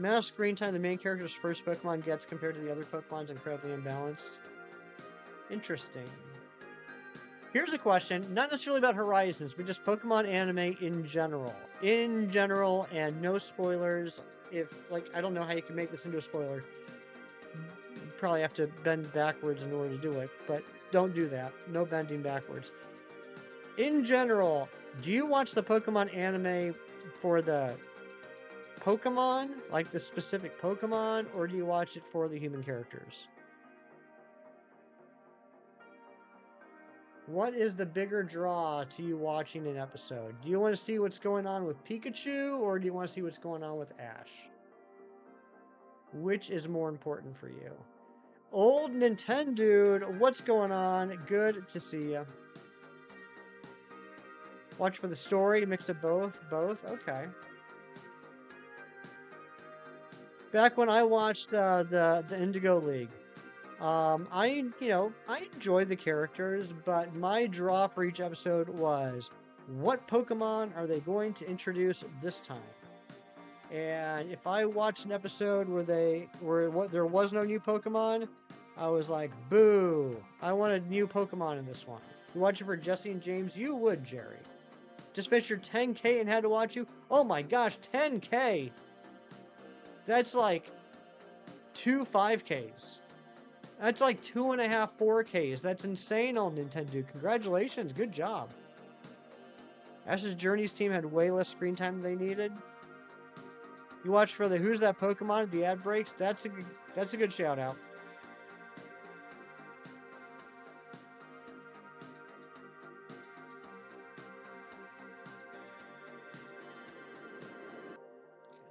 amount of screen time the main character's first Pokemon gets compared to the other Pokemon is incredibly imbalanced. Interesting. Here's a question, not necessarily about Horizons, but just Pokemon anime in general. In general, and no spoilers. If, like, I don't know how you can make this into a spoiler. You probably have to bend backwards in order to do it, but don't do that. No bending backwards. In general, do you watch the Pokemon anime for the Pokemon, like the specific Pokemon, or do you watch it for the human characters? What is the bigger draw to you watching an episode? Do you want to see what's going on with Pikachu, or do you want to see what's going on with Ash? Which is more important for you? Old Nintendo, what's going on? Good to see you. Watch for the story, mix of both? Both? Okay. Back when I watched the Indigo League, I enjoyed the characters, but my draw for each episode was, what Pokemon are they going to introduce this time? And if I watched an episode where there was no new Pokemon, I was like, boo! I wanted new Pokemon in this one. You watch it for Jesse and James? You would, Jerry. Just finished your 10K and had to watch you? Oh my gosh, 10K! That's like 2 5Ks. That's like 2.5 4Ks. That's insane on Nintendo. Congratulations, good job. Ash's Journeys team had way less screen time than they needed. You watch for the Who's That Pokemon at the ad breaks? That's a good shout out.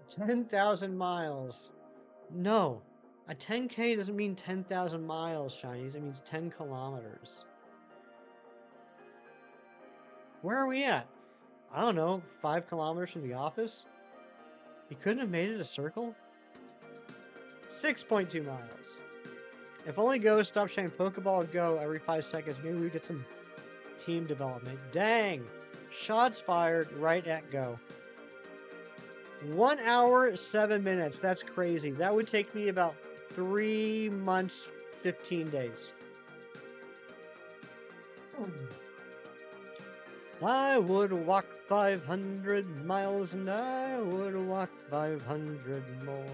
$10,000 miles. No. A 10K doesn't mean 10,000 miles, Shinies. It means 10 kilometers. Where are we at? I don't know, 5 kilometers from the office? You couldn't have made it a circle? 6.2 miles. If only Go stopped showing Pokeball Go every 5 seconds, maybe we get some team development. Dang! Shots fired right at Go. 1 hour, 7 minutes. That's crazy. That would take me about 3 months, 15 days. I would walk 500 miles and I would walk 500 more.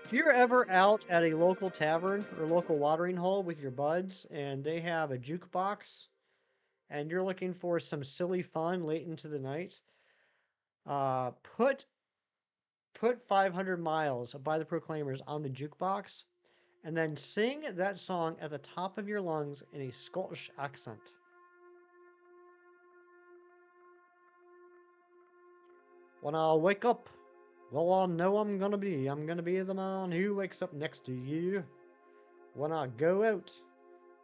If you're ever out at a local tavern or local watering hole with your buds and they have a jukebox and you're looking for some silly fun late into the night, put 500 miles by the Proclaimers on the jukebox and then sing that song at the top of your lungs in a Scottish accent. When I wake up, well, I know I'm gonna be the man who wakes up next to you. When I go out,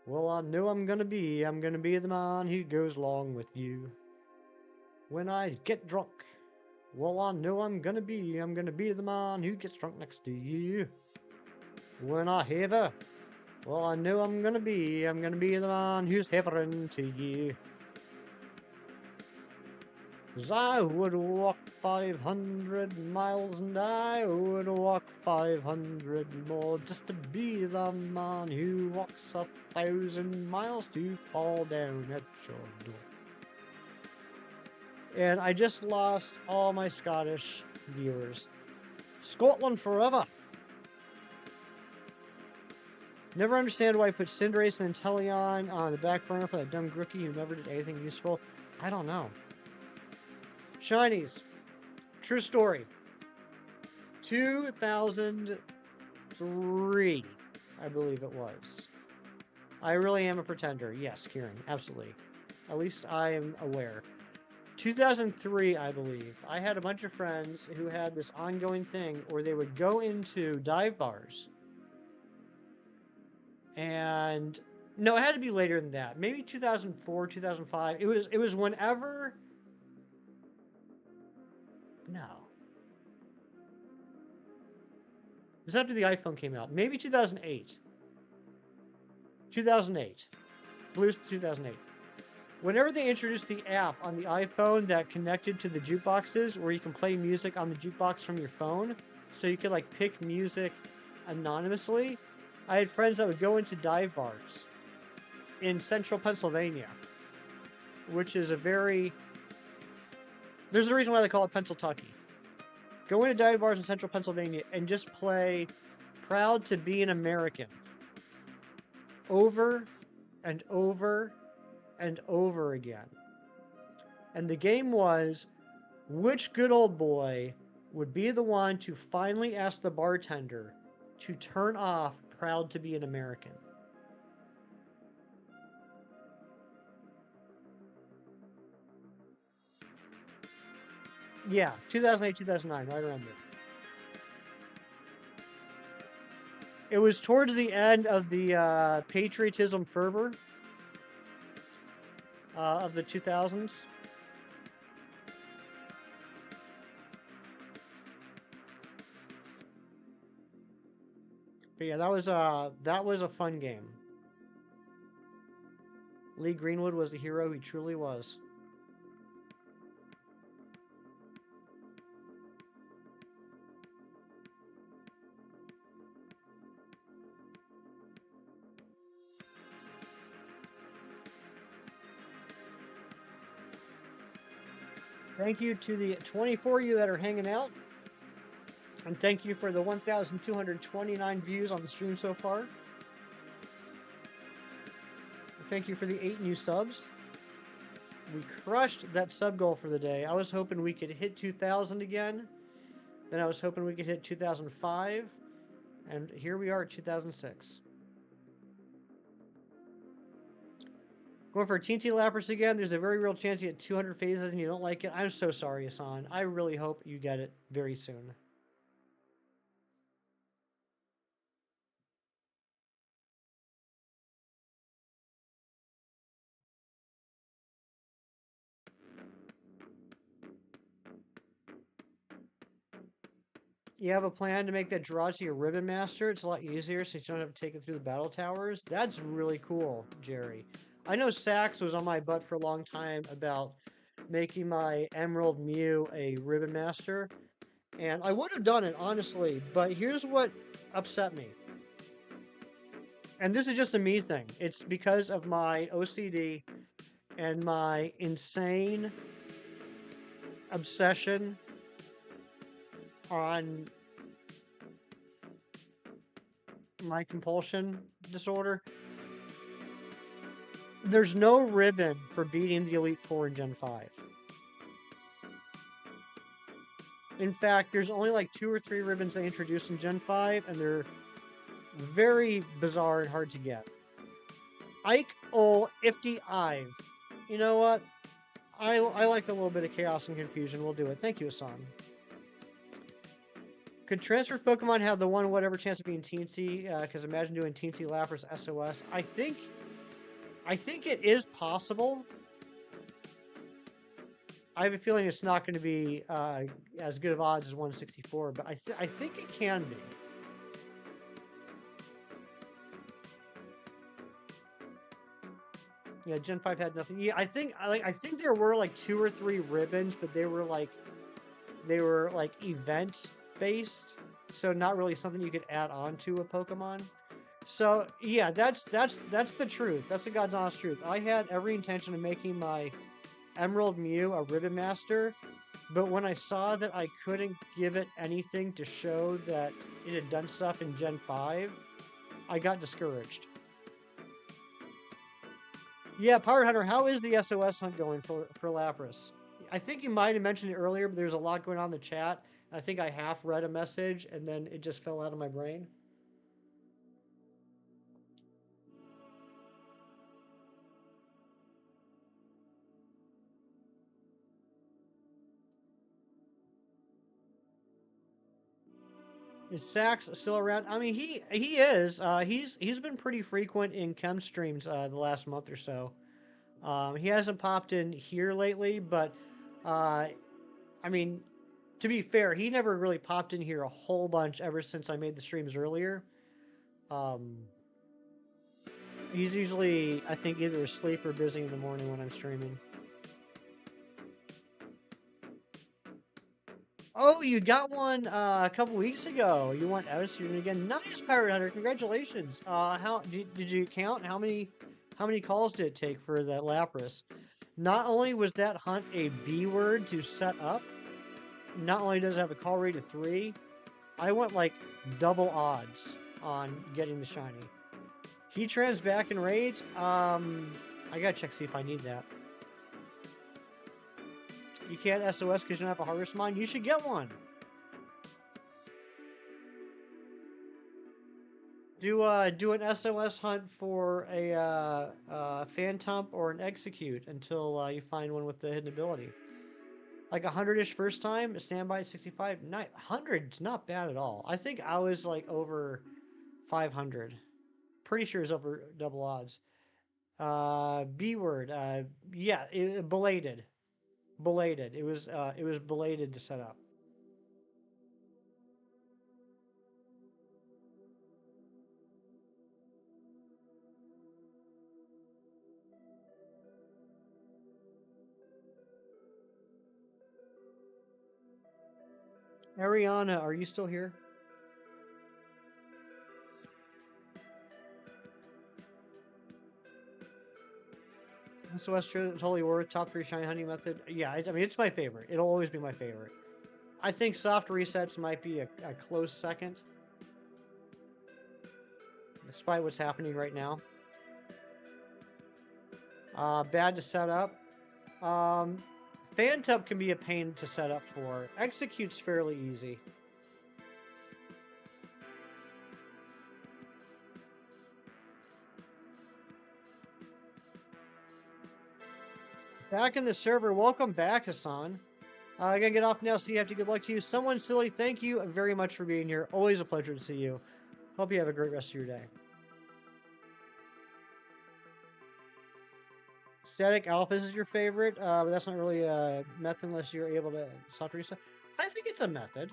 well, I know I'm gonna be the man who goes along with you. When I get drunk, well, I know I'm gonna be the man who gets drunk next to you. When I haver, well, I know I'm gonna be the man who's havering to you. 'Cause I would walk 500 miles and I would walk 500 more just to be the man who walks 1,000 miles to fall down at your door. And I just lost all my Scottish viewers. Scotland forever! Never understand why I put Cinderace and Inteleon on the back burner for that dumb Grookie who never did anything useful. I don't know. Shinies. True story. 2003, I believe it was. I really am a pretender. Yes, Kieran, absolutely. At least I am aware. 2003, I believe. I had a bunch of friends who had this ongoing thing where they would go into dive bars. And no, it had to be later than that. Maybe 2004, 2005. It was whenever. No. It was after the iPhone came out. Maybe 2008. 2008. Blues 2008. Whenever they introduced the app on the iPhone that connected to the jukeboxes, where you can play music on the jukebox from your phone, so you could like pick music anonymously, I had friends that would go into dive bars in central Pennsylvania, which is a very... There's a reason why they call it Pennsyltucky. Go into dive bars in central Pennsylvania and just play Proud to Be an American over and over and over again. And the game was, which good old boy would be the one to finally ask the bartender to turn off Proud to Be an American? Yeah, 2008, 2009, right around there. It was towards the end of the patriotism fervor of the 2000s. But yeah, that was a fun game. Lee Greenwood was the hero he truly was. Thank you to the 24 of you that are hanging out. And thank you for the 1,229 views on the stream so far. Thank you for the 8 new subs. We crushed that sub goal for the day. I was hoping we could hit 2,000 again. Then I was hoping we could hit 2005. And here we are at 2006. Going for a Teensy Lapras again. There's a very real chance you get 200 phases and you don't like it. I'm so sorry, Hassan. I really hope you get it very soon. You have a plan to make that Jirachi a Ribbon Master? It's a lot easier since you don't have to take it through the battle towers. That's really cool, Jerry. I know Sax was on my butt for a long time about making my Emerald Mew a Ribbon Master. And I would have done it, honestly. But here's what upset me. And this is just a me thing. It's because of my OCD and my insane obsession on my compulsion disorder. There's no ribbon for beating the Elite Four in Gen 5. In fact, there's only like 2 or 3 ribbons they introduced in Gen 5, and they're very bizarre and hard to get. Ike Ol Ifty Ive. You know what? I like a little bit of chaos and confusion. We'll do it. Thank you, Hassan. Could transfer Pokemon have the one whatever chance of being Teensy? Because imagine doing Teensy Lapras SOS. I think it is possible. I have a feeling it's not going to be as good of odds as 164, but I think it can be. Yeah, Gen 5 had nothing. Yeah, I think there were like 2 or 3 ribbons, but they were like event based, so not really something you could add on to a Pokemon. So yeah, that's the truth. That's the God's honest truth. I had every intention of making my Emerald Mew a Ribbon Master, but when I saw that I couldn't give it anything to show that it had done stuff in Gen 5, I got discouraged. Yeah, Power Hunter, how is the SOS hunt going for Lapras? I think you might have mentioned it earlier, but there's a lot going on in the chat. I think I half read a message, and then it just fell out of my brain. Is Sax still around? I mean, he is. He's been pretty frequent in chem streams the last month or so. He hasn't popped in here lately, but I mean, to be fair, he never really popped in here a whole bunch ever since I made the streams earlier. He's usually, I think, either asleep or busy in the morning when I'm streaming. Oh, you got one a couple weeks ago. You want Evan streaming again? Nice, Pirate Hunter. Congratulations. How did you count? How many calls did it take for that Lapras? Not only was that hunt a B word to set up, not only does it have a call rate of 3, I went like double odds on getting the shiny. He trans back in raids. I gotta check see if I need that. You can't SOS because you don't have a harvest mine. You should get one. Do an SOS hunt for a phantom or an execute until you find one with the hidden ability. Like 100-ish first time, standby at 65. 100's not bad at all. I think I was like over 500. Pretty sure it's over double odds. B word. Yeah, belated. Belated. It was belated to set up. Ariana, are you still here? SOS totally worth top 3 shiny hunting method. Yeah, I mean it's my favorite. It'll always be my favorite. I think soft resets might be a close second, despite what's happening right now. Bad to set up. Phantom can be a pain to set up for. Execute's fairly easy. Back in the server. Welcome back, Hassan. I gotta get off now, so you have to good luck to you. Someone silly, thank you very much for being here. Always a pleasure to see you. Hope you have a great rest of your day. Static alphas is your favorite, but that's not really a method unless you're able to soft reset. I think it's a method.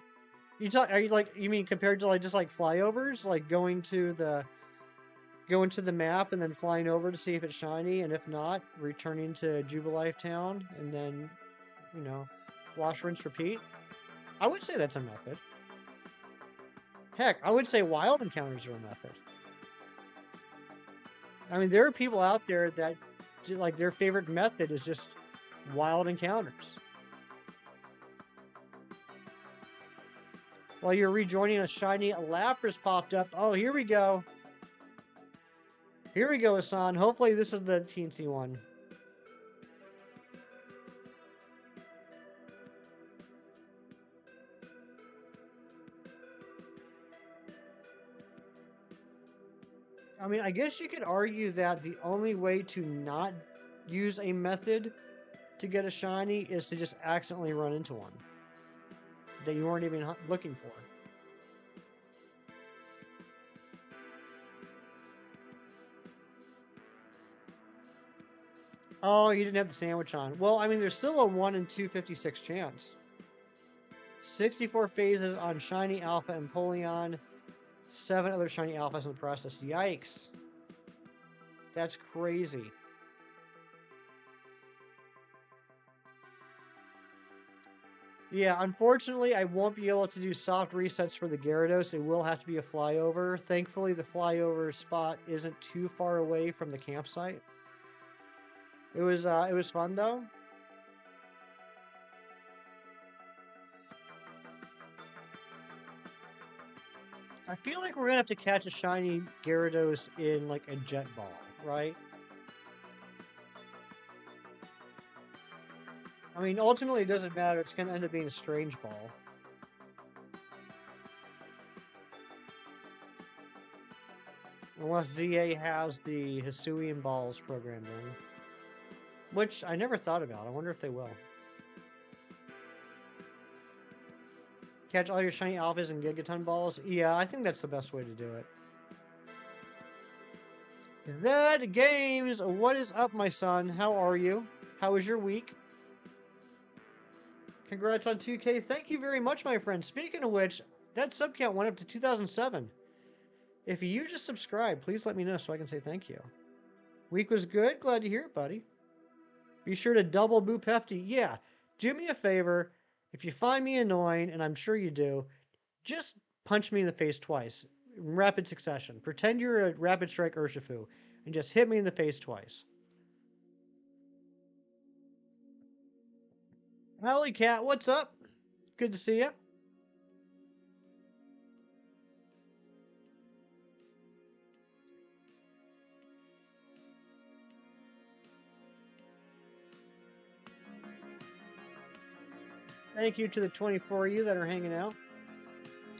You mean compared to like just like flyovers, like going to the map and then flying over to see if it's shiny, and if not, returning to Jubilife Town and then, you know, wash, rinse, repeat. I would say that's a method. Heck, I would say wild encounters are a method. I mean, there are people out there that like their favorite method is just wild encounters. While you're rejoining a shiny Lapras popped up. Oh, here we go. Here we go, Hassan. Hopefully this is the teensy one. I mean, I guess you could argue that the only way to not use a method to get a shiny is to just accidentally run into one that you weren't even looking for. Oh, you didn't have the sandwich on. Well, I mean, there's still a 1 in 256 chance. 64 phases on Shiny Alpha and Empoleon. 7 other Shiny Alphas in the process. Yikes. That's crazy. Yeah, unfortunately, I won't be able to do soft resets for the Gyarados. It will have to be a flyover. Thankfully, the flyover spot isn't too far away from the campsite. It was fun though. I feel like we're gonna have to catch a shiny Gyarados in like a jet ball, right? I mean, ultimately it doesn't matter. It's gonna end up being a strange ball. Unless ZA has the Hisuian balls programmed in. Which I never thought about. I wonder if they will. Catch all your shiny alphas and gigaton balls? Yeah, I think that's the best way to do it. That Games! What is up, my son? How are you? How was your week? Congrats on 2K. Thank you very much, my friend. Speaking of which, that sub count went up to 2007. If you just subscribe, please let me know so I can say thank you. Week was good. Glad to hear it, buddy. Be sure to double boop hefty. Yeah. Do me a favor. If you find me annoying, and I'm sure you do, just punch me in the face twice. In rapid succession. Pretend you're a rapid strike Urshifu and just hit me in the face twice. Alley Cat, what's up? Good to see you. Thank you to the 24 of you that are hanging out.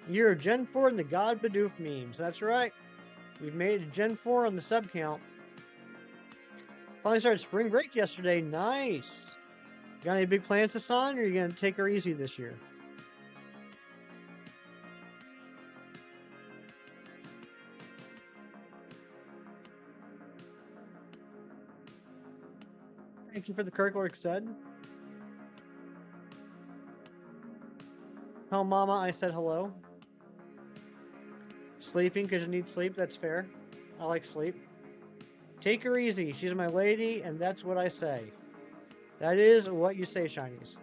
You're Gen 4 in the God Bidoof memes. That's right. We've made it to Gen 4 on the sub count. Finally started spring break yesterday. Nice. Got any big plans, Hassan, or are you going to take her easy this year? Thank you for the Kirklerk said. Tell Mama I said hello. Sleeping because you need sleep. That's fair. I like sleep. Take her easy. She's my lady, and that's what I say. That is what you say, Shinies.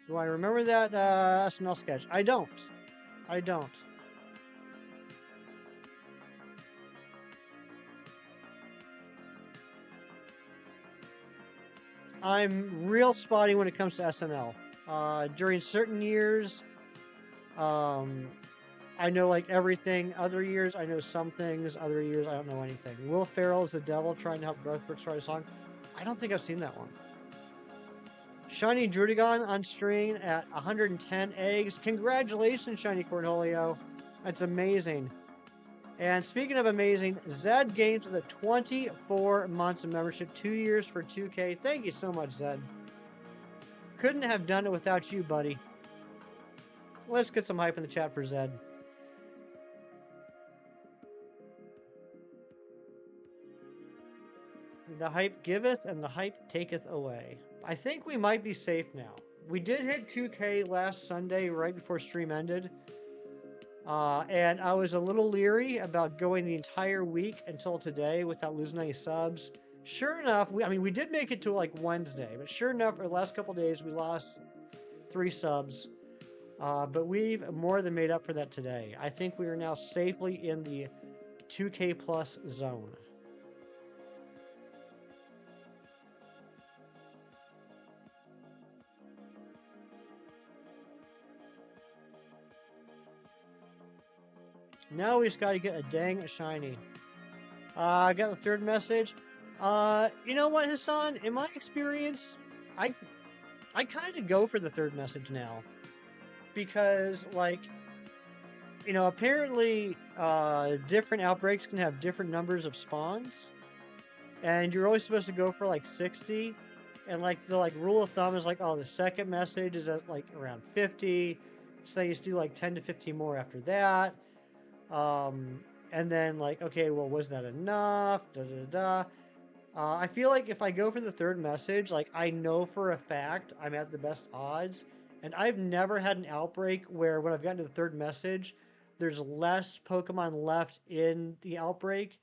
Do I remember that SNL sketch? I don't. I don't. I'm real spotty when it comes to SNL. During certain years, I know like everything. Other years, I know some things. Other years, I don't know anything. Will Ferrell is the devil trying to help Garth Brooks write a song. I don't think I've seen that one. Shiny Drudigon on string at 110 eggs. Congratulations, Shiny Cornholio. That's amazing. And speaking of amazing, Zed Games with a 24 months of membership, 2 years for 2K. Thank you so much, Zed. Couldn't have done it without you, buddy. Let's get some hype in the chat for Zed. The hype giveth and the hype taketh away. I think we might be safe now. We did hit 2K last Sunday right before stream ended. And I was a little leery about going the entire week until today without losing any subs. Sure enough, we did make it to like Wednesday, but sure enough, for the last couple days, we lost 3 subs. But we've more than made up for that today. I think we are now safely in the 2K plus zone. Now we just got to get a dang shiny. I got the 3rd message. You know what, Hassan? In my experience, I kind of go for the 3rd message now. Because, like, you know, apparently different outbreaks can have different numbers of spawns. And you're always supposed to go for, like, 60. And, like, the rule of thumb is, like, oh, the 2nd message is at, like, around 50. So you just do, like, 10 to 15 more after that. And then like, okay, well, was that enough? I feel like if I go for the 3rd message, like I know for a fact I'm at the best odds, and I've never had an outbreak where when I've gotten to the 3rd message, there's less Pokemon left in the outbreak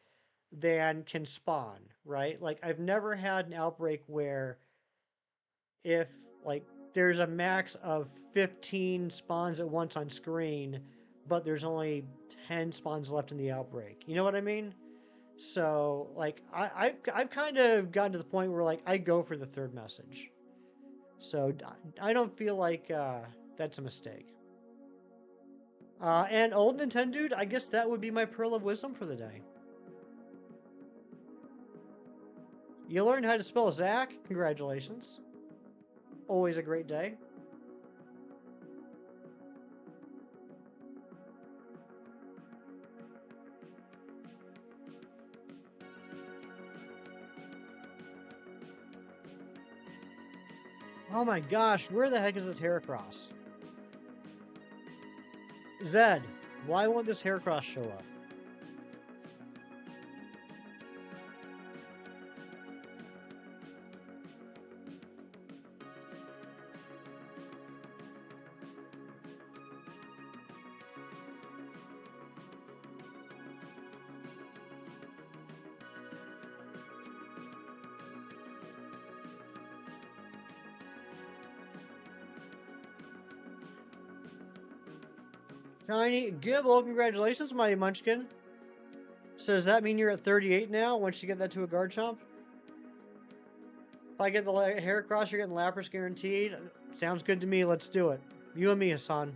than can spawn, right? Like I've never had an outbreak where if like there's a max of 15 spawns at once on screen, but there's only 10 spawns left in the outbreak. You know what I mean? So, like, I've kind of gotten to the point where, like, I go for the 3rd message. So, I don't feel like that's a mistake. And old Nintendo dude, I guess that would be my pearl of wisdom for the day. You learned how to spell Zach? Congratulations. Always a great day. Oh my gosh, where the heck is this Heracross? Zed, why won't this Heracross show up? Shiny Gibble, congratulations, Mighty Munchkin. So does that mean you're at 38 now once you get that to a Garchomp? If I get the Heracross, you're getting Lapras guaranteed. Sounds good to me. Let's do it. You and me, Hassan.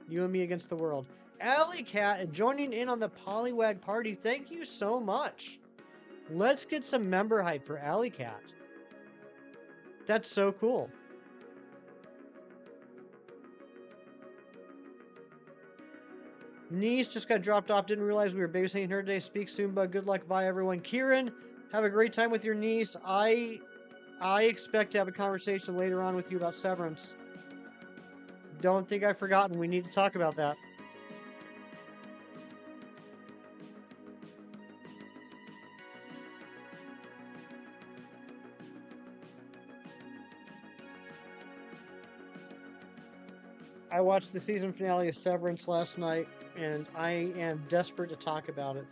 You and me against the world. Alley Cat joining in on the Poliwag party. Thank you so much. Let's get some member hype for Alley Cat. That's so cool. Niece just got dropped off. Didn't realize we were babysitting her today. Speak soon, bud. Good luck. Bye, everyone. Kieran, have a great time with your niece. I expect to have a conversation later on with you about Severance. Don't think I've forgotten. We need to talk about that. I watched the season finale of Severance last night, and I am desperate to talk about it.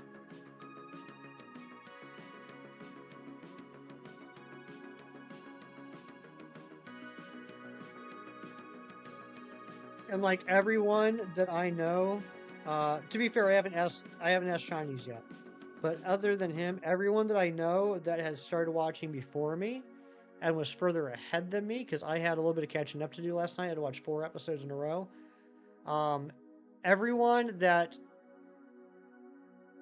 And like everyone that I know, to be fair, I haven't asked Shinies yet. But other than him, everyone that I know that has started watching before me and was further ahead than me, because I had a little bit of catching up to do last night. I had to watch 4 episodes in a row. Everyone that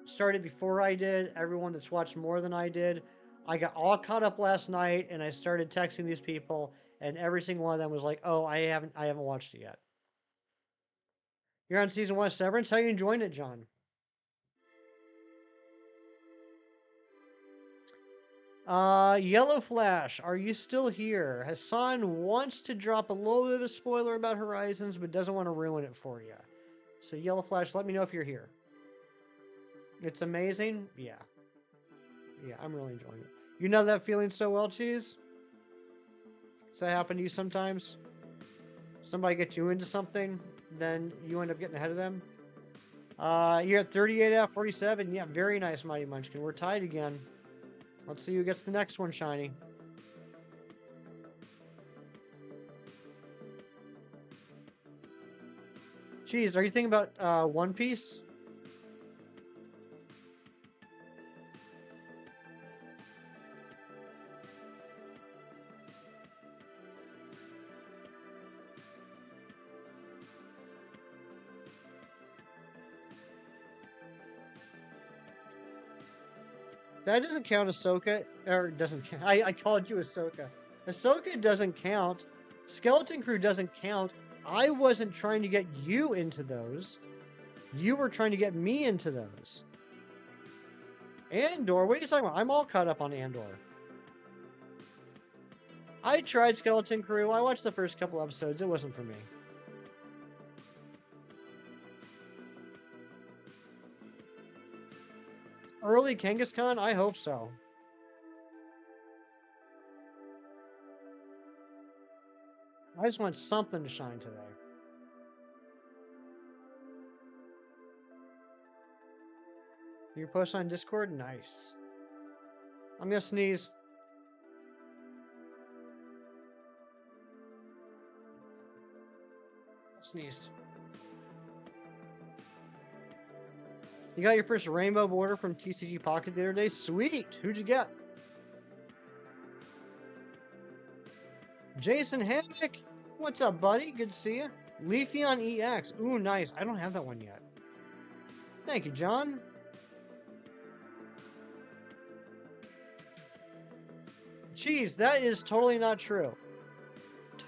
started before I did, everyone that's watched more than I did, I got all caught up last night, and I started texting these people, and every single one of them was like, "Oh, I haven't watched it yet." You're on season 1 of Severance. How are you enjoying it, John? Yellow Flash, are you still here? Hassan wants to drop a little bit of a spoiler about Horizons, but doesn't want to ruin it for you. So Yellow Flash, let me know if you're here. It's amazing? Yeah. Yeah, I'm really enjoying it. You know that feeling so well, Cheese? Does that happen to you sometimes? Somebody gets you into something, then you end up getting ahead of them? You're at 38 out of 47. Yeah, very nice, Mighty Munchkin. We're tied again. Let's see who gets the next one, Shiny. Geez, are you thinking about One Piece? That doesn't count Ahsoka, or doesn't count. I called you Ahsoka. Ahsoka doesn't count. Skeleton Crew doesn't count. I wasn't trying to get you into those. You were trying to get me into those. Andor? What are you talking about? I'm all caught up on Andor. I tried Skeleton Crew. I watched the first couple episodes. It wasn't for me. Early Kangaskhan? I hope so. I just want something to shine today. Your post on Discord? Nice. I'm gonna sneeze. Sneezed. You got your first rainbow border from TCG Pocket the other day? Sweet! Who'd you get? Jason Hammock! What's up, buddy? Good to see you. Leafeon EX. Ooh, nice. I don't have that one yet. Thank you, John. Jeez, that is totally not true.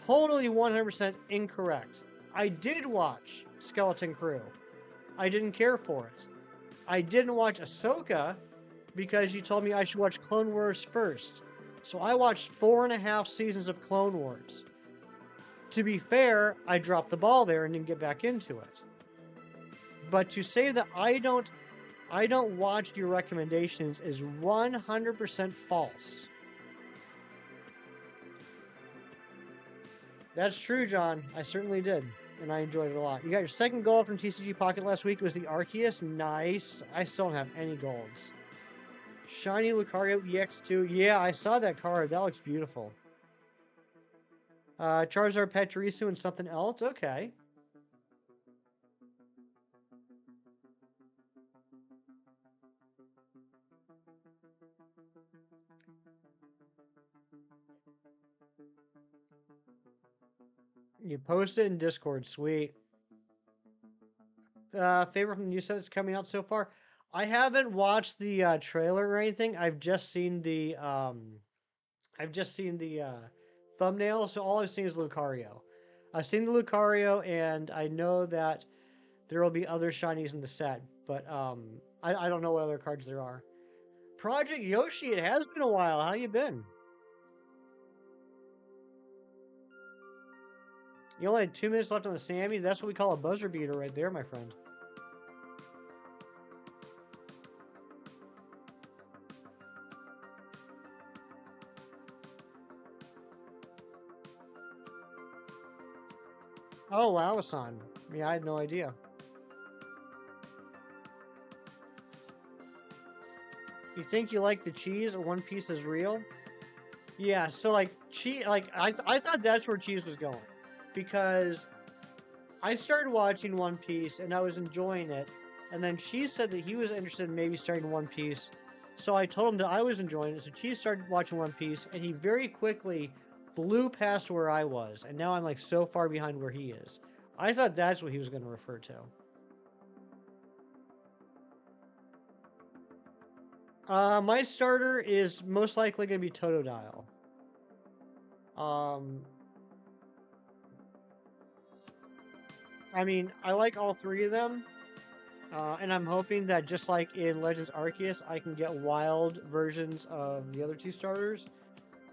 Totally 100% incorrect. I did watch Skeleton Crew. I didn't care for it. I didn't watch Ahsoka because you told me I should watch Clone Wars first. So I watched 4.5 seasons of Clone Wars. To be fair, I dropped the ball there and didn't get back into it. But to say that I don't watch your recommendations is 100% false. That's true, John. I certainly did. And I enjoyed it a lot. You got your second gold from TCG Pocket last week. It was the Arceus. Nice. I still don't have any golds. Shiny Lucario EX2. Yeah, I saw that card. That looks beautiful. Charizard, Pachirisu, and something else. Okay. You post it in Discord. Sweet. Favorite from the new set that's coming out so far? I haven't watched the trailer or anything. I've just seen the thumbnail, so all I've seen is Lucario. I've seen the Lucario, and I know that there will be other shinies in the set, but I don't know what other cards there are. Project Yoshi, it has been a while. How you been? You only had 2 minutes left on the Sammy. That's what we call a buzzer beater right there, my friend. Oh, wow, son. Yeah, I had no idea. You think you like the cheese or One Piece is real? Yeah, so like cheese, like I thought that's where cheese was going, because I started watching One Piece and I was enjoying it, and then Cheese said that he was interested in maybe starting One Piece, so I told him that I was enjoying it. So Cheese started watching One Piece, and he very quickly blew past where I was, and now I'm like so far behind where he is. I thought that's what he was going to refer to. My starter is most likely going to be Totodile. Um, I mean, I like all 3 of them, and I'm hoping that just like in Legends Arceus, I can get wild versions of the other 2 starters.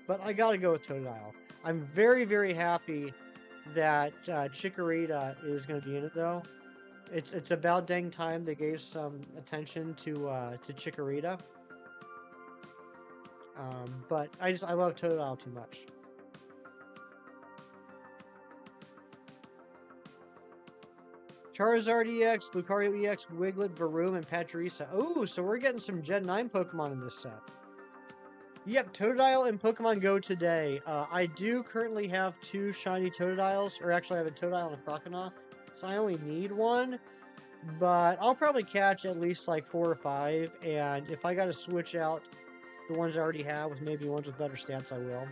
But I gotta go with Totodile. I'm very, very happy that Chikorita is going to be in it, though. It's about dang time they gave some attention to Chikorita. But I love Totodile too much. Charizard EX, Lucario EX, Wiglet, Varoom, and Pachirisu. Oh, so we're getting some Gen 9 Pokemon in this set. Yep, Totodile and Pokemon Go today. I do currently have 2 shiny Totodiles, or actually I have a Totodile and a Croconaw, so I only need 1. But I'll probably catch at least like 4 or 5, and if I gotta switch out the ones I already have with maybe ones with better stats, I will.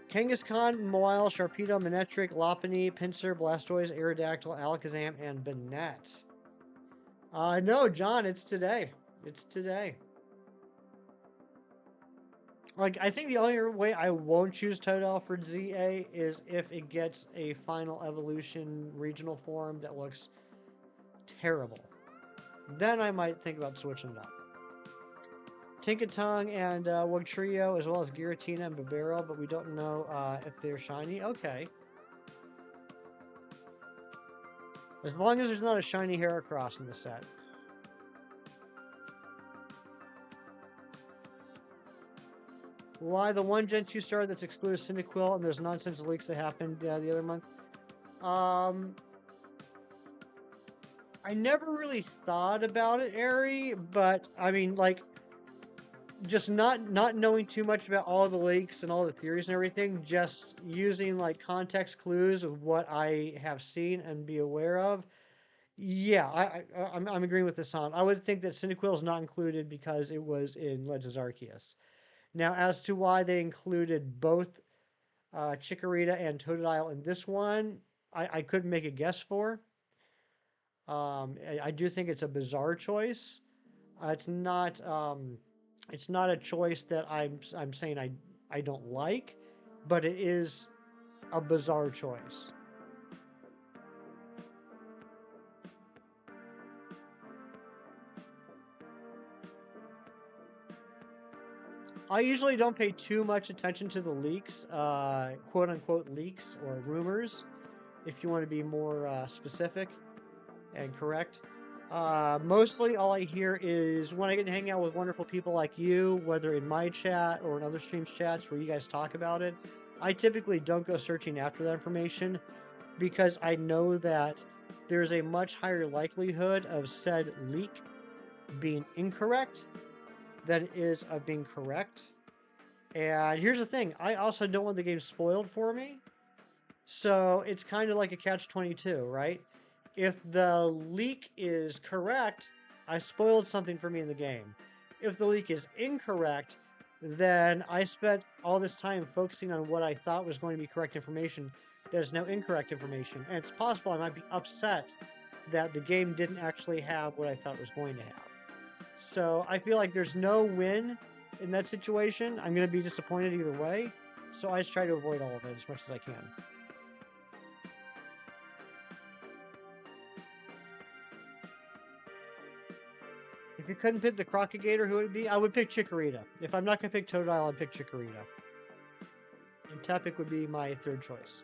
Kangaskhan, Moile, Sharpedo, Manectric, Lopunny, Pinsir, Blastoise, Aerodactyl, Alakazam, and Banette. No, John, it's today. It's today. Like, I think the only way I won't choose Totodile for ZA is if it gets a final evolution regional form that looks terrible. Then I might think about switching it up. Tinkatongue and Wugtrio, as well as Giratina and Bibarel, but we don't know if they're shiny. Okay. As long as there's not a shiny Heracross in the set. Why the one Gen 2 star that's excluded Cyndaquil and there's nonsense leaks that happened the other month? I never really thought about it, Ari, but I mean, like, just not knowing too much about all the leaks and all the theories and everything, just using like context clues of what I have seen and be aware of. Yeah, I'm agreeing with this on. I would think that Cyndaquil is not included because it was in Legends Arceus. Now, as to why they included both Chikorita and Totodile in this one, I couldn't make a guess for. I do think it's a bizarre choice. It's not a choice that I'm saying I don't like, but it is a bizarre choice. I usually don't pay too much attention to the leaks, quote unquote leaks or rumors, if you want to be more specific and correct. Mostly all I hear is when I get to hang out with wonderful people like you, whether in my chat or in other streams chats where you guys talk about it, I typically don't go searching after that information because I know that there's a much higher likelihood of said leak being incorrect than it is of being correct. And here's the thing, I also don't want the game spoiled for me. So it's kind of like a catch-22, right? If the leak is correct, I spoiled something for me in the game. If the leak is incorrect, then I spent all this time focusing on what I thought was going to be correct information. There's no incorrect information. And it's possible I might be upset that the game didn't actually have what I thought it was going to have. So I feel like there's no win in that situation. I'm going to be disappointed either way. So I just try to avoid all of it as much as I can. If you couldn't pick the Crocagator, who would it be? I would pick Chikorita. If I'm not going to pick Totodile, I'd pick Chikorita. And Tepic would be my third choice.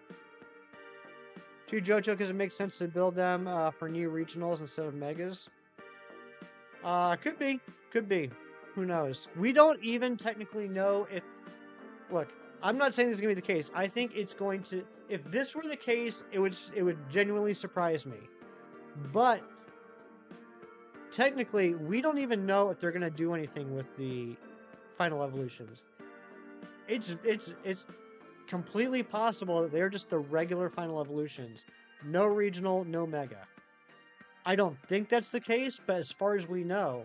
2 Johto because it makes sense to build them for new regionals instead of megas. Could be. Could be. Who knows? We don't even technically know if... Look, I'm not saying this is going to be the case. I think it's going to... If this were the case, it would genuinely surprise me. But technically, we don't even know if they're going to do anything with the final evolutions. It's completely possible that they're just the regular final evolutions. No regional, no mega. I don't think that's the case, but as far as we know,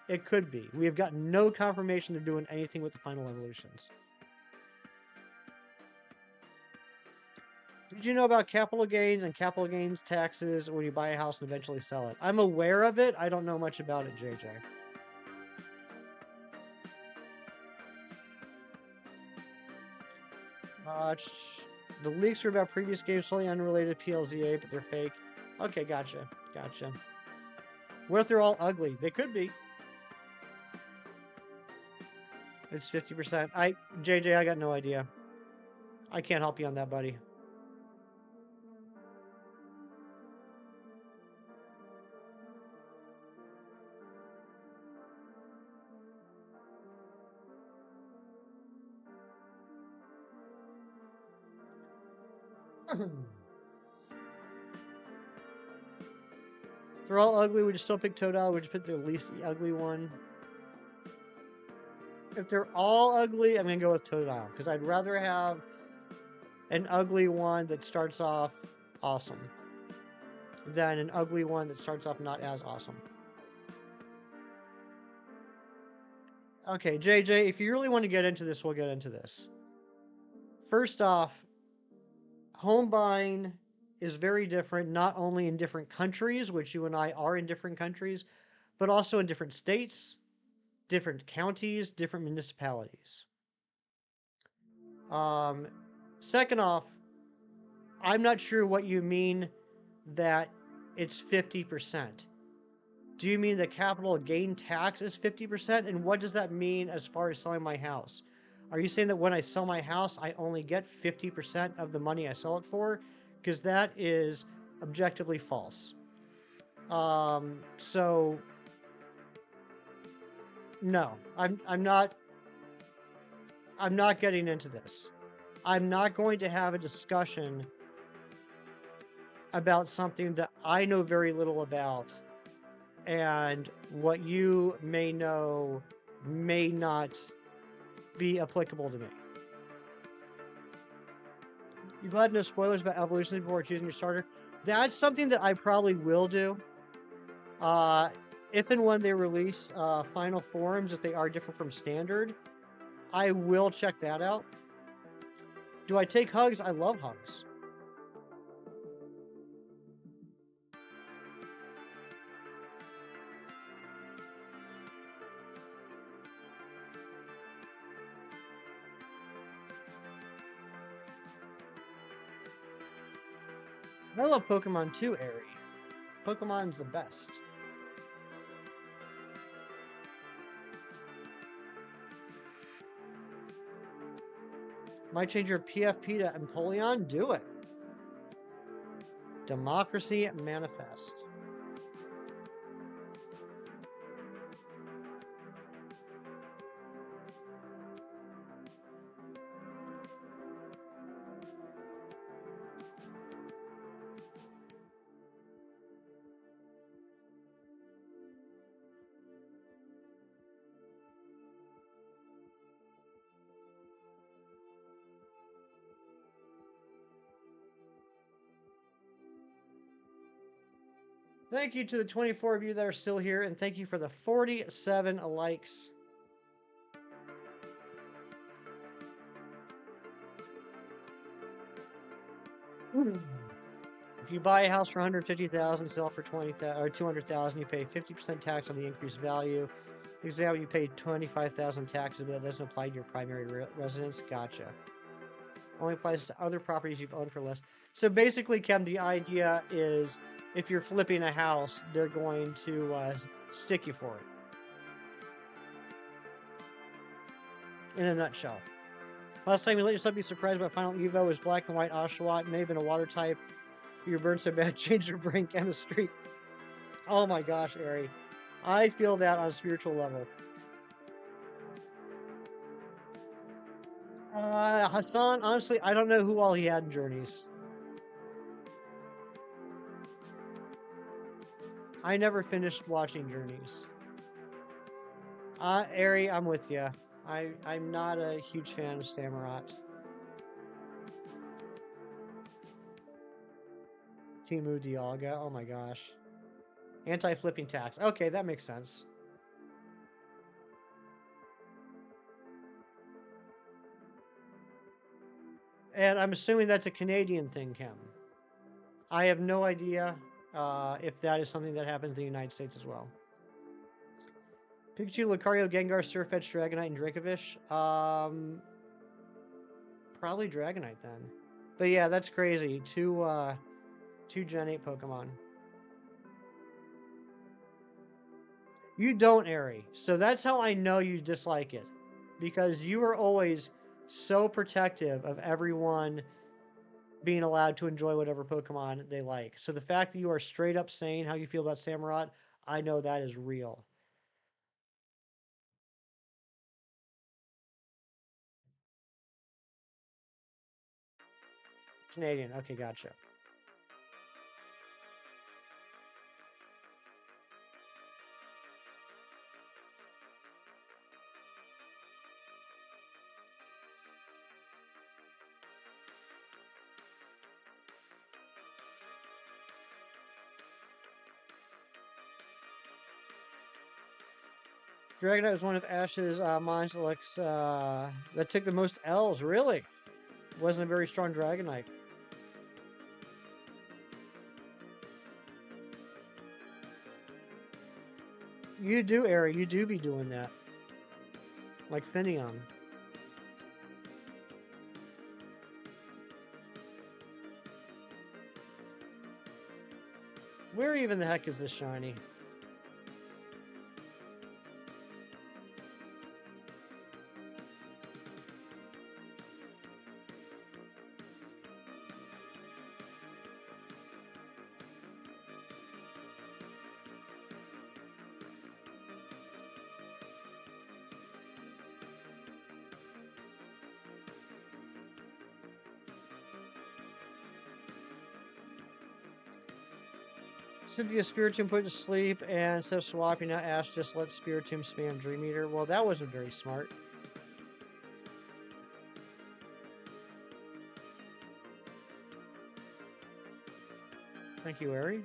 it could be. We have got no confirmation they're doing anything with the final evolutions. Did you know about capital gains and capital gains taxes when you buy a house and eventually sell it? I'm aware of it. I don't know much about it, JJ. The leaks are about previous games, totally unrelated to PLZA, but they're fake. Okay, gotcha. Gotcha. What if they're all ugly? They could be. It's 50%. JJ, I got no idea. I can't help you on that, buddy. If they're all ugly, would you still pick Totodile? Would you pick the least ugly one? If they're all ugly, I'm going to go with Totodile. Because I'd rather have an ugly one that starts off awesome than an ugly one that starts off not as awesome. Okay, JJ, if you really want to get into this, we'll get into this. First off, home buying is very different, not only in different countries, which you and I are in different countries, but also in different states, different counties, different municipalities. Second off, I'm not sure what you mean that it's 50%. Do you mean the capital gain tax is 50%? And what does that mean as far as selling my house? Are you saying that when I sell my house, I only get 50% of the money I sell it for? Because that is objectively false. So no, I'm not getting into this. I'm not going to have a discussion about something that I know very little about, and what you may know may not be applicable to me. You glad no spoilers about evolution before choosing your starter? That's something that I probably will do. If and when they release final forms, if they are different from standard, I will check that out. Do I take hugs? I love hugs. I love Pokemon too, Airy. Pokemon's the best. Might change your PFP to Empoleon? Do it. Democracy Manifest. Thank you to the 24 of you that are still here, and thank you for the 47 likes. If you buy a house for 150,000, sell for 20,000 or 200,000, you pay 50% tax on the increased value. For example, you pay 25,000 taxes, but that doesn't apply to your primary residence. Gotcha. Only applies to other properties you've owned for less. So basically, Kem, the idea is if you're flipping a house, they're going to stick you for it. In a nutshell. Last time you let yourself be surprised by Final Evo was Black and White Oshawott. It may have been a water type. Your burn so bad, change your brain chemistry. Oh my gosh, Ari. I feel that on a spiritual level. Hassan, honestly, I don't know who all he had in Journeys. I never finished watching Journeys. Ari, I'm with you. I'm not a huge fan of Samurott. Timu Dialga, oh my gosh. Anti-flipping tax. Okay, that makes sense. And I'm assuming that's a Canadian thing, Kim. I have no idea if that is something that happens in the United States as well. Pikachu, Lucario, Gengar, Surfetch, Dragonite, and Dracovish. Probably Dragonite then. But yeah, that's crazy. Two Gen 8 Pokemon. You don't, Ari. So that's how I know you dislike it. Because you are always so protective of everyone being allowed to enjoy whatever Pokemon they like. So the fact that you are straight up saying how you feel about Samurott, I know that is real. Canadian. Okay, gotcha. Dragonite was one of Ash's Mongelix that took the most L's, really. Wasn't a very strong Dragonite. You do, Ari. You do be doing that. Like Finneon. Where even the heck is this shiny? Cynthia Spiritomb put to sleep, and instead of swapping out, Ash just let Spiritomb spam Dream Eater. Well, that wasn't very smart. Thank you, Ari.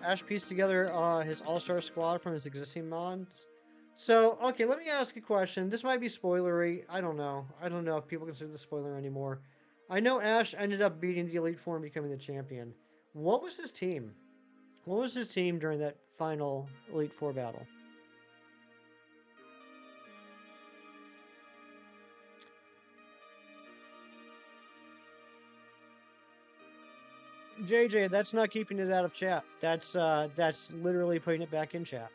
Ash pieced together his all-star squad from his existing mods. So, okay, let me ask a question. This might be spoilery. I don't know. I don't know if people consider this spoiler anymore. I know Ash ended up beating the Elite Four and becoming the champion. What was his team? What was his team during that final Elite Four battle? JJ, that's not keeping it out of chat. That's literally putting it back in chat.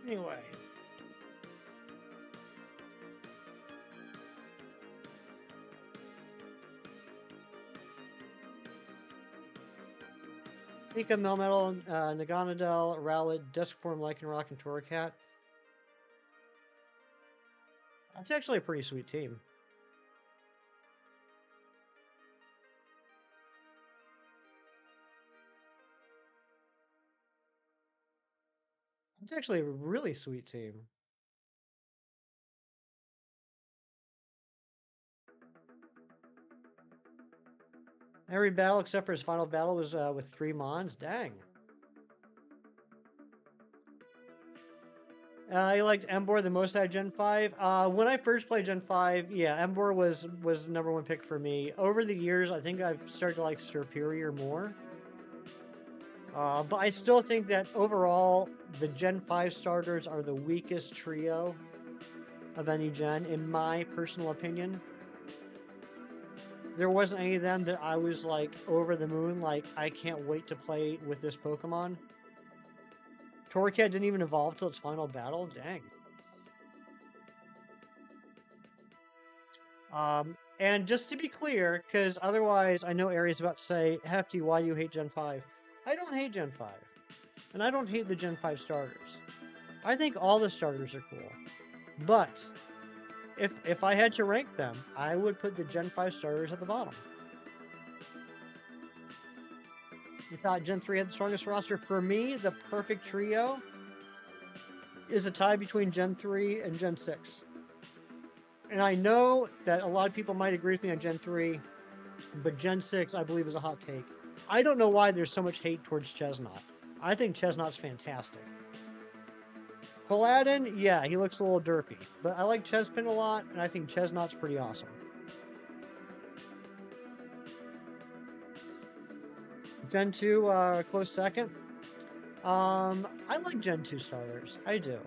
Anyway. Pika, Melmetal, Naganadel, Rowlet, Duskform, Lycanroc, and Torracat. That's actually a pretty sweet team. It's actually a really sweet team. Every battle except for his final battle was with 3 Mons. Dang. He liked Emboar the most out of Gen 5. When I first played Gen 5, yeah, Emboar was the #1 pick for me. Over the years, I think I've started to like Superior more. But I still think that overall, the Gen 5 starters are the weakest trio of any gen, in my personal opinion. There wasn't any of them that I was like over the moon, like I can't wait to play with this Pokemon. Torracat didn't even evolve till its final battle. Dang. And just to be clear, because otherwise I know Aries about to say, Hefty, why do you hate Gen 5? I don't hate Gen 5. And I don't hate the Gen 5 starters. I think all the starters are cool. But if I had to rank them, I would put the Gen 5 starters at the bottom. You thought Gen 3 had the strongest roster? For me, the perfect trio is a tie between Gen 3 and Gen 6. And I know that a lot of people might agree with me on Gen 3, but Gen 6, I believe, is a hot take. I don't know why there's so much hate towards Chestnut. I think Chestnut's fantastic. Paladin, yeah, he looks a little derpy, but I like Chespin a lot, and I think Chestnut's pretty awesome. Gen 2, close second. I like Gen 2 starters. I do.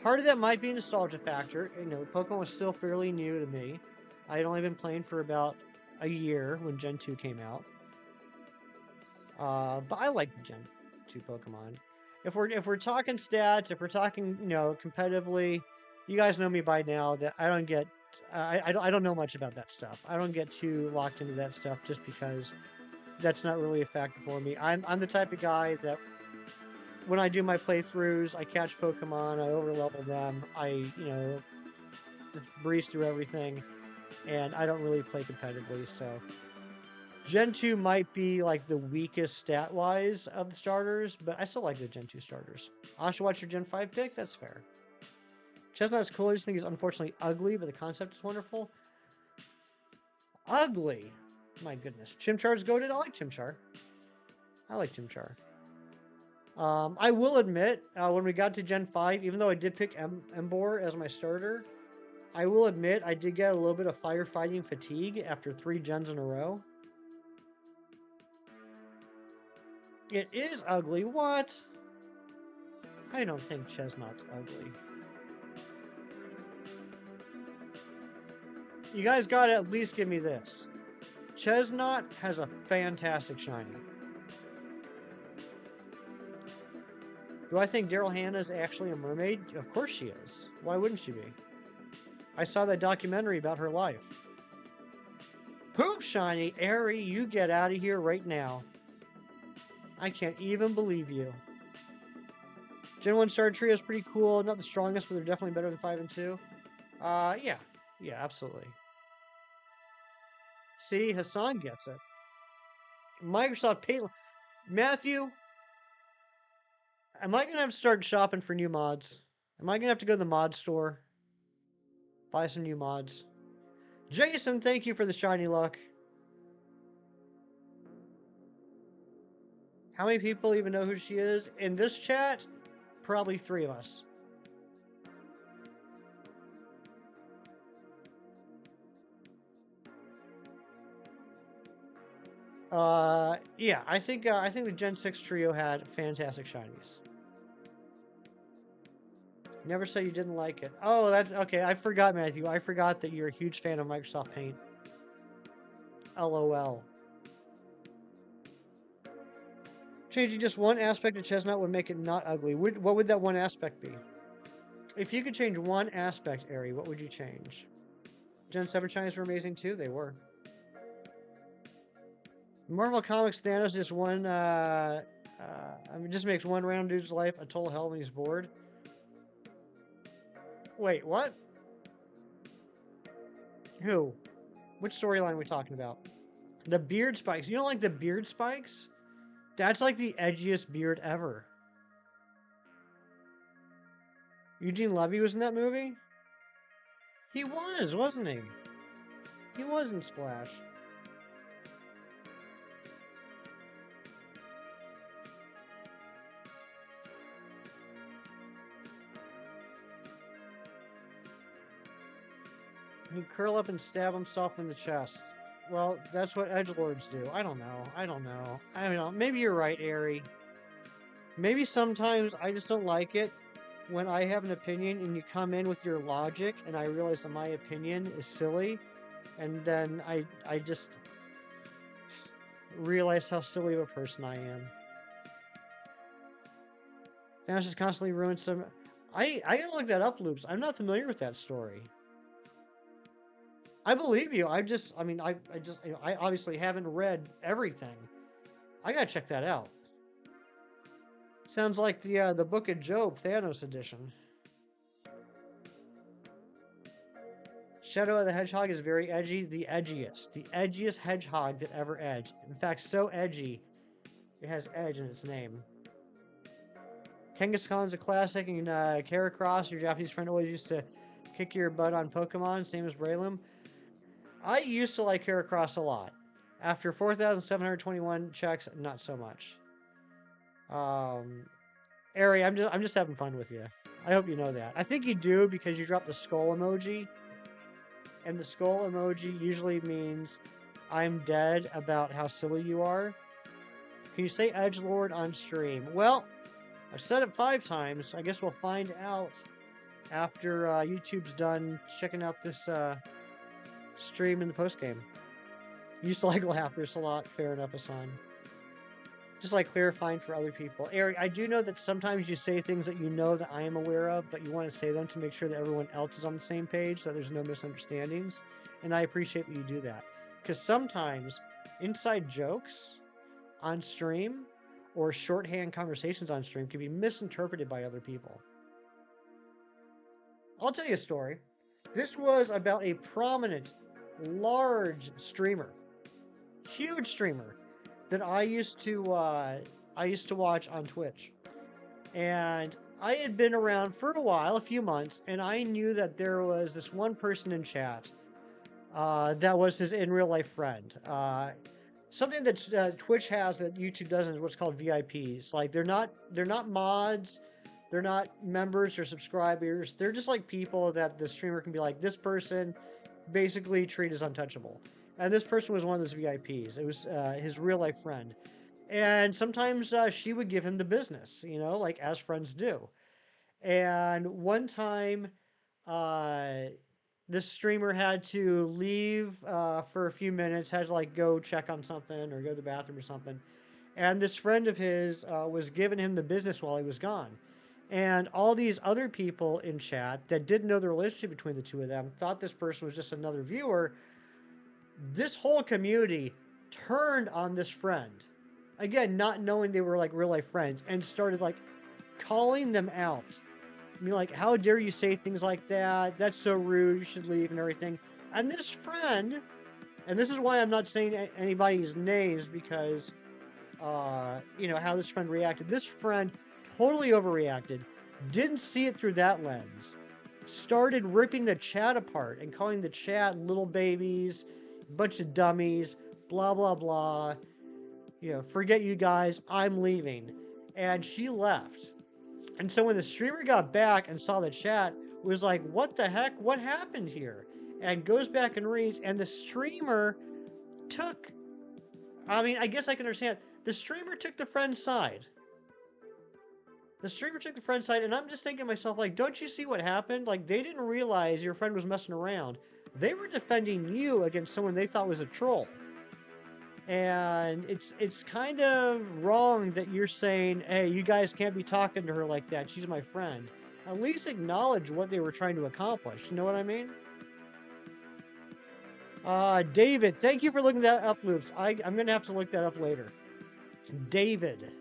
Part of that might be a nostalgia factor. You know, Pokemon was still fairly new to me. I had only been playing for about a year when Gen 2 came out. But I like the Gen 2 Pokemon. If we're talking stats, if we're talking, you know, competitively, you guys know me by now that I don't get I don't know much about that stuff. I don't get too locked into that stuff just because that's not really a factor for me. I'm the type of guy that when I do my playthroughs, I catch Pokemon, I overlevel them, I, you know, just breeze through everything, and I don't really play competitively, so Gen 2 might be like the weakest stat-wise of the starters, but I still like the Gen 2 starters. Oshawott, your Gen 5 pick? That's fair. Chestnut is cool, I just think he's unfortunately ugly, but the concept is wonderful. Ugly! My goodness. Chimchar's goated? I like Chimchar. I like Chimchar. I will admit, when we got to Gen 5, even though I did pick Emboar as my starter, I will admit I did get a little bit of firefighting fatigue after 3 gens in a row. It is ugly. What? I don't think Chestnut's ugly. You guys gotta at least give me this. Chestnut has a fantastic shiny. Do I think Daryl Hannah is actually a mermaid? Of course she is. Why wouldn't she be? I saw that documentary about her life. Poop shiny! Airy, you get out of here right now. I can't even believe you. Gen 1 starter trio is pretty cool. Not the strongest, but they're definitely better than 5 and 2. Yeah. Yeah, absolutely. See, Hassan gets it. Microsoft paid... Matthew, am I going to have to start shopping for new mods? Am I going to have to go to the mod store? Buy some new mods? Jason, thank you for the shiny luck. How many people even know who she is? In this chat, probably 3 of us. Yeah, I think the Gen 6 trio had fantastic shinies. Never say you didn't like it. Oh, that's okay. I forgot, Matthew. I forgot that you're a huge fan of Microsoft Paint. LOL. Changing just one aspect of Chestnut would make it not ugly. What would that one aspect be? If you could change one aspect, Ari, what would you change? Gen 7 shinies were amazing too. They were. Marvel Comics Thanos just just makes one random dude's life a total hell when he's bored. Wait, what? Who? Which storyline are we talking about? The beard spikes. You don't like the beard spikes? That's like the edgiest beard ever. Eugene Levy was in that movie? He was, wasn't he? He was in Splash. He'd curl up and stab himself in the chest. Well, that's what edgelords do. I don't know. I don't know. Maybe you're right, Ari. Maybe sometimes I just don't like it when I have an opinion and you come in with your logic and I realize that my opinion is silly, and then I just realize how silly of a person I am. Thanos just constantly ruins some... I gotta look that up, Loops. I'm not familiar with that story. I believe you. I obviously haven't read everything. I gotta check that out. Sounds like the Book of Job, Thanos edition. Shadow of the Hedgehog is very edgy, the edgiest hedgehog that ever edged. In fact, so edgy, it has edge in its name. Kangaskhan's a classic, and Caracross, your Japanese friend, always used to kick your butt on Pokemon, same as Braylum. I used to like Caracross a lot. After 4,721 checks, not so much. Ari, I'm just having fun with you. I hope you know that. I think you do because you dropped the skull emoji. And the skull emoji usually means I'm dead about how silly you are. Can you say edgelord on stream? Well, I've said it 5 times. I guess we'll find out after YouTube's done checking out this stream in the postgame. You used to like laughers a lot. Fair enough, Hassan. Just like clarifying for other people. Eric, I do know that sometimes you say things that you know that I am aware of, but you want to say them to make sure that everyone else is on the same page, that there's no misunderstandings. And I appreciate that you do that. Because sometimes inside jokes on stream or shorthand conversations on stream can be misinterpreted by other people. I'll tell you a story. This was about a prominent, large streamer. Huge streamer that I used to watch on Twitch. And I had been around for a while, a few months, and I knew that there was this one person in chat that was his in real life friend. Something that Twitch has that YouTube doesn't is what's called VIPs. Like they're not mods, they're not members or subscribers. They're just like people that the streamer can be like, this person basically treat as untouchable. And this person was one of those VIPs. It was his real life friend. And sometimes she would give him the business, you know, like as friends do. And one time, this streamer had to leave for a few minutes, had to like go check on something or go to the bathroom or something. And this friend of his was giving him the business while he was gone. And all these other people in chat that didn't know the relationship between the two of them thought this person was just another viewer. This whole community turned on this friend. Again, not knowing they were like real life friends, and started like calling them out. I mean, like, how dare you say things like that? That's so rude. You should leave and everything. And this friend, and this is why I'm not saying anybody's names because, you know, how this friend reacted. This friend totally overreacted, didn't see it through that lens, started ripping the chat apart and calling the chat little babies, bunch of dummies, blah, blah, blah. You know, forget you guys, I'm leaving. And she left. And so when the streamer got back and saw the chat, was like, what the heck? What happened here? And goes back and reads, and the streamer took, I mean, I guess I can understand. The streamer took the friend's side. The streamer took the friend's side, and I'm just thinking to myself, like, don't you see what happened? Like, they didn't realize your friend was messing around. They were defending you against someone they thought was a troll. And it's kind of wrong that you're saying, hey, you guys can't be talking to her like that. She's my friend. At least acknowledge what they were trying to accomplish. You know what I mean? David, thank you for looking that up, Loops. I'm going to have to look that up later. David.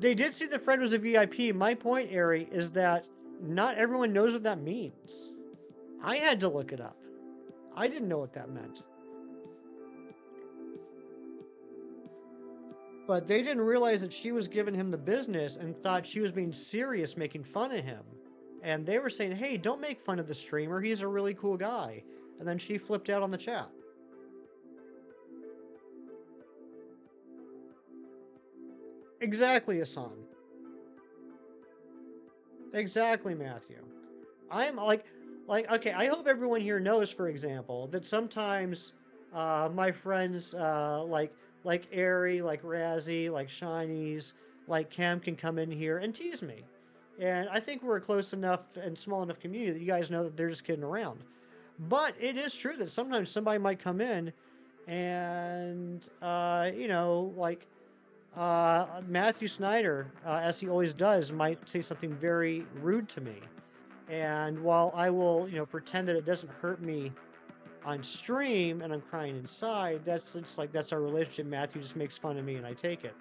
They did see the friend was a VIP. My point, Ari, is that not everyone knows what that means. I had to look it up. I didn't know what that meant. But they didn't realize that she was giving him the business and thought she was being serious, making fun of him. And they were saying, hey, don't make fun of the streamer. He's a really cool guy. And then she flipped out on the chat. Exactly, Hassan. Exactly, Matthew. I'm like, okay, I hope everyone here knows, for example, that sometimes my friends like Ari, like Razzie, like Shinies, like Cam can come in here and tease me. And I think we're a close enough and small enough community that you guys know that they're just kidding around. But it is true that sometimes somebody might come in and, you know, like Matthew Snyder, as he always does, might say something very rude to me. And while I will, you know, pretend that it doesn't hurt me on stream and I'm crying inside, that's our relationship. Matthew just makes fun of me and I take it.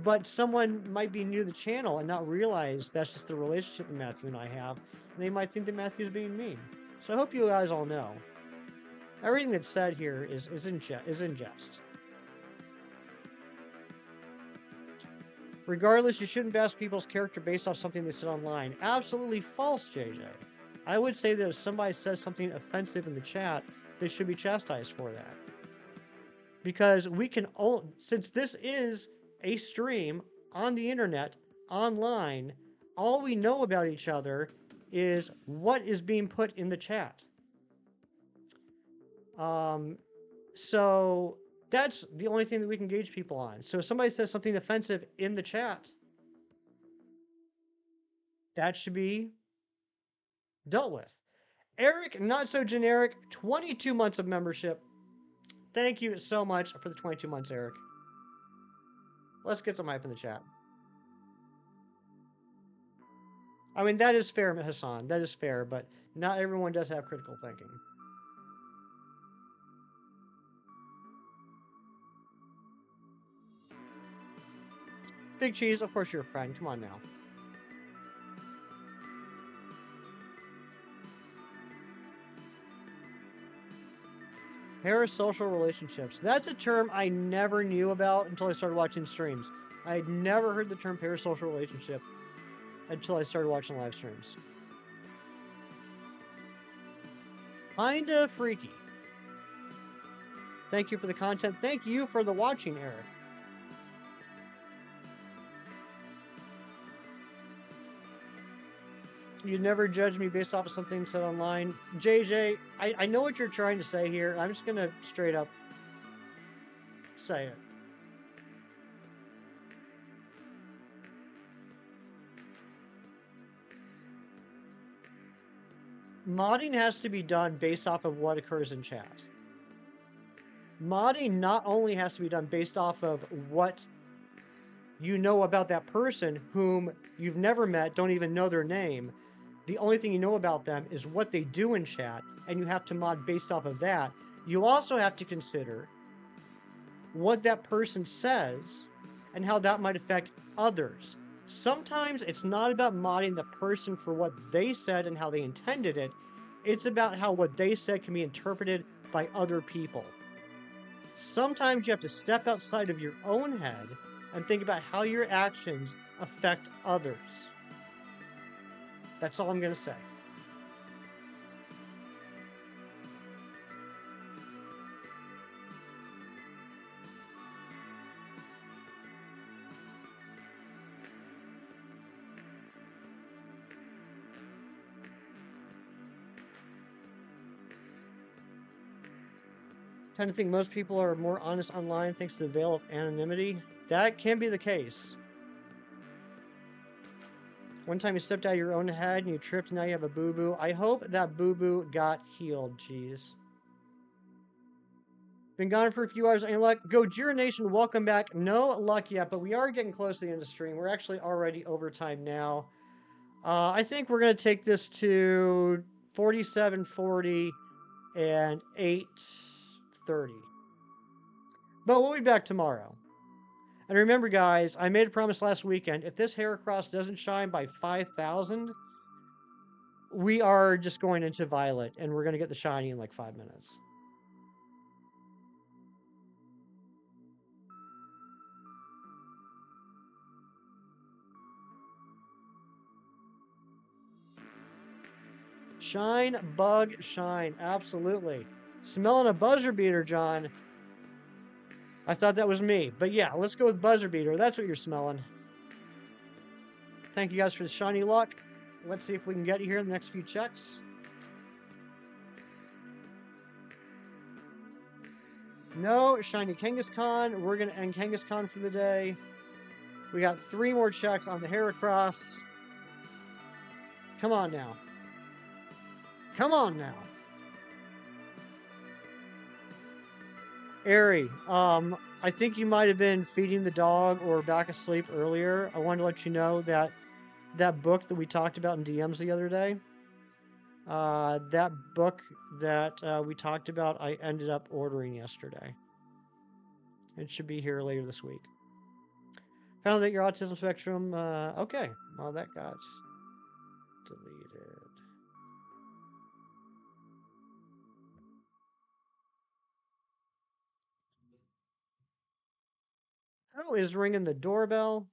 But someone might be new to the channel and not realize that's just the relationship that Matthew and I have. And they might think that Matthew's being mean. So I hope you guys all know. Everything that's said here is in jest. Regardless, you shouldn't bash people's character based off something they said online. Absolutely false, JJ. I would say that if somebody says something offensive in the chat, they should be chastised for that. Because we can, since this is a stream on the internet, online, all we know about each other is what is being put in the chat. So that's the only thing that we can gauge people on. So if somebody says something offensive in the chat, that should be dealt with. Eric, not so generic, 22 months of membership. Thank you so much for the 22 months, Eric. Let's get some hype in the chat. I mean, that is fair, Hassan. That is fair, but not everyone does have critical thinking. Big Cheese, of course you're a friend. Come on now. Parasocial relationships. That's a term I never knew about until I started watching streams. I had never heard the term parasocial relationship until I started watching live streams. Kinda freaky. Thank you for the content. Thank you for the watching, Eric. You never judge me based off of something said online. JJ, I know what you're trying to say here. I'm just going to straight up say it. Modding has to be done based off of what occurs in chat. Modding not only has to be done based off of what you know about that person whom you've never met, don't even know their name. The only thing you know about them is what they do in chat, and you have to mod based off of that. You also have to consider what that person says and how that might affect others. Sometimes it's not about modding the person for what they said and how they intended it. It's about how what they said can be interpreted by other people. Sometimes you have to step outside of your own head and think about how your actions affect others. That's all I'm going to say. I tend to think most people are more honest online thanks to the veil of anonymity. That can be the case. One time you stepped out of your own head and you tripped and now you have a boo-boo. I hope that boo-boo got healed, jeez. Been gone for a few hours. Any luck? Gojira Nation, welcome back. No luck yet, but we are getting close to the end of the stream. We're actually already over time now. I think we're going to take this to 4740, and 830. But we'll be back tomorrow. And remember, guys, I made a promise last weekend. If this Heracross doesn't shine by 5,000, we are just going into Violet, and we're going to get the shiny in like 5 minutes. Shine, bug, shine. Absolutely. Smelling a buzzer beater, John. I thought that was me. But yeah, let's go with buzzer beater. That's what you're smelling. Thank you guys for the shiny luck. Let's see if we can get you here in the next few checks. No, shiny Kangaskhan. We're going to end Kangaskhan for the day. We got 3 more checks on the Heracross. Come on now. Come on now. Ari, I think you might have been feeding the dog or back asleep earlier. I wanted to let you know that that book that we talked about in DMs the other day, that book that we talked about, I ended up ordering yesterday. It should be here later this week. Found that your autism spectrum, okay. Well, that got deleted. Who is ringing the doorbell?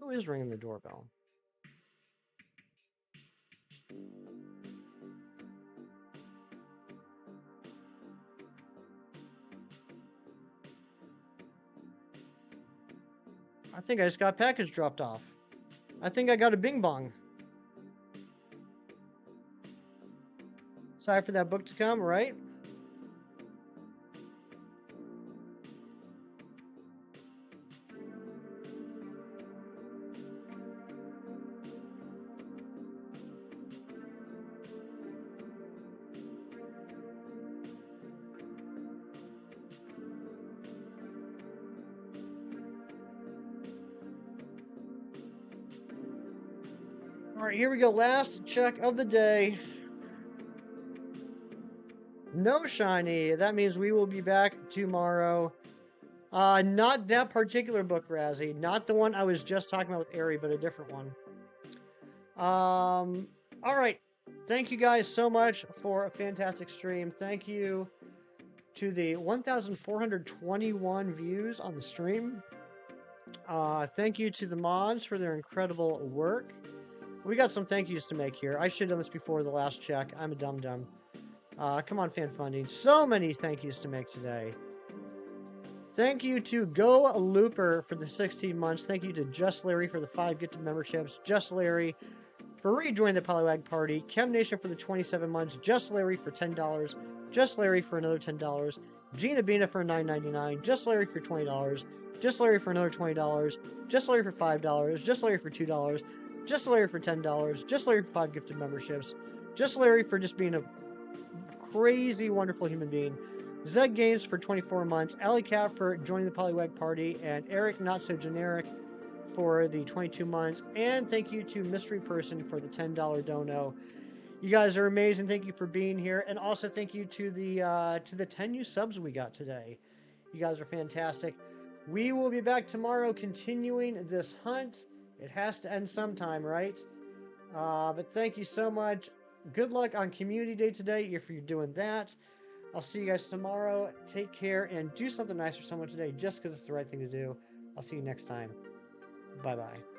Who is ringing the doorbell? I think I just got a package dropped off. I think I got a bing bong. Sorry for that book to come, right? All right, here we go. Last check of the day. No shiny. That means we will be back tomorrow. Not that particular book, Razzie. Not the one I was just talking about with Ari, but a different one. All right. Thank you guys so much for a fantastic stream. Thank you to the 1,421 views on the stream. Thank you to the mods for their incredible work. We got some thank yous to make here. I should have done this before the last check. I'm a dum-dum. Come on, fan funding. So many thank yous to make today. Thank you to Go Looper for the 16 months. Thank you to Just Larry for the 5 gifted memberships. Just Larry for rejoining the Poliwag Party. Chem Nation for the 27 months. Just Larry for $10. Just Larry for another $10. Gina Bina for $9.99. Just Larry for $20. Just Larry for another $20. Just Larry for $5. Just Larry for $2. Just Larry for $10. Just Larry for 5 gifted memberships. Just Larry for just being a crazy, wonderful human being. Zeg Games for 24 months. Alley Cat for joining the Poliwag Party. And Eric Not So Generic for the 22 months. And thank you to Mystery Person for the $10 dono. You guys are amazing. Thank you for being here. And also thank you to the 10 new subs we got today. You guys are fantastic. We will be back tomorrow continuing this hunt. It has to end sometime, right? But thank you so much. Good luck on Community Day today if you're doing that. I'll see you guys tomorrow. Take care and do something nice for someone today just because it's the right thing to do. I'll see you next time. Bye-bye.